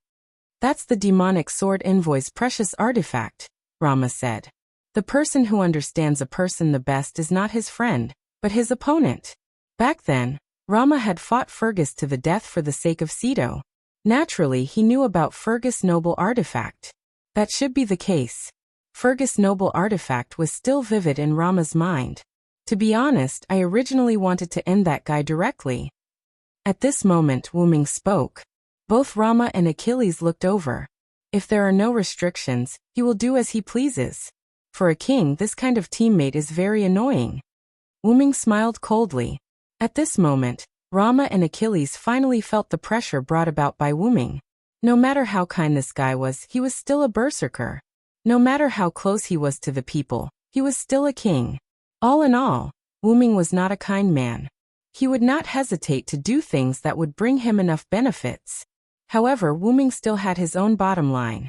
A: That's the demonic sword envoy's precious artifact, Rama said. The person who understands a person the best is not his friend, but his opponent. Back then, Rama had fought Fergus to the death for the sake of Ceto. Naturally, he knew about Fergus' noble artifact. That should be the case. Fergus' noble artifact was still vivid in Rama's mind. To be honest, I originally wanted to end that guy directly. At this moment, Wu Ming spoke. Both Rama and Achilles looked over. If there are no restrictions, he will do as he pleases. For a king, this kind of teammate is very annoying. Wu Ming smiled coldly. At this moment, Rama and Achilles finally felt the pressure brought about by Wu Ming. No matter how kind this guy was, he was still a berserker. No matter how close he was to the people, he was still a king. All in all, Wu Ming was not a kind man. He would not hesitate to do things that would bring him enough benefits. However, Wu Ming still had his own bottom line.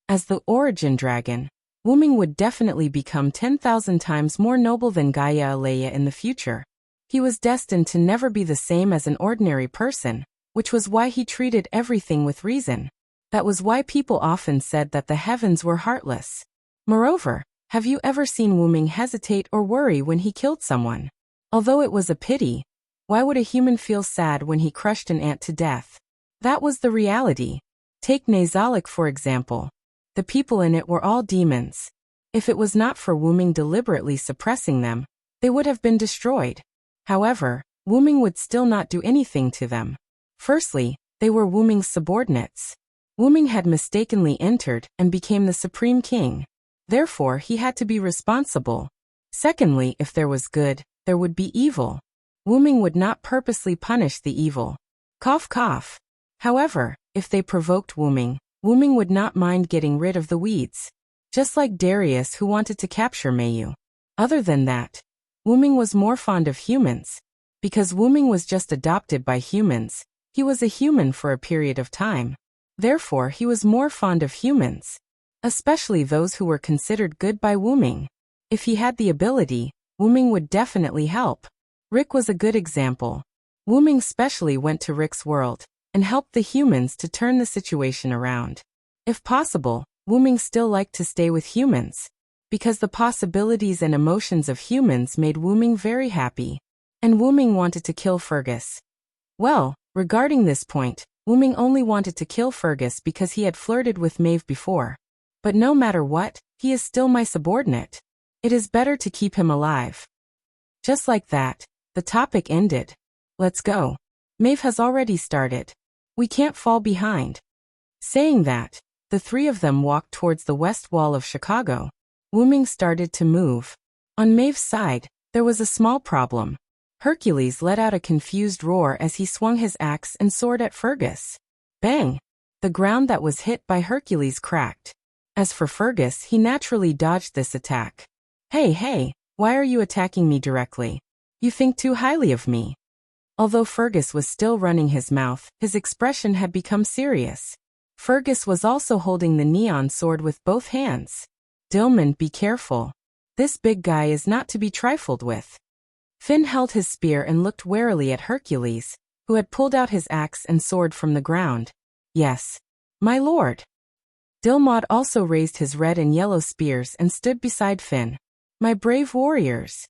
A: As the origin dragon, Wu Ming would definitely become 10,000 times more noble than Gaia Alea in the future. He was destined to never be the same as an ordinary person, which was why he treated everything with reason. That was why people often said that the heavens were heartless. Moreover, have you ever seen Wu Ming hesitate or worry when he killed someone? Although it was a pity, why would a human feel sad when he crushed an ant to death? That was the reality. Take Nazalik for example. The people in it were all demons. If it was not for Wu Ming deliberately suppressing them, they would have been destroyed. However, Wu Ming would still not do anything to them. Firstly, they were Wu Ming's subordinates. Wu Ming had mistakenly entered and became the supreme king. Therefore, he had to be responsible. Secondly, if there was good, there would be evil. Wu Ming would not purposely punish the evil. Cough cough. However, if they provoked Wu Ming would not mind getting rid of the weeds. Just like Darius who wanted to capture Mayu. Other than that, Wu Ming was more fond of humans. Because Wu Ming was just adopted by humans, he was a human for a period of time. Therefore, he was more fond of humans. Especially those who were considered good by Wu Ming. If he had the ability, Wu Ming would definitely help. Rick was a good example. Wu Ming specially went to Rick's world and helped the humans to turn the situation around. If possible, Wu Ming still liked to stay with humans, because the possibilities and emotions of humans made Wu Ming very happy. And Wu Ming wanted to kill Fergus. Well, regarding this point, Wu Ming only wanted to kill Fergus because he had flirted with Maeve before. But no matter what, he is still my subordinate. It is better to keep him alive. Just like that, the topic ended. Let's go. Maeve has already started. We can't fall behind. Saying that, the three of them walked towards the west wall of Chicago. Wu Ming started to move. On Maeve's side, there was a small problem. Hercules let out a confused roar as he swung his axe and sword at Fergus. Bang! The ground that was hit by Hercules cracked. As for Fergus, he naturally dodged this attack. Hey, why are you attacking me directly? You think too highly of me. Although Fergus was still running his mouth, his expression had become serious. Fergus was also holding the neon sword with both hands. Dillman, be careful. This big guy is not to be trifled with. Finn held his spear and looked warily at Hercules, who had pulled out his axe and sword from the ground. Yes, my lord. Dilmod also raised his red and yellow spears and stood beside Finn. My brave warriors.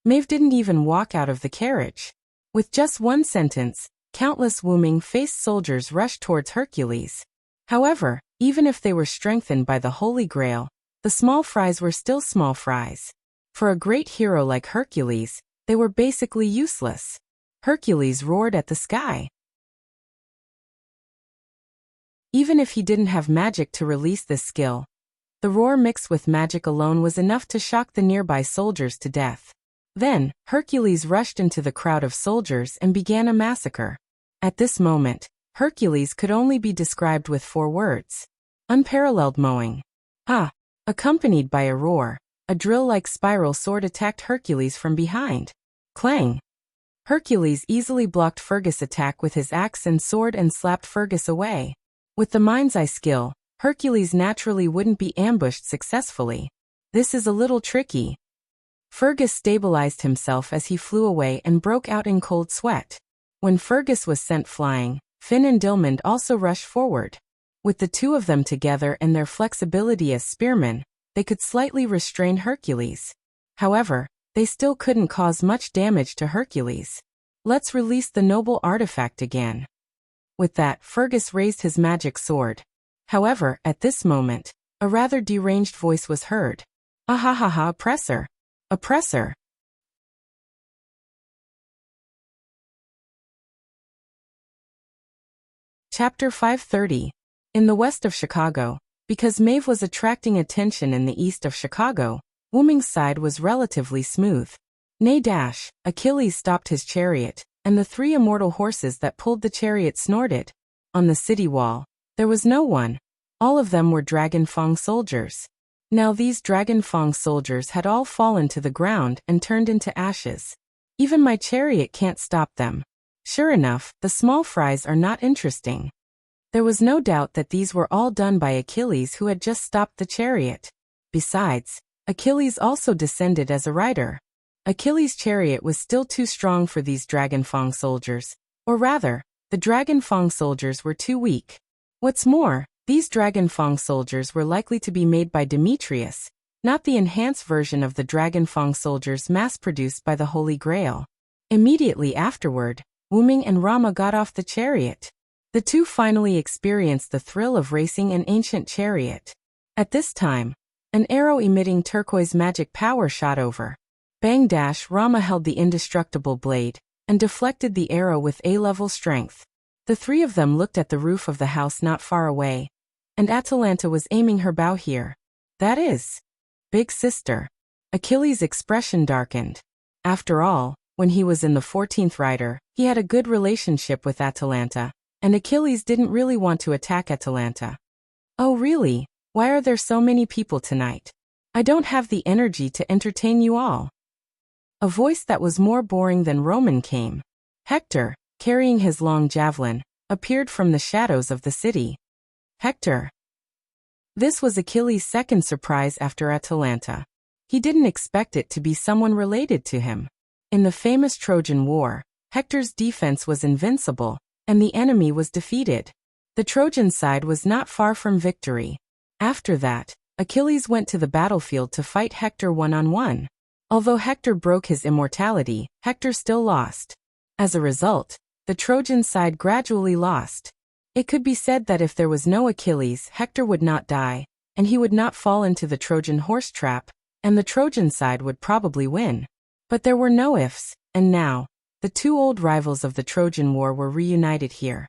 A: Maeve didn't even walk out of the carriage. With just one sentence, countless Wu Ming-faced soldiers rushed towards Hercules. However, even if they were strengthened by the Holy Grail, the small fries were still small fries. For a great hero like Hercules, they were basically useless. Hercules roared at the sky. Even if he didn't have magic to release this skill, the roar mixed with magic alone was enough to shock the nearby soldiers to death. Then, Hercules rushed into the crowd of soldiers and began a massacre. At this moment, Hercules could only be described with 4 words. Unparalleled mowing. Accompanied by a roar, a drill-like spiral sword attacked Hercules from behind. Clang! Hercules easily blocked Fergus' attack with his axe and sword and slapped Fergus away. With the mind's eye skill, Hercules naturally wouldn't be ambushed successfully. This is a little tricky. Fergus stabilized himself as he flew away and broke out in cold sweat. When Fergus was sent flying, Finn and Dilmund also rushed forward. With the two of them together and their flexibility as spearmen, they could slightly restrain Hercules. However, they still couldn't cause much damage to Hercules. Let's release the noble artifact again. With that, Fergus raised his magic sword. However, at this moment, a rather deranged voice was heard. Ahahaha, oppressor! Oppressor! Chapter 530. In the west of Chicago, because Maeve was attracting attention in the east of Chicago, Wooming's side was relatively smooth. Nay dash, Achilles stopped his chariot, and the three immortal horses that pulled the chariot snorted. On the city wall, there was no one. All of them were Dragon Fang soldiers. Now these Dragon Fang soldiers had all fallen to the ground and turned into ashes. Even my chariot can't stop them. Sure enough, the small fries are not interesting. There was no doubt that these were all done by Achilles, who had just stopped the chariot. Besides, Achilles also descended as a rider. Achilles' chariot was still too strong for these Dragon Fang soldiers, or rather, the Dragon Fang soldiers were too weak. What's more, these Dragon Fang soldiers were likely to be made by Demetrius, not the enhanced version of the Dragon Fang soldiers mass-produced by the Holy Grail. Immediately afterward, Wooming and Rama got off the chariot. The two finally experienced the thrill of racing an ancient chariot. At this time, an arrow emitting turquoise magic power shot over. Bang dash, Rama held the indestructible blade and deflected the arrow with A-level strength. The three of them looked at the roof of the house not far away, and Atalanta was aiming her bow here. That is, big sister. Achilles' expression darkened. After all, when he was in the 14th Rider, he had a good relationship with Atalanta, and Achilles didn't really want to attack Atalanta. Oh really? Why are there so many people tonight? I don't have the energy to entertain you all. A voice that was more boring than Roman came. Hector, carrying his long javelin, appeared from the shadows of the city. Hector. This was Achilles' second surprise after Atalanta. He didn't expect it to be someone related to him. In the famous Trojan War, Hector's defense was invincible, and the enemy was defeated. The Trojan side was not far from victory. After that, Achilles went to the battlefield to fight Hector one-on-one. Although Hector broke his immortality, Hector still lost. As a result, the Trojan side gradually lost. It could be said that if there was no Achilles, Hector would not die, and he would not fall into the Trojan horse trap, and the Trojan side would probably win. But there were no ifs, and now, the two old rivals of the Trojan War were reunited here.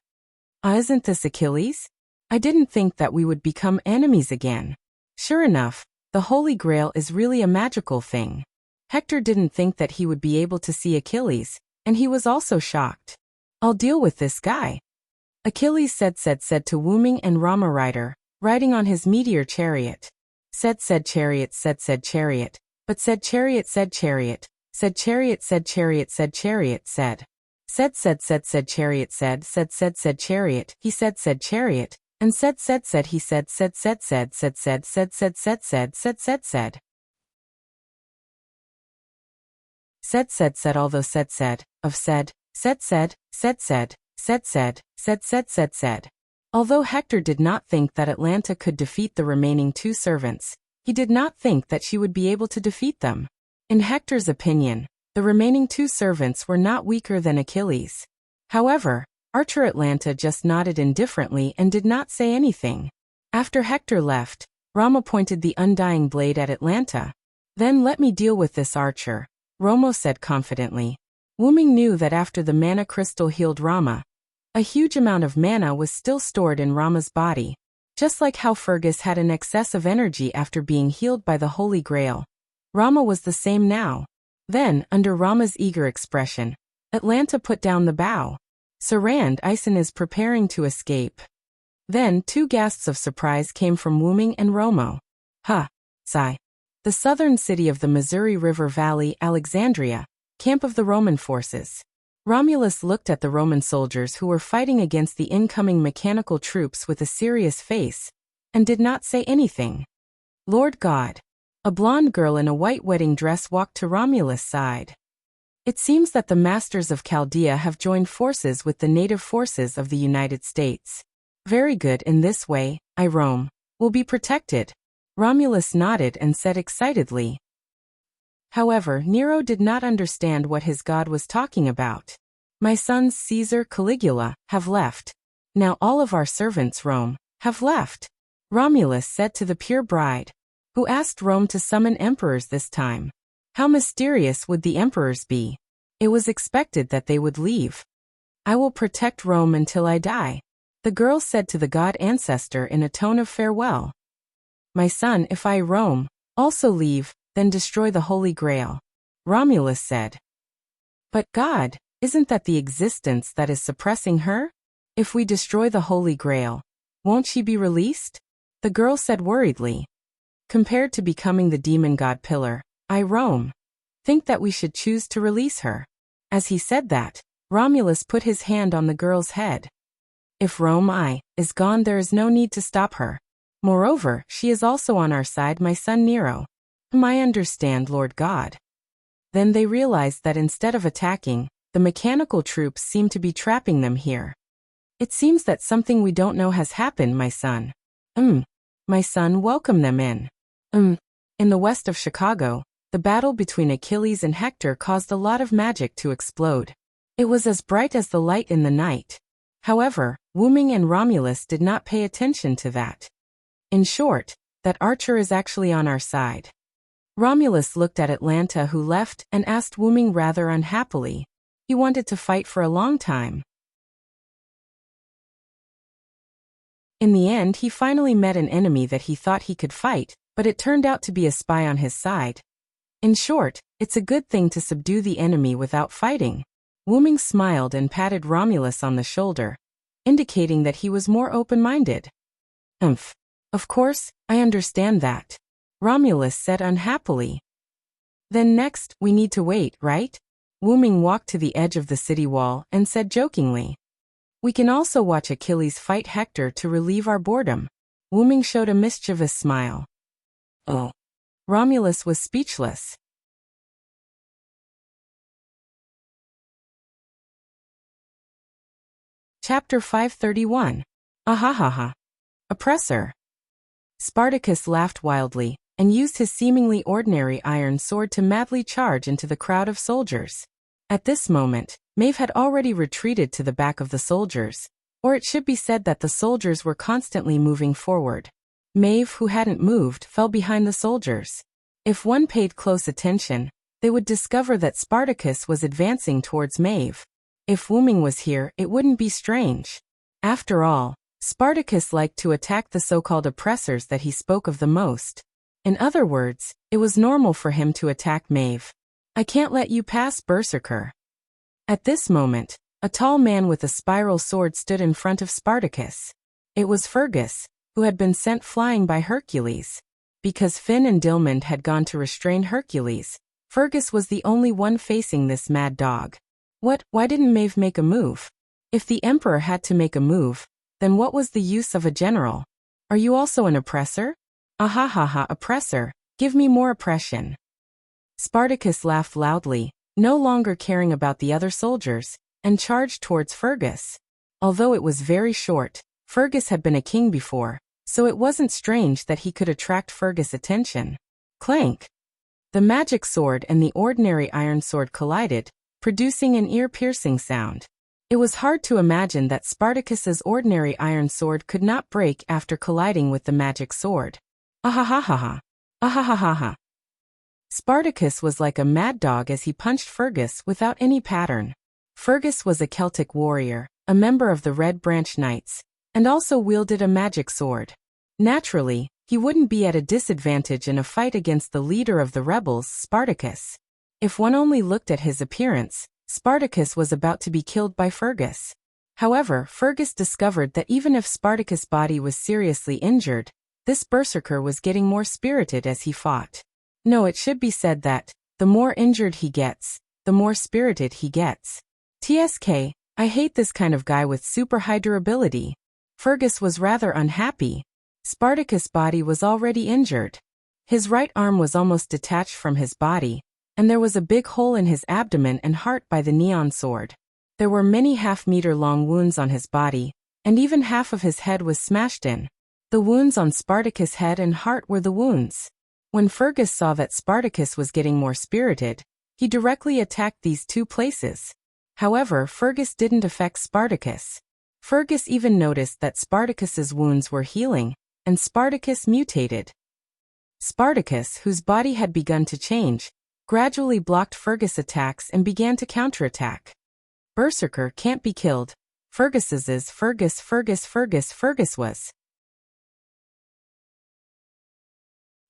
A: Isn't this Achilles? I didn't think that we would become enemies again. Sure enough, the Holy Grail is really a magical thing. Hector didn't think that he would be able to see Achilles, and he was also shocked. I'll deal with this guy. Achilles said to Wooming and Rama Rider, riding on his meteor chariot. Said chariot, but said chariot, said chariot, said chariot, said chariot, said chariot, said. Said chariot, said chariot, he said chariot, and said he said said although said of said said. Although Hector did not think that Atalanta could defeat the remaining two servants, he did not think that she would be able to defeat them. In Hector's opinion, the remaining two servants were not weaker than Achilles. However, Archer Atalanta just nodded indifferently and did not say anything. After Hector left, Rama pointed the undying blade at Atalanta. Then let me deal with this archer, Romo said confidently. Wooming knew that after the mana crystal healed Rama, a huge amount of mana was still stored in Rama's body. Just like how Fergus had an excess of energy after being healed by the Holy Grail, Rama was the same now. Then, under Rama's eager expression, Atalanta put down the bow. Sarand Ison is preparing to escape. Then two gasps of surprise came from Wooming and Romo. Sigh. The southern city of the Missouri River Valley, Alexandria, camp of the Roman forces. Romulus looked at the Roman soldiers who were fighting against the incoming mechanical troops with a serious face, and did not say anything. Lord God. A blonde girl in a white wedding dress walked to Romulus' side. It seems that the masters of Chaldea have joined forces with the native forces of the United States. Very good. In this way, Rome will be protected. Romulus nodded and said excitedly. However, Nero did not understand what his god was talking about. My sons Caesar, Caligula, have left. Now all of our servants, Rome, have left. Romulus said to the pure bride, who asked Rome to summon emperors this time. How mysterious would the emperors be? It was expected that they would leave. I will protect Rome until I die, the girl said to the god ancestor in a tone of farewell. My son, if I, Rome, also leave, then destroy the Holy Grail, Romulus said. But God, isn't that the existence that is suppressing her? If we destroy the Holy Grail, won't she be released? The girl said worriedly. Compared to becoming the demon god pillar, I, Rome, think that we should choose to release her. As he said that, Romulus put his hand on the girl's head. If Rome is gone, there is no need to stop her. Moreover, she is also on our side, my son Nero, whom I understand, Lord God. Then they realized that instead of attacking, the mechanical troops seem to be trapping them here. It seems that something we don't know has happened, my son. My son, welcome them in. In the west of Chicago, the battle between Achilles and Hector caused a lot of magic to explode. It was as bright as the light in the night. However, Wooming and Romulus did not pay attention to that. In short, that Archer is actually on our side. Romulus looked at Atlanta, who left, and asked Wooming rather unhappily. He wanted to fight for a long time. In the end, he finally met an enemy that he thought he could fight, but it turned out to be a spy on his side. In short, it's a good thing to subdue the enemy without fighting. Wooming smiled and patted Romulus on the shoulder, indicating that he was more open-minded. Of course, I understand that, Romulus said unhappily. Then next, we need to wait, right? Wooming walked to the edge of the city wall and said jokingly. We can also watch Achilles fight Hector to relieve our boredom. Wooming showed a mischievous smile. Oh. Romulus was speechless. Chapter 531. Ahahaha. Oppressor. Spartacus laughed wildly, and used his seemingly ordinary iron sword to madly charge into the crowd of soldiers. At this moment, Maeve had already retreated to the back of the soldiers, or it should be said that the soldiers were constantly moving forward. Maeve, who hadn't moved, fell behind the soldiers. If one paid close attention, they would discover that Spartacus was advancing towards Maeve. If Wooming was here, it wouldn't be strange. After all, Spartacus liked to attack the so-called oppressors that he spoke of the most. In other words, it was normal for him to attack Maeve. I can't let you pass, Berserker. At this moment, a tall man with a spiral sword stood in front of Spartacus. It was Fergus, who had been sent flying by Hercules. Because Finn and Dilmund had gone to restrain Hercules, Fergus was the only one facing this mad dog. Why didn't Maeve make a move? If the Emperor had to make a move, then what was the use of a general? Are you also an oppressor? Ahahaha, oppressor, give me more oppression. Spartacus laughed loudly, no longer caring about the other soldiers, and charged towards Fergus. Although it was very short, Fergus had been a king before, so it wasn't strange that he could attract Fergus' attention. Clank! The magic sword and the ordinary iron sword collided, producing an ear-piercing sound. It was hard to imagine that Spartacus's ordinary iron sword could not break after colliding with the magic sword. Ahahaha! Ahahaha! Spartacus was like a mad dog as he punched Fergus without any pattern. Fergus was a Celtic warrior, a member of the Red Branch Knights, and also wielded a magic sword. Naturally, he wouldn't be at a disadvantage in a fight against the leader of the rebels, Spartacus. If one only looked at his appearance, Spartacus was about to be killed by Fergus. However, Fergus discovered that even if Spartacus' body was seriously injured, this berserker was getting more spirited as he fought. No, it should be said that, the more injured he gets, the more spirited he gets. TSK, I hate this kind of guy with super high durability. Fergus was rather unhappy. Spartacus' body was already injured. His right arm was almost detached from his body, and there was a big hole in his abdomen and heart by the neon sword. There were many half-meter-long wounds on his body, and even half of his head was smashed in. The wounds on Spartacus' head and heart were the wounds. When Fergus saw that Spartacus was getting more spirited, he directly attacked these two places. However, Fergus didn't affect Spartacus. Fergus even noticed that Spartacus's wounds were healing, and Spartacus mutated. Spartacus, whose body had begun to change, gradually blocked Fergus' attacks and began to counterattack. Berserker can't be killed. Fergus was.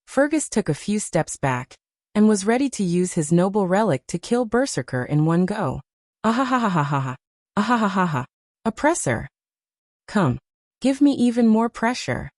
A: Fergus took a few steps back, and was ready to use his noble relic to kill Berserker in one go. Ahahahaha. Ahahahaha. Oppressor. Come. Give me even more pressure.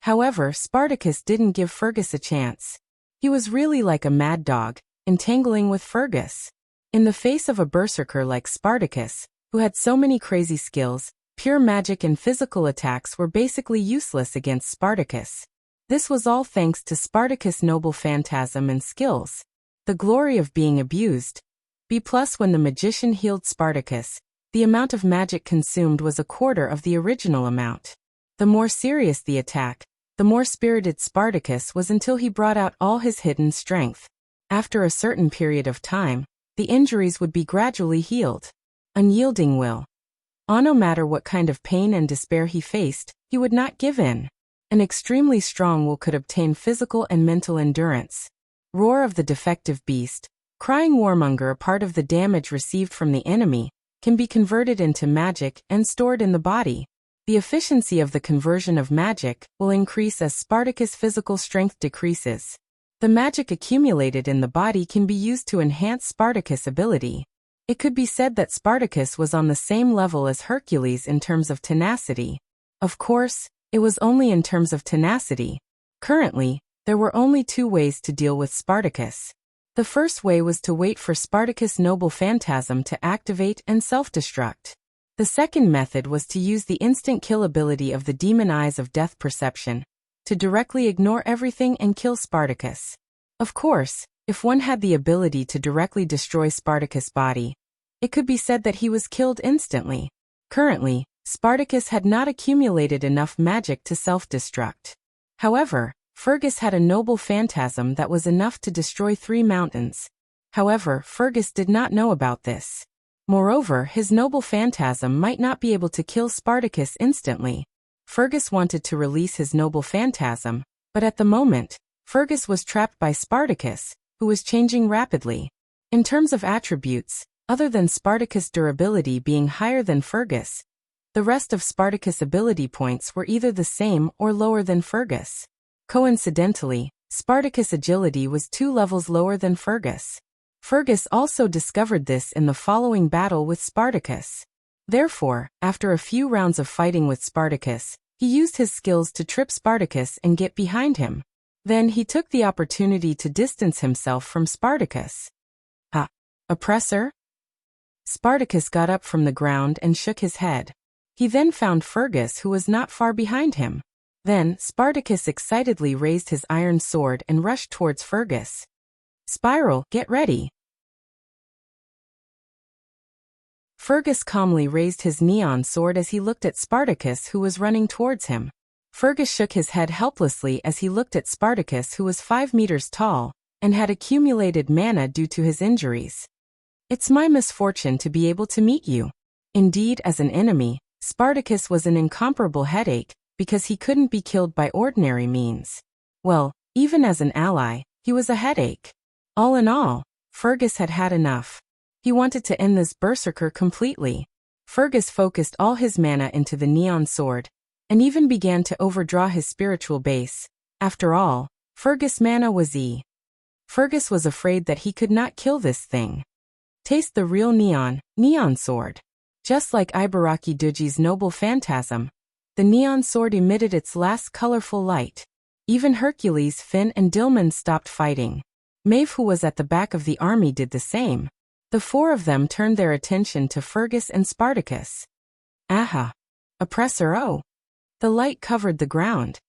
A: However, Spartacus didn't give Fergus a chance. He was really like a mad dog, entangling with Fergus. In the face of a berserker like Spartacus, who had so many crazy skills, pure magic and physical attacks were basically useless against Spartacus. This was all thanks to Spartacus' noble phantasm and skills. The glory of being abused. B+ when the magician healed Spartacus, the amount of magic consumed was a quarter of the original amount. The more serious the attack, the more spirited Spartacus was until he brought out all his hidden strength. After a certain period of time, the injuries would be gradually healed. Unyielding will. No matter what kind of pain and despair he faced, he would not give in. An extremely strong will could obtain physical and mental endurance. Roar of the defective beast. Crying warmonger. A part of the damage received from the enemy can be converted into magic and stored in the body. The efficiency of the conversion of magic will increase as Spartacus' physical strength decreases. The magic accumulated in the body can be used to enhance Spartacus' ability. It could be said that Spartacus was on the same level as Hercules in terms of tenacity. Of course, it was only in terms of tenacity. Currently, there were only two ways to deal with Spartacus. The first way was to wait for Spartacus' noble phantasm to activate and self-destruct. The second method was to use the instant kill ability of the demon eyes of death perception, to directly ignore everything and kill Spartacus. Of course, if one had the ability to directly destroy Spartacus' body, it could be said that he was killed instantly. Currently, Spartacus had not accumulated enough magic to self-destruct. However, Fergus had a noble phantasm that was enough to destroy 3 mountains. However, Fergus did not know about this. Moreover, his noble phantasm might not be able to kill Spartacus instantly. Fergus wanted to release his noble phantasm, but at the moment, Fergus was trapped by Spartacus, who was changing rapidly. In terms of attributes, other than Spartacus' durability being higher than Fergus, the rest of Spartacus' ability points were either the same or lower than Fergus. Coincidentally, Spartacus' agility was 2 levels lower than Fergus. Fergus also discovered this in the following battle with Spartacus. Therefore, after a few rounds of fighting with Spartacus, he used his skills to trip Spartacus and get behind him. Then he took the opportunity to distance himself from Spartacus. Oppressor? Spartacus got up from the ground and shook his head. He then found Fergus, who was not far behind him. Then, Spartacus excitedly raised his iron sword and rushed towards Fergus. Spiral, get ready. Fergus calmly raised his neon sword as he looked at Spartacus, who was running towards him. Fergus shook his head helplessly as he looked at Spartacus, who was 5 meters tall, and had accumulated mana due to his injuries. It's my misfortune to be able to meet you. Indeed, as an enemy, Spartacus was an incomparable headache, because he couldn't be killed by ordinary means. Well, even as an ally, he was a headache. All in all, Fergus had had enough. He wanted to end this berserker completely. Fergus focused all his mana into the neon sword, and even began to overdraw his spiritual base. After all, Fergus' mana was E. Fergus was afraid that he could not kill this thing. Taste the real neon sword. Just like Ibaraki Duji's noble phantasm, the neon sword emitted its last colorful light. Even Hercules, Finn, and Dilmun stopped fighting. Maeve, who was at the back of the army, did the same. The 4 of them turned their attention to Fergus and Spartacus. Aha! Oppressor, oh! The light covered the ground.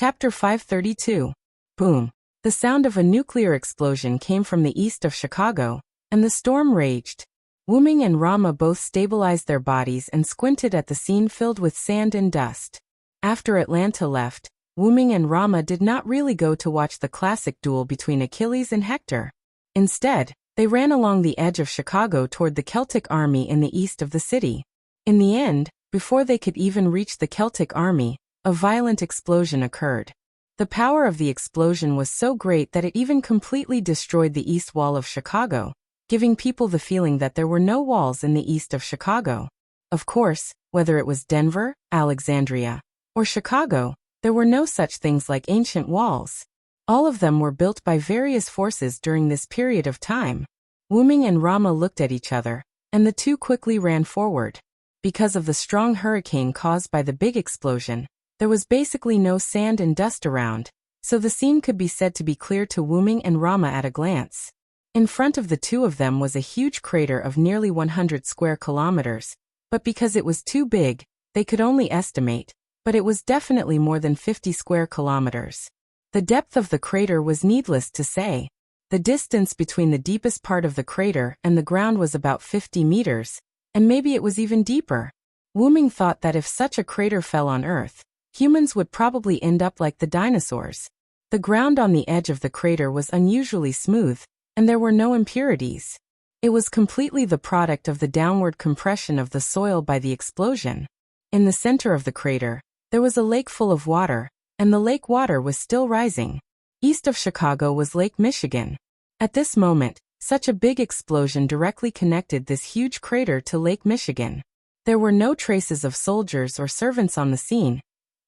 A: Chapter 532. Boom. The sound of a nuclear explosion came from the east of Chicago, and the storm raged. Wuming and Rama both stabilized their bodies and squinted at the scene filled with sand and dust. After Atlanta left, Wuming and Rama did not really go to watch the classic duel between Achilles and Hector. Instead, they ran along the edge of Chicago toward the Celtic army in the east of the city. In the end, before they could even reach the Celtic army, a violent explosion occurred. The power of the explosion was so great that it even completely destroyed the east wall of Chicago, giving people the feeling that there were no walls in the east of Chicago. Of course, whether it was Denver, Alexandria, or Chicago, there were no such things like ancient walls. All of them were built by various forces during this period of time. Wuming and Rama looked at each other, and the two quickly ran forward. Because of the strong hurricane caused by the big explosion, there was basically no sand and dust around, so the scene could be said to be clear to Wuming and Rama at a glance. In front of the two of them was a huge crater of nearly 100 square kilometers, but because it was too big, they could only estimate, but it was definitely more than 50 square kilometers. The depth of the crater was needless to say. The distance between the deepest part of the crater and the ground was about 50 meters, and maybe it was even deeper. Wuming thought that if such a crater fell on Earth, humans would probably end up like the dinosaurs. The ground on the edge of the crater was unusually smooth, and there were no impurities. It was completely the product of the downward compression of the soil by the explosion. In the center of the crater, there was a lake full of water, and the lake water was still rising. East of Chicago was Lake Michigan. At this moment, such a big explosion directly connected this huge crater to Lake Michigan. There were no traces of soldiers or servants on the scene,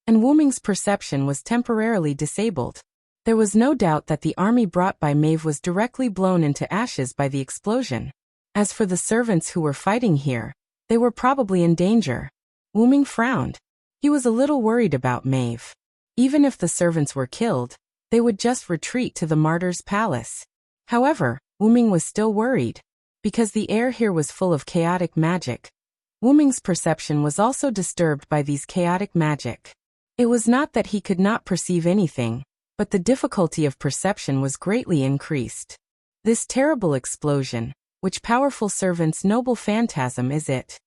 A: and Wuming's perception was temporarily disabled. There was no doubt that the army brought by Maeve was directly blown into ashes by the explosion. As for the servants who were fighting here, they were probably in danger. Wuming frowned. He was a little worried about Maeve. Even if the servants were killed, they would just retreat to the martyr's palace. However, Wuming was still worried. Because the air here was full of chaotic magic, Wuming's perception was also disturbed by these chaotic magic. It was not that he could not perceive anything, but the difficulty of perception was greatly increased. This terrible explosion, which powerful servant's noble phantasm is it?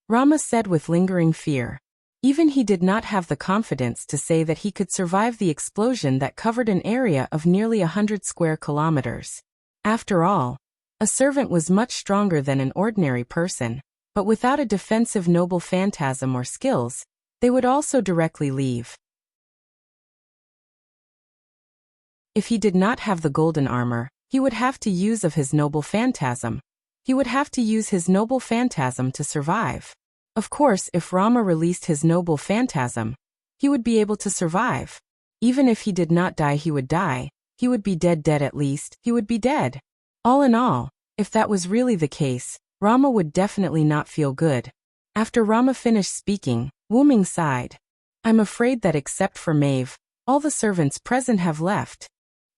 A: Rama said with lingering fear. Even he did not have the confidence to say that he could survive the explosion that covered an area of nearly 100 square kilometers. After all, a servant was much stronger than an ordinary person, but without a defensive noble phantasm or skills, they would also directly leave. If he did not have the golden armor, he would have to use of his noble phantasm. He would have to use his noble phantasm to survive. Of course, if Rama released his noble phantasm, he would be able to survive. Even if he did not die, he would die. He would be dead at least, he would be dead. All in all, if that was really the case, Rama would definitely not feel good. After Rama finished speaking, Wuming sighed. I'm afraid that except for Maeve, all the servants present have left.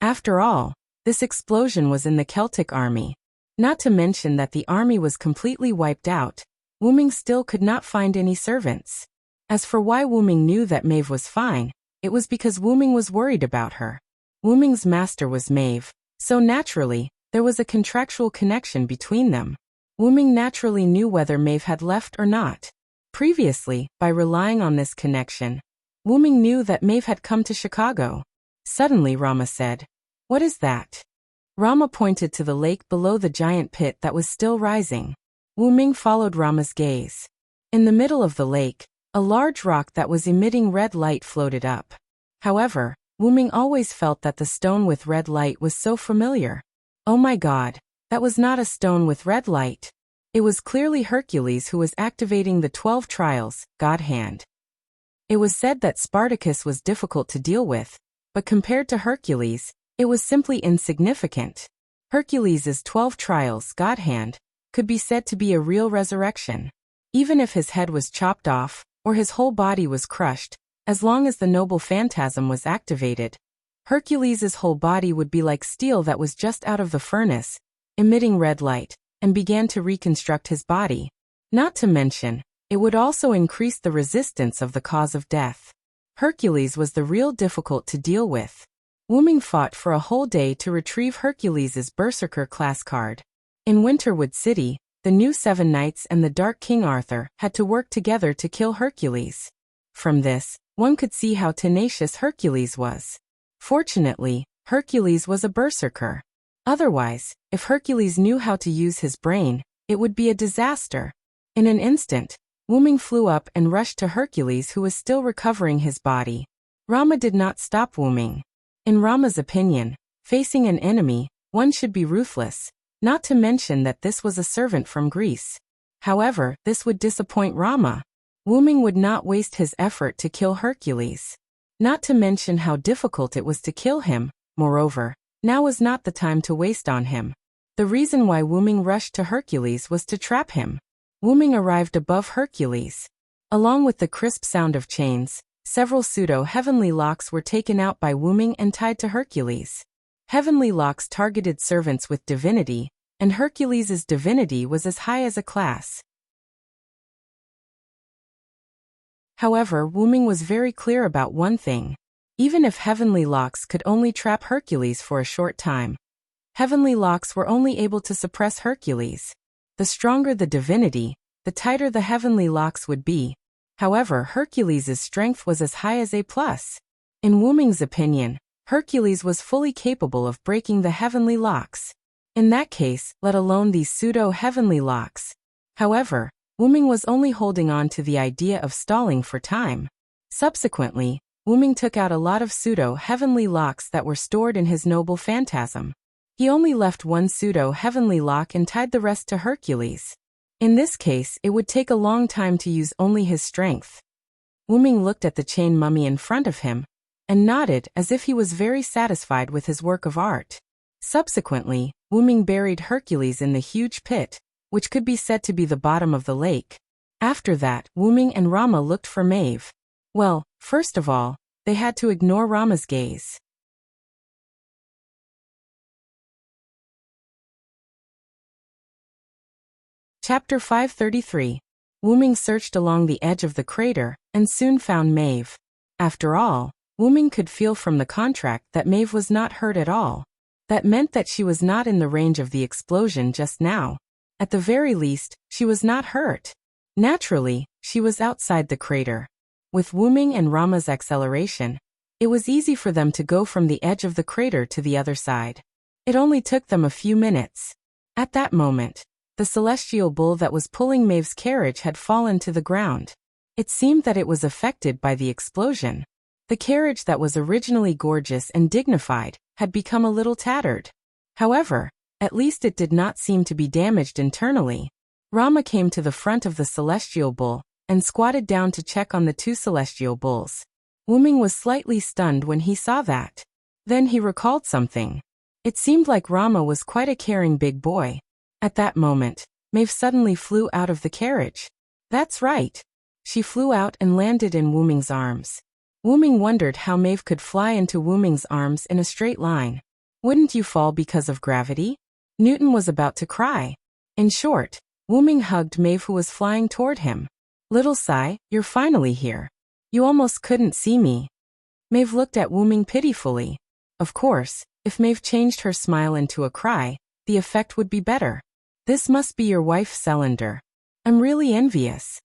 A: After all, this explosion was in the Celtic army. Not to mention that the army was completely wiped out. Wuming still could not find any servants. As for why Wuming knew that Maeve was fine, it was because Wuming was worried about her. Wuming's master was Maeve, so naturally, there was a contractual connection between them. Wuming naturally knew whether Maeve had left or not. Previously, by relying on this connection, Wuming knew that Maeve had come to Chicago. Suddenly Rama said, "What is that?" Rama pointed to the lake below the giant pit that was still rising. Wuming followed Rama's gaze. In the middle of the lake, a large rock that was emitting red light floated up. However, Wuming always felt that the stone with red light was so familiar. Oh my God, that was not a stone with red light. It was clearly Hercules who was activating the 12 trials, God hand. It was said that Spartacus was difficult to deal with, but compared to Hercules, it was simply insignificant. Hercules's 12 trials, God hand, could be said to be a real resurrection. Even if his head was chopped off, or his whole body was crushed, as long as the noble phantasm was activated, Hercules's whole body would be like steel that was just out of the furnace, emitting red light, and began to reconstruct his body. Not to mention, it would also increase the resistance of the cause of death. Hercules was the real difficult to deal with. Wuming fought for a whole day to retrieve Hercules's Berserker class card. In Winterwood City, the new Seven Knights and the Dark King Arthur had to work together to kill Hercules. From this, one could see how tenacious Hercules was. Fortunately, Hercules was a berserker. Otherwise, if Hercules knew how to use his brain, it would be a disaster. In an instant, Wuming flew up and rushed to Hercules, who was still recovering his body. Rama did not stop Wuming. In Rama's opinion, facing an enemy, one should be ruthless, not to mention that this was a servant from Greece. However, this would disappoint Rama. Wuming would not waste his effort to kill Hercules. Not to mention how difficult it was to kill him. Moreover, now was not the time to waste on him. The reason why Wuming rushed to Hercules was to trap him. Wuming arrived above Hercules. Along with the crisp sound of chains, several pseudo-heavenly locks were taken out by Wuming and tied to Hercules. Heavenly locks targeted servants with divinity, and Hercules's divinity was as high as a class. However, Wuming was very clear about one thing. Even if heavenly locks could only trap Hercules for a short time, heavenly locks were only able to suppress Hercules. The stronger the divinity, the tighter the heavenly locks would be. However, Hercules's strength was as high as A+. In Wuming's opinion, Hercules was fully capable of breaking the heavenly locks. In that case, let alone these pseudo-heavenly locks. However, Wuming was only holding on to the idea of stalling for time. Subsequently, Wuming took out a lot of pseudo-heavenly locks that were stored in his noble phantasm. He only left one pseudo-heavenly lock and tied the rest to Hercules. In this case, it would take a long time to use only his strength. Wuming looked at the chain mummy in front of him, and nodded as if he was very satisfied with his work of art. Subsequently, Wuming buried Hercules in the huge pit, which could be said to be the bottom of the lake. After that, Wuming and Rama looked for Maeve. Well, first of all, they had to ignore Rama's gaze. Chapter 533. Wuming searched along the edge of the crater, and soon found Maeve. After all, Wuming could feel from the contract that Maeve was not hurt at all. That meant that she was not in the range of the explosion just now. At the very least, she was not hurt. Naturally, she was outside the crater. With Wuming and Rama's acceleration, it was easy for them to go from the edge of the crater to the other side. It only took them a few minutes. At that moment, the celestial bull that was pulling Maeve's carriage had fallen to the ground. It seemed that it was affected by the explosion. The carriage that was originally gorgeous and dignified had become a little tattered. However, at least it did not seem to be damaged internally. Rama came to the front of the celestial bull and squatted down to check on the two celestial bulls. Wuming was slightly stunned when he saw that. Then he recalled something. It seemed like Rama was quite a caring big boy. At that moment, Maeve suddenly flew out of the carriage. That's right. She flew out and landed in Wuming's arms. Wuming wondered how Maeve could fly into Wuming's arms in a straight line. Wouldn't you fall because of gravity? Newton was about to cry. In short, Wuming hugged Maeve, who was flying toward him. Little Sai, you're finally here. You almost couldn't see me. Maeve looked at Wuming pitifully. Of course, if Maeve changed her smile into a cry, the effect would be better. This must be your wife, Celander. I'm really envious.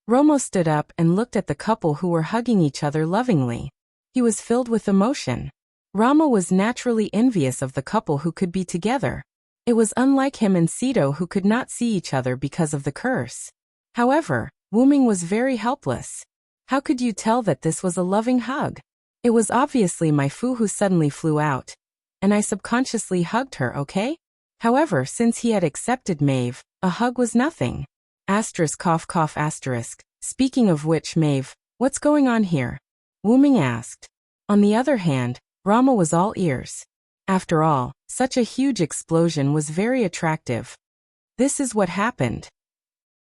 A: Romo stood up and looked at the couple who were hugging each other lovingly. He was filled with emotion. Rama was naturally envious of the couple who could be together. It was unlike him and Sito, who could not see each other because of the curse. However, Wuming was very helpless. How could you tell that this was a loving hug? It was obviously my Fu who suddenly flew out, and I subconsciously hugged her, okay? However, since he had accepted Maeve, a hug was nothing. Cough cough asterisk. Speaking of which, Maeve, what's going on here? Wuming asked. On the other hand, Rama was all ears. After all, such a huge explosion was very attractive. This is what happened.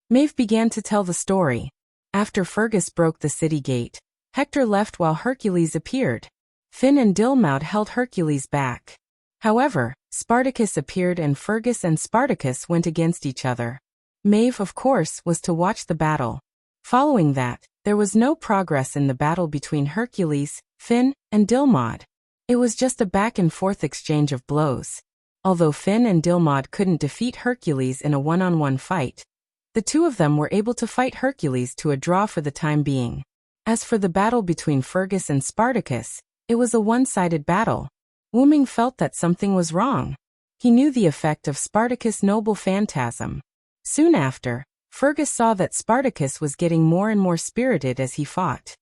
A: Maeve began to tell the story. After Fergus broke the city gate, Hector left while Hercules appeared. Finn and Dilmaud held Hercules back. However, Spartacus appeared and Fergus and Spartacus went against each other. Maeve, of course, was to watch the battle. Following that, There was no progress in the battle between Hercules, Finn, and Dilmad. It was just a back-and-forth exchange of blows. Although Finn and Dilmad couldn't defeat Hercules in a one-on-one fight, the two of them were able to fight Hercules to a draw for the time being. As for the battle between Fergus and Spartacus, it was a one-sided battle. Wuming felt that something was wrong. He knew the effect of Spartacus' noble phantasm. Soon after, Fergus saw that Spartacus was getting more and more spirited as he fought.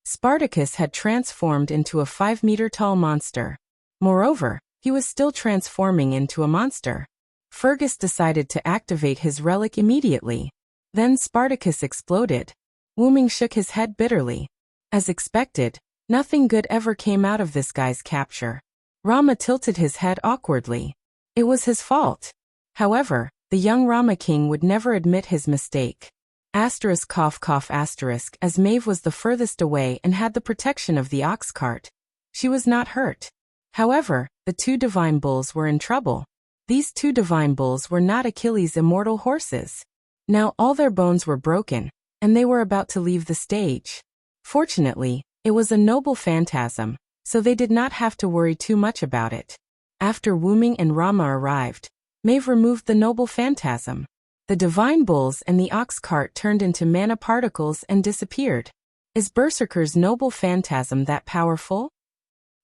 A: Spartacus had transformed into a 5-meter-tall monster. Moreover, he was still transforming into a monster. Fergus decided to activate his relic immediately. Then Spartacus exploded. Wuming shook his head bitterly. As expected, nothing good ever came out of this guy's capture. Rama tilted his head awkwardly. It was his fault. However, the young Rama king would never admit his mistake. Asterisk cough cough asterisk as Maeve was the furthest away and had the protection of the ox cart. She was not hurt. However, the two divine bulls were in trouble. These two divine bulls were not Achilles' immortal horses. Now all their bones were broken, and they were about to leave the stage. Fortunately, it was a noble phantasm, so they did not have to worry too much about it. After Wuming and Rama arrived, Maeve removed the noble phantasm. The divine bulls and the ox cart turned into mana particles and disappeared. Is Berserker's noble phantasm that powerful?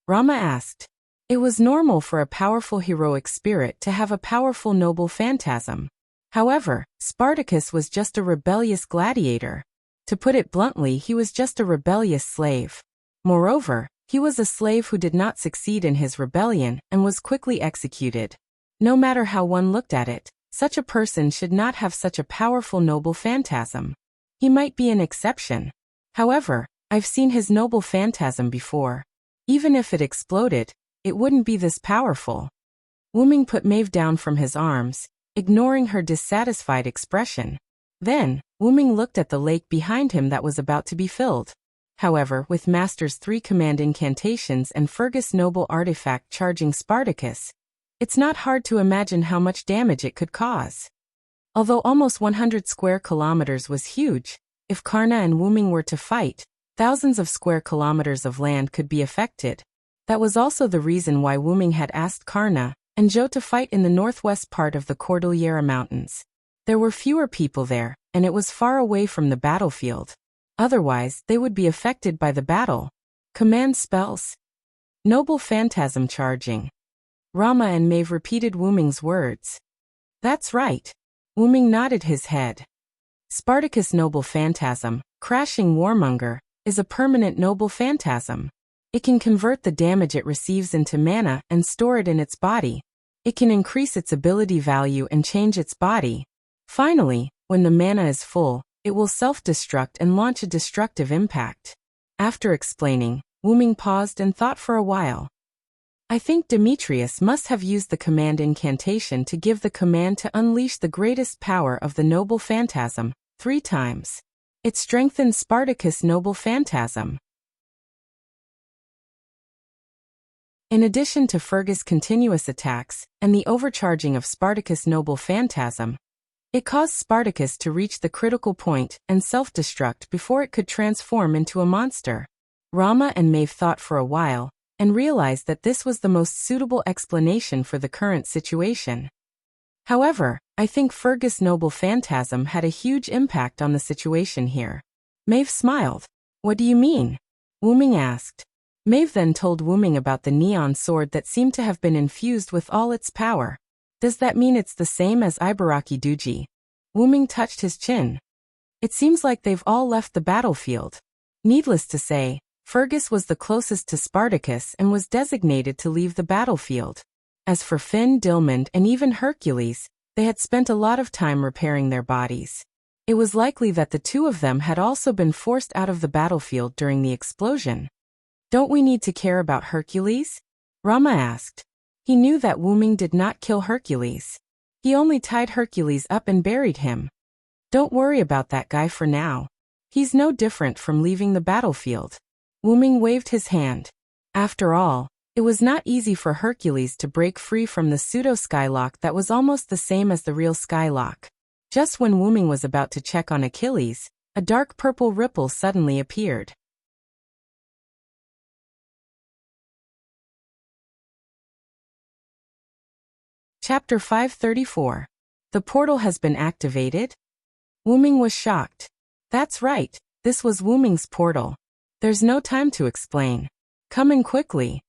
A: Rama asked. It was normal for a powerful heroic spirit to have a powerful noble phantasm. However, Spartacus was just a rebellious gladiator. To put it bluntly, he was just a rebellious slave. Moreover, he was a slave who did not succeed in his rebellion and was quickly executed. No matter how one looked at it, such a person should not have such a powerful noble phantasm. He might be an exception. However, I've seen his noble phantasm before. Even if it exploded, it wouldn't be this powerful. Wuming put Maeve down from his arms, ignoring her dissatisfied expression. Then, Wuming looked at the lake behind him that was about to be filled. However, with Master's 3 command incantations and Fergus' noble artifact charging Spartacus, it's not hard to imagine how much damage it could cause. Although almost 100 square kilometers was huge, if Karna and Wuming were to fight, thousands of square kilometers of land could be affected. That was also the reason why Wuming had asked Karna and Zhou to fight in the northwest part of the Cordillera Mountains. There were fewer people there, and it was far away from the battlefield. Otherwise, they would be affected by the battle. Command spells. Noble phantasm charging. Rama and Maeve repeated Wuming's words. That's right. Wuming nodded his head. Spartacus' noble phantasm, crashing warmonger, is a permanent noble phantasm. It can convert the damage it receives into mana and store it in its body. It can increase its ability value and change its body. Finally, when the mana is full, it will self-destruct and launch a destructive impact. After explaining, Wuming paused and thought for a while. I think Demetrius must have used the command incantation to give the command to unleash the greatest power of the noble phantasm, 3 times. It strengthened Spartacus' noble phantasm. In addition to Fergus' continuous attacks and the overcharging of Spartacus' noble phantasm, it caused Spartacus to reach the critical point and self-destruct before it could transform into a monster. Rama and Maeve thought for a while, and realized that this was the most suitable explanation for the current situation. However, I think Fergus' noble phantasm had a huge impact on the situation here. Maeve smiled. What do you mean? Wuming asked. Maeve then told Wuming about the neon sword that seemed to have been infused with all its power. Does that mean it's the same as Ibaraki Duji? Wuming touched his chin. It seems like they've all left the battlefield. Needless to say, Fergus was the closest to Spartacus and was designated to leave the battlefield. As for Finn, Dilmand, and even Hercules, they had spent a lot of time repairing their bodies. It was likely that the two of them had also been forced out of the battlefield during the explosion. Don't we need to care about Hercules? Rama asked. He knew that Wuming did not kill Hercules. He only tied Hercules up and buried him. Don't worry about that guy for now. He's no different from leaving the battlefield. Wuming waved his hand. After all, it was not easy for Hercules to break free from the pseudo-skylock that was almost the same as the real skylock. Just when Wu Ming was about to check on Achilles, a dark purple ripple suddenly appeared. Chapter 534. The portal has been activated? Wu Ming was shocked. That's right, this was Wu Ming's portal. There's no time to explain. Come in quickly,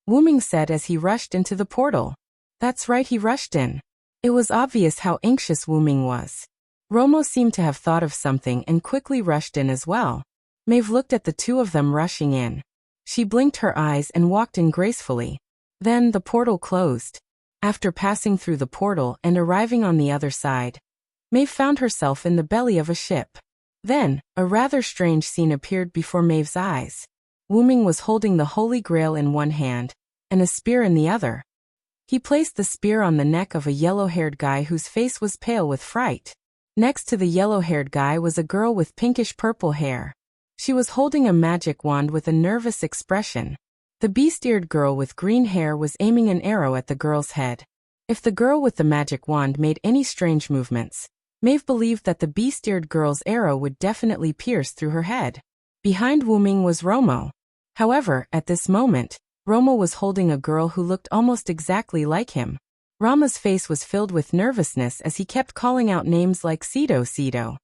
A: Wu Ming said as he rushed into the portal. That's right, he rushed in. It was obvious how anxious Wu Ming was. Romo seemed to have thought of something and quickly rushed in as well. Maeve looked at the two of them rushing in. She blinked her eyes and walked in gracefully. Then the portal closed. After passing through the portal and arriving on the other side, Maeve found herself in the belly of a ship. Then, a rather strange scene appeared before Maeve's eyes. Wu Ming was holding the Holy Grail in one hand, and a spear in the other. He placed the spear on the neck of a yellow-haired guy whose face was pale with fright. Next to the yellow-haired guy was a girl with pinkish-purple hair. She was holding a magic wand with a nervous expression. The beast-eared girl with green hair was aiming an arrow at the girl's head. If the girl with the magic wand made any strange movements, Maeve believed that the beast-eared girl's arrow would definitely pierce through her head. Behind Wu Ming was Romo. However, at this moment, Romo was holding a girl who looked almost exactly like him. Rama's face was filled with nervousness as he kept calling out names like Cedo.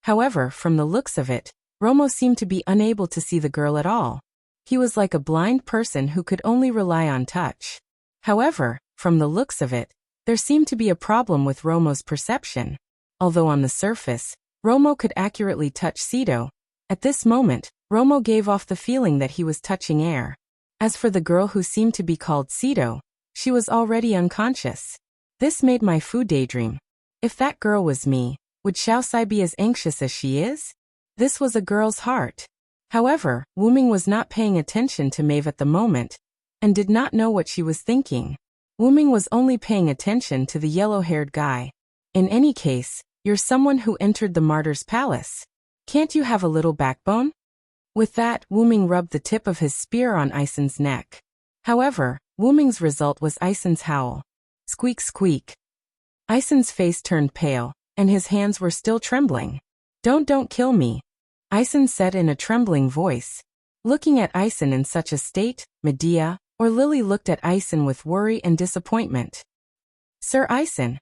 A: However, from the looks of it, Romo seemed to be unable to see the girl at all. He was like a blind person who could only rely on touch. However, from the looks of it, there seemed to be a problem with Romo's perception. Although on the surface, Romo could accurately touch Cedo, at this moment, Romo gave off the feeling that he was touching air. As for the girl who seemed to be called Cedo, she was already unconscious. This made my Fu daydream. If that girl was me, would Xiaosai be as anxious as she is? This was a girl's heart. However, Wu Ming was not paying attention to Maeve at the moment, and did not know what she was thinking. Wu Ming was only paying attention to the yellow-haired guy. In any case, you're someone who entered the martyr's palace. Can't you have a little backbone? With that, Wu Ming rubbed the tip of his spear on Aisen's neck. However, Wu Ming's result was Aisen's howl. Squeak squeak. Aisen's face turned pale, and his hands were still trembling. Don't kill me, Aisen said in a trembling voice. Looking at Aisen in such a state, Medea or Lily looked at Aisen with worry and disappointment. Sir Aisen.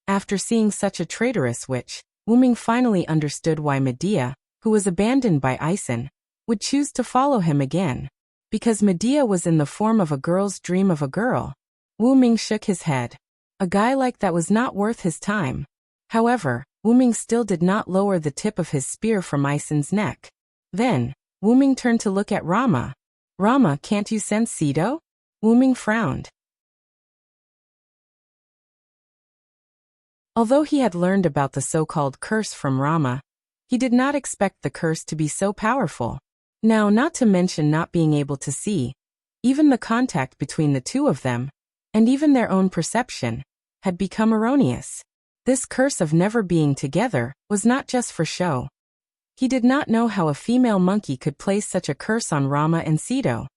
A: After seeing such a traitorous witch, Wu Ming finally understood why Medea, who was abandoned by Aisen, would choose to follow him again. Because Medea was in the form of a girl's dream of a girl. Wu Ming shook his head. A guy like that was not worth his time. However, Wu Ming still did not lower the tip of his spear from Aisen's neck. Then, Wu Ming turned to look at Rama. Rama, can't you sense Cedo? Wu Ming frowned. Although he had learned about the so-called curse from Rama, he did not expect the curse to be so powerful. Now, not to mention not being able to see, even the contact between the two of them, and even their own perception, had become erroneous. This curse of never being together was not just for show. He did not know how a female monkey could place such a curse on Rama and Cedo.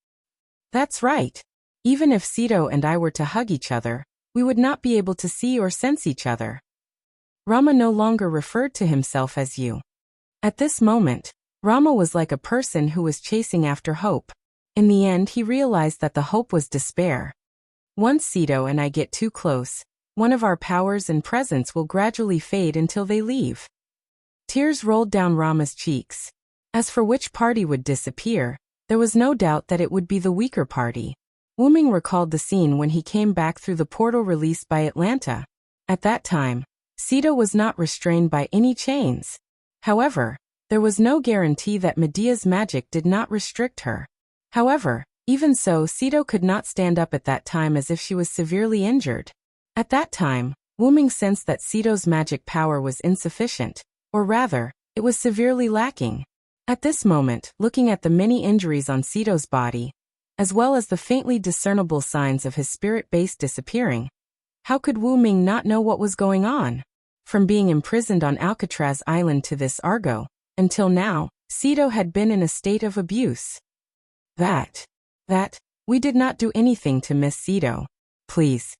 A: That's right. Even if Cedo and I were to hug each other, we would not be able to see or sense each other. Rama no longer referred to himself as you. At this moment, Rama was like a person who was chasing after hope. In the end, he realized that the hope was despair. Once Cedo and I get too close, one of our powers and presence will gradually fade until they leave. Tears rolled down Rama's cheeks. As for which party would disappear, there was no doubt that it would be the weaker party. Wu Ming recalled the scene when he came back through the portal released by Atlanta. At that time, Cedo was not restrained by any chains. However, there was no guarantee that Medea's magic did not restrict her. However, even so, Cedo could not stand up at that time as if she was severely injured. At that time, Wu Ming sensed that Cedo's magic power was insufficient, or rather, it was severely lacking. At this moment, looking at the many injuries on Cedo's body, as well as the faintly discernible signs of his spirit base disappearing, how could Wu Ming not know what was going on? From being imprisoned on Alcatraz Island to this Argo, until now, Cedo had been in a state of abuse. We did not do anything to Miss Cedo. Please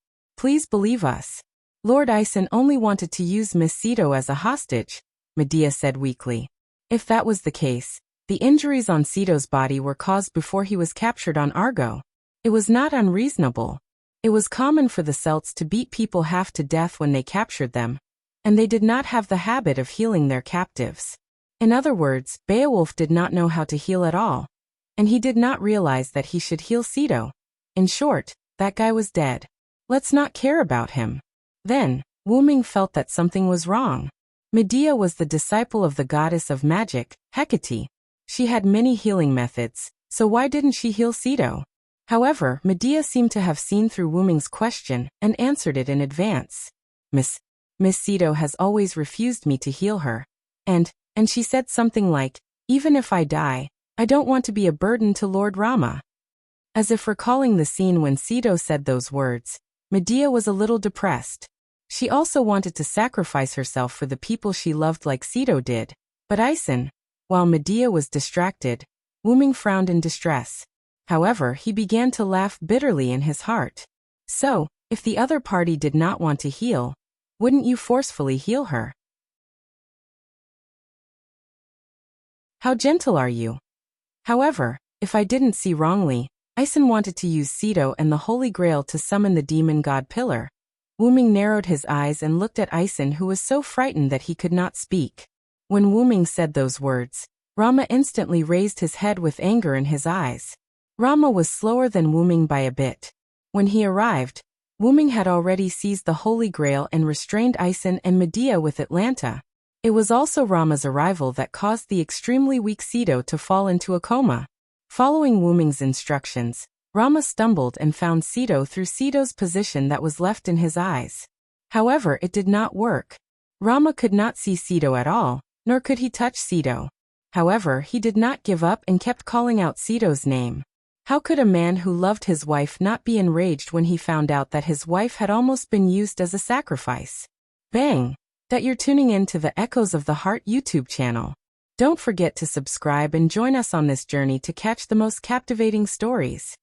A: believe us. Lord Ison only wanted to use Miss Cedo as a hostage, Medea said weakly. If that was the case, the injuries on Cedo's body were caused before he was captured on Argo. It was not unreasonable. It was common for the Celts to beat people half to death when they captured them, and they did not have the habit of healing their captives. In other words, Beowulf did not know how to heal at all, and he did not realize that he should heal Cedo. In short, that guy was dead. Let's not care about him. Then, Wu Ming felt that something was wrong. Medea was the disciple of the goddess of magic, Hecate. She had many healing methods, so why didn't she heal Cedo? However, Medea seemed to have seen through Wu Ming's question and answered it in advance. Miss Cedo has always refused me to heal her. And she said something like, even if I die, I don't want to be a burden to Lord Rama. As if recalling the scene when Cedo said those words, Medea was a little depressed. She also wanted to sacrifice herself for the people she loved like Cedo did. But Ison, while Medea was distracted, Wu Ming frowned in distress. However, he began to laugh bitterly in his heart. So, if the other party did not want to heal, wouldn't you forcefully heal her? How gentle are you? However, if I didn't see wrongly, Ison wanted to use Cedo and the Holy Grail to summon the demon god Pillar. Wu Ming narrowed his eyes and looked at Ison, who was so frightened that he could not speak. When Wu Ming said those words, Rama instantly raised his head with anger in his eyes. Rama was slower than Wu Ming by a bit. When he arrived, Wu Ming had already seized the Holy Grail and restrained Ison and Medea with Atlanta. It was also Rama's arrival that caused the extremely weak Cedo to fall into a coma. Following Wu Ming's instructions, Rama stumbled and found Cedo through Cedo's position that was left in his eyes. However, it did not work. Rama could not see Cedo at all, nor could he touch Cedo. However, he did not give up and kept calling out Cedo's name. How could a man who loved his wife not be enraged when he found out that his wife had almost been used as a sacrifice? Bang! That you're tuning in to the Echoes of the Heart YouTube channel. Don't forget to subscribe and join us on this journey to catch the most captivating stories.